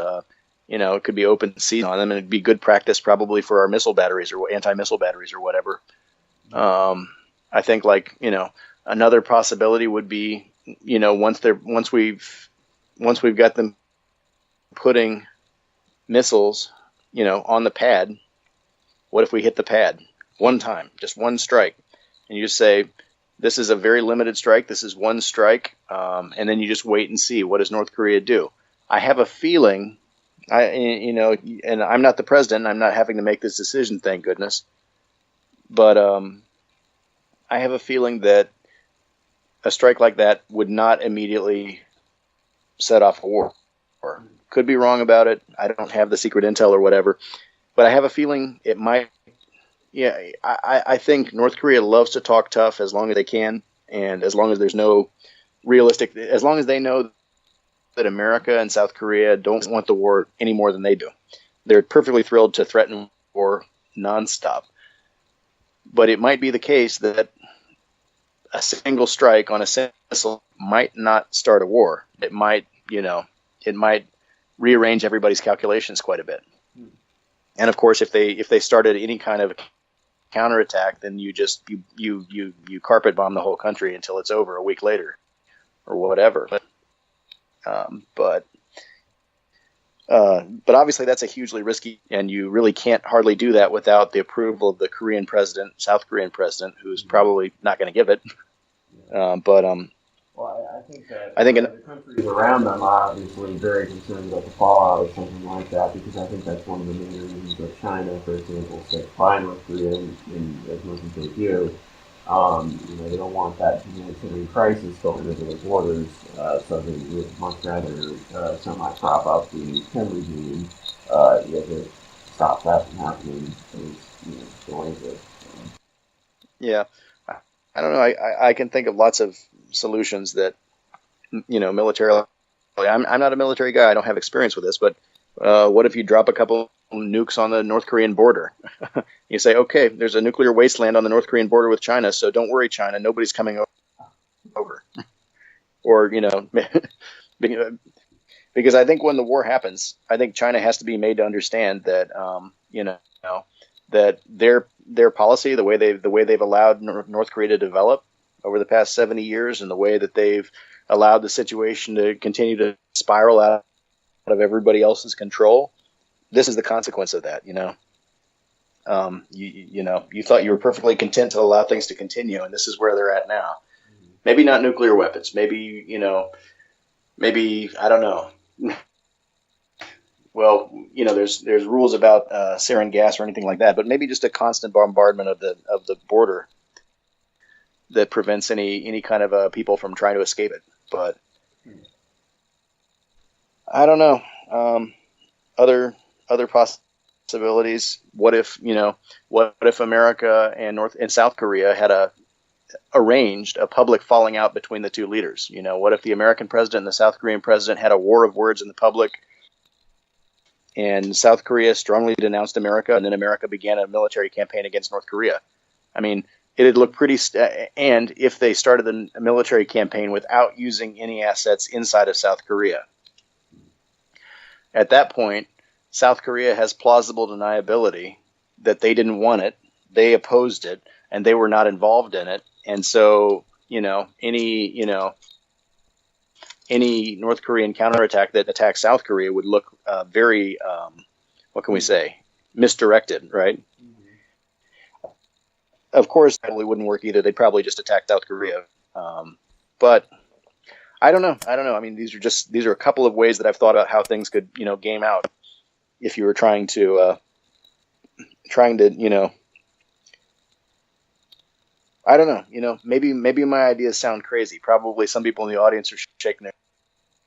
you know, it could be open sea on them, and it'd be good practice probably for our missile batteries or anti-missile batteries or whatever. I think, like, you know, another possibility would be, you know, once we've got them putting missiles, you know, on the pad, what if we hit the pad one time, just one strike, and you just say, this is a very limited strike. This is one strike. And then you just wait and see, what does North Korea do? I have a feeling, you know, and I'm not the president. I'm not having to make this decision, thank goodness. But I have a feeling that a strike like that would not immediately set off a war. Could be wrong about it. I don't have the secret intel or whatever. But I have a feeling it might. Yeah, I think North Korea loves to talk tough as long as they can, and as long as there's no realistic, as long as they know that America and South Korea don't want the war any more than they do. They're perfectly thrilled to threaten war nonstop. But it might be the case that a single strike on a missile might not start a war. It might, you know, it might rearrange everybody's calculations quite a bit. And of course, if they started any kind of counterattack, then you carpet bomb the whole country until it's over a week later, or whatever. But obviously that's a hugely risky, and you really can't hardly do that without the approval of the South Korean president, who's probably not going to give it. Well, I think that the countries around them are obviously very concerned about the fallout of something like that, because I think that's one of the main reasons that China, for example, said fine North Korea in as much as they do. You know, they don't want that humanitarian crisis going into their borders, so they would much rather semi-prop up the Kim regime to stop that from happening as delays it. Yeah, I don't know. I can think of lots of solutions that, you know, militarily. I'm not a military guy. I don't have experience with this, but what if you drop a couple nukes on the North Korean border? You say, okay, there's a nuclear wasteland on the North Korean border with China, so don't worry, China, nobody's coming over. Or, you know, because I think when the war happens, I think China has to be made to understand that, you know, that their policy, the way they've allowed North Korea to develop over the past 70 years, and the way that they've allowed the situation to continue to spiral out of everybody else's control, this is the consequence of that. You know, you know, you thought you were perfectly content to allow things to continue, and this is where they're at now. Maybe not nuclear weapons. Maybe, you know, maybe, I don't know. Well, you know, there's rules about sarin gas or anything like that, but maybe just a constant bombardment of the border that prevents any kind of people from trying to escape it. But I don't know. Other possibilities. What if America and South Korea had arranged a public falling out between the two leaders? You know, what if the American president and the South Korean president had a war of words in the public, and South Korea strongly denounced America, and then America began a military campaign against North Korea? I mean, it'd look pretty. And if they started a military campaign without using any assets inside of South Korea, at that point, South Korea has plausible deniability that they didn't want it, they opposed it, and they were not involved in it. And so, any North Korean counterattack that attacks South Korea would look very, what can we say, misdirected, right? Of course, it probably wouldn't work either. They'd probably just attack South Korea. But I don't know. I mean, these are a couple of ways that I've thought about how things could, game out if you were trying to, I don't know, maybe my ideas sound crazy. Probably some people in the audience are shaking their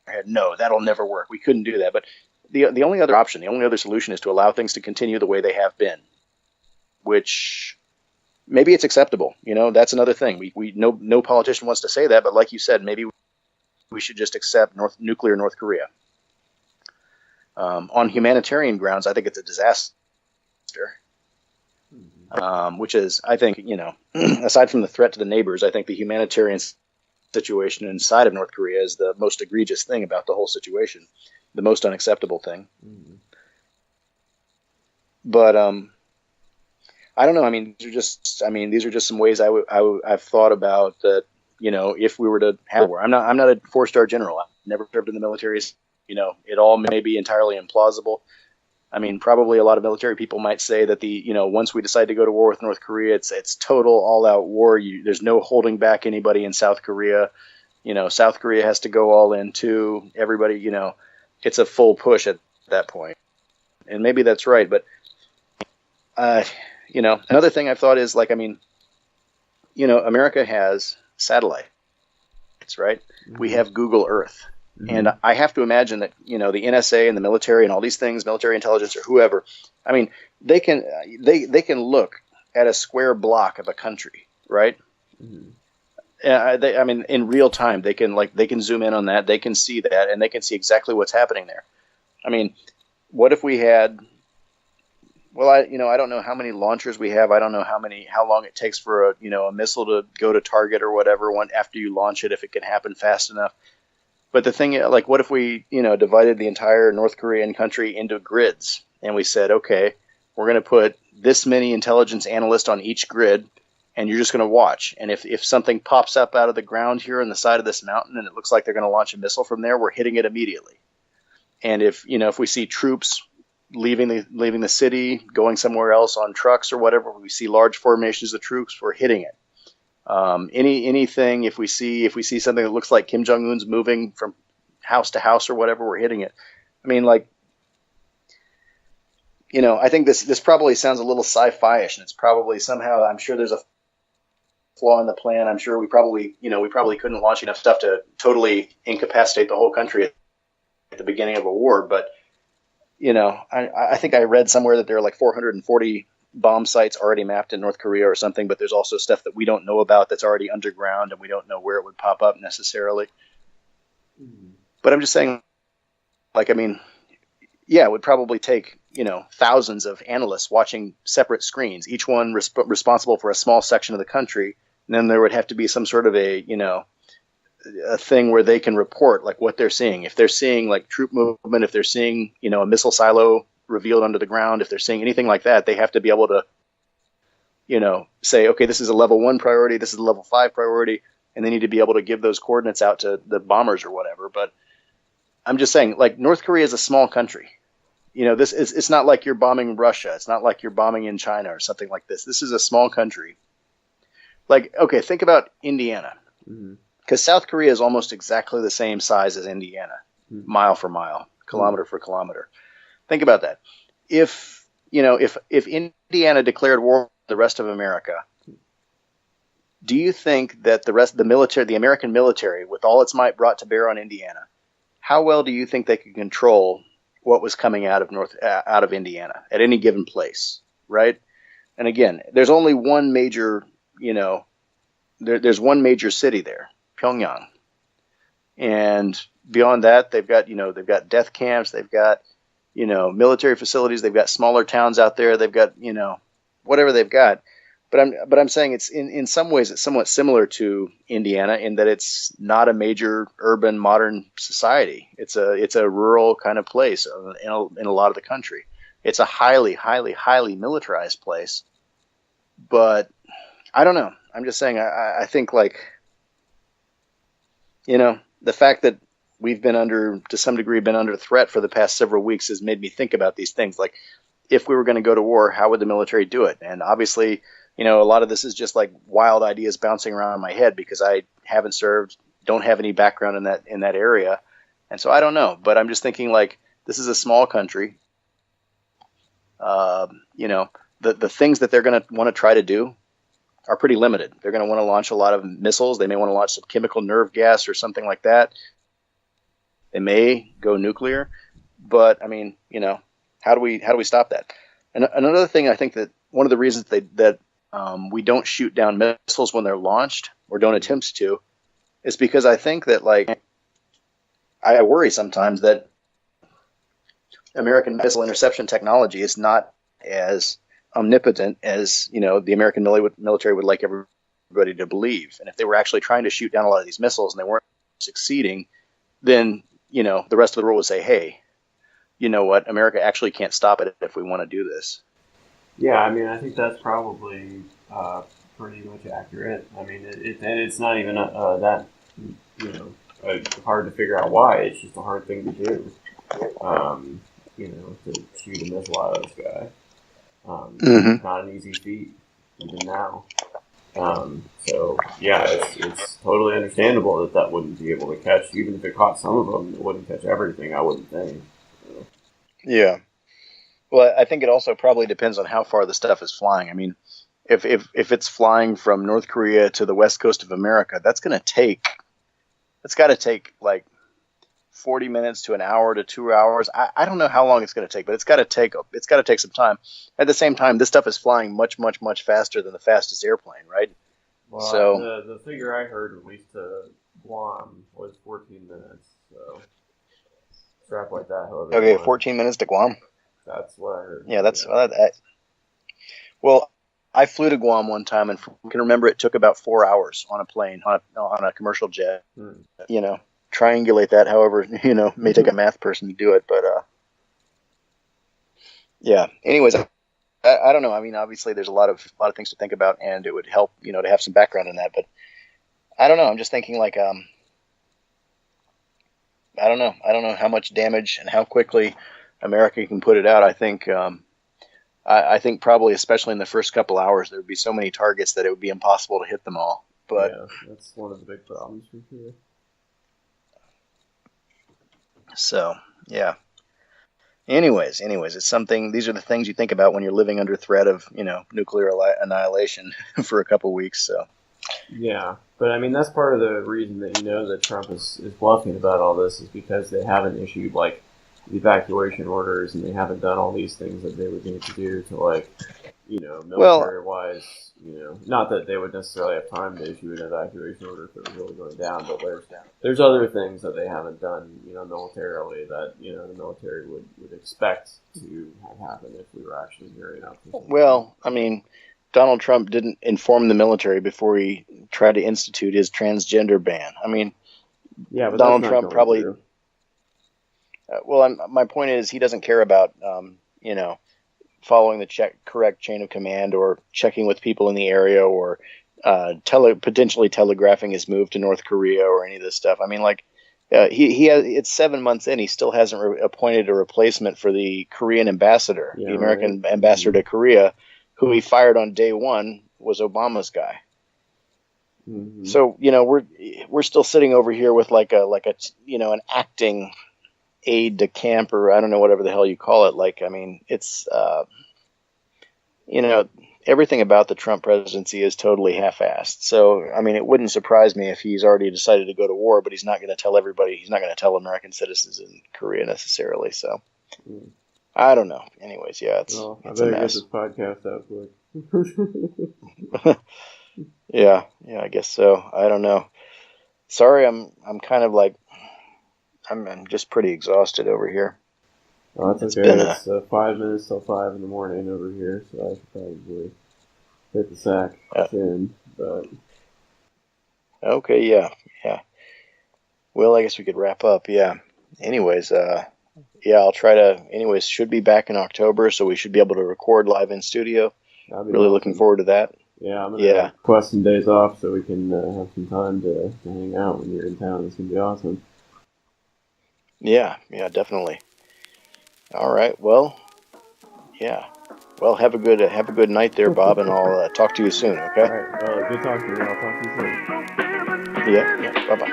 head. No, that'll never work. We couldn't do that. But the only other option, the only other solution is to allow things to continue the way they have been, which maybe it's acceptable. That's another thing. No politician wants to say that, but like you said, maybe we should just accept nuclear North Korea. On humanitarian grounds, I think it's a disaster. Which is, I think, aside from the threat to the neighbors, I think the humanitarian situation inside of North Korea is the most egregious thing about the whole situation, the most unacceptable thing. Mm-hmm. But I don't know. I mean, these are just some ways I've thought about that. If we were to have war, I'm not a 4-star general. I've never served in the military. It all may be entirely implausible. I mean, probably a lot of military people might say that once we decide to go to war with North Korea, it's total all-out war. There's no holding back anybody in South Korea. South Korea has to go all in too. Everybody, it's a full push at that point. And maybe that's right. But, another thing I've thought is America has satellites, right? Mm-hmm. We have Google Earth. And I have to imagine that, the NSA and the military and all these things, military intelligence or whoever, I mean, they can look at a square block of a country, right? Mm-hmm. In real time, they can zoom in on that. They can see that, and they can see exactly what's happening there. I mean, what if we had? Well, I don't know how many launchers we have. I don't know how long it takes for a missile to go to target or whatever. After you launch it, if it can happen fast enough. But the thing, what if we, divided the entire North Korean country into grids, and we said, okay, we're going to put this many intelligence analysts on each grid, and you're just going to watch. And if something pops up out of the ground here on the side of this mountain, and it looks like they're going to launch a missile from there, we're hitting it immediately. And if we see troops leaving the city, going somewhere else on trucks or whatever, we see large formations of troops, we're hitting it. Anything, if we see something that looks like Kim Jong-un's moving from house to house or whatever, we're hitting it. I mean, I think this probably sounds a little sci-fi-ish, and it's probably somehow, I'm sure there's a flaw in the plan. I'm sure we probably couldn't launch enough stuff to totally incapacitate the whole country at the beginning of a war. But, I think I read somewhere that there are 440 bomb sites already mapped in North Korea or something, but there's also stuff that we don't know about that's already underground, and we don't know where it would pop up necessarily. Mm-hmm. But I'm just saying, it would probably take, thousands of analysts watching separate screens, each one responsible for a small section of the country. And then there would have to be some sort of a thing where they can report what they're seeing. If they're seeing troop movement, if they're seeing, a missile silo revealed under the ground, if they're seeing anything like that, they have to be able to, say, okay, this is a level 1 priority, this is a level 5 priority, and they need to be able to give those coordinates out to the bombers or whatever. But I'm just saying, North Korea is a small country. It's not like you're bombing Russia. It's not like you're bombing in China or something like this. This is a small country. Okay, think about Indiana. Because South Korea is almost exactly the same size as Indiana, mile for mile, kilometer for kilometer. Think about that. If Indiana declared war on the rest of America, do you think that the American military, with all its might brought to bear on Indiana, how well do you think they could control what was coming out of Indiana at any given place, right? And again, there's only one major, there's one major city there, Pyongyang, and beyond that, they've got death camps, they've got military facilities, they've got smaller towns out there, they've got whatever they've got. But I'm saying it's in some ways it's somewhat similar to Indiana in that it's not a major urban modern society. It's a rural kind of place in a lot of the country. It's a highly militarized place. But I don't know. I'm just saying I think like, you know, the fact that we've been to some degree under threat for the past several weeks has made me think about these things. Like, if we were going to go to war, how would the military do it? And obviously, you know, a lot of this is just like wild ideas bouncing around in my head because I haven't served, don't have any background in that area. And so I don't know, but I'm just thinking like, this is a small country. You know, the things that they're going to want to try to do are pretty limited. They're going to want to launch a lot of missiles. They may want to launch some chemical nerve gas or something like that. They may go nuclear, but I mean, you know, how do we stop that? And another thing, I think that one of the reasons that we don't shoot down missiles when they're launched or don't attempt to is because I think that like I worry sometimes that American missile interception technology is not as omnipotent as, you know, the American military would like everybody to believe. And if they were actually trying to shoot down a lot of these missiles and they weren't succeeding, then, you know, the rest of the world would say, hey, you know what, America actually can't stop it if we want to do this. Yeah, I mean, I think that's probably pretty much accurate. I mean, it's not even that, you know, hard to figure out why. It's just a hard thing to do, you know, to shoot a missile out of the sky. It's not an easy feat, even now. So, yeah, it's totally understandable that wouldn't be able to catch, even if it caught some of them, it wouldn't catch everything, I wouldn't think. So. Yeah. Well, I think it also probably depends on how far the stuff is flying. I mean, if it's flying from North Korea to the west coast of America, that's got to take like 40 minutes to an hour to 2 hours. I don't know how long it's going to take, but it's got to take some time. At the same time, this stuff is flying much faster than the fastest airplane, right? Well, so the figure I heard, at least to Guam, was 14 minutes. So strap like that. However. Okay, 14 minutes to Guam. That's what I heard. Yeah, that's well, I flew to Guam one time, and I can remember it took about 4 hours on a plane, on a commercial jet. You know, triangulate that, however, you know, may take a math person to do it, but yeah. Anyways, I don't know. I mean, obviously, there's a lot of things to think about, and it would help, you know, to have some background in that. But I don't know. I'm just thinking like, I don't know how much damage and how quickly America can put it out. I think I think probably, especially in the first couple hours, there would be so many targets that it would be impossible to hit them all. But yeah, that's one of the big problems for sure. So yeah. Anyways, it's something. These are the things you think about when you're living under threat of, you know, nuclear annihilation for a couple weeks. So yeah, but I mean that's part of the reason that, you know, that Trump is bluffing about all this is because they haven't issued like evacuation orders, and they haven't done all these things that they would need to do to, like, you know, military-wise, you know, not that they would necessarily have time to issue an evacuation order if it was really going down, but there's other things that they haven't done, you know, militarily that, you know, the military would expect to have happen if we were actually carrying out. Well, I mean, Donald Trump didn't inform the military before he tried to institute his transgender ban. I mean, yeah, but Donald Trump probably. Well, my point is he doesn't care about, you know, following the correct chain of command or checking with people in the area or potentially telegraphing his move to North Korea or any of this stuff. I mean, like, he has, it's 7 months in, he still hasn't appointed a replacement for the Korean ambassador, the American ambassador to Korea, who he fired on day one was Obama's guy. Mm-hmm. So, you know, we're still sitting over here with like a you know, an acting aide de camp, or I don't know, whatever the hell you call it. Like, I mean, it's, you know, everything about the Trump presidency is totally half-assed. So, I mean, it wouldn't surprise me if he's already decided to go to war, but he's not going to tell everybody, he's not going to tell American citizens in Korea necessarily. So, I don't know. Anyways, yeah, it's a mess. I better get this podcast out quick. Yeah, I guess so. I don't know. Sorry, I'm kind of like, I'm just pretty exhausted over here. Oh, that's okay. It's 5 minutes till 5 in the morning over here, so I should probably hit the sack soon. But okay, yeah. Well, I guess we could wrap up. Yeah. Anyways, I'll try to. Anyways, should be back in October, so we should be able to record live in studio. Really looking forward to that. Yeah, I'm gonna request some days off so we can have some time to hang out when you're in town. It's gonna be awesome. Yeah, definitely. All right. Well, yeah. Well, have a good night there, Bob, and I'll talk to you soon. Okay. All right. Good talking to you. I'll talk to you soon. Yeah. Bye bye.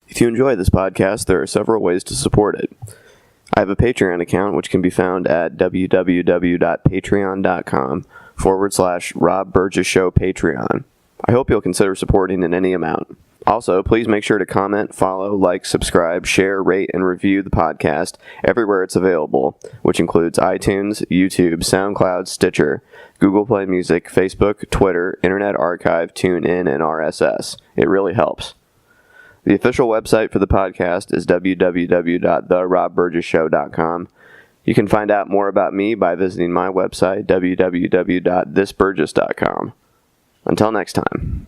If you enjoy this podcast, there are several ways to support it. I have a Patreon account, which can be found at www.patreon.com/Rob Burgess Show Patreon. I hope you'll consider supporting in any amount. Also, please make sure to comment, follow, like, subscribe, share, rate, and review the podcast everywhere it's available, which includes iTunes, YouTube, SoundCloud, Stitcher, Google Play Music, Facebook, Twitter, Internet Archive, TuneIn, and RSS. It really helps. The official website for the podcast is www.therobburgesshow.com. You can find out more about me by visiting my website, www.thisburgess.com. Until next time.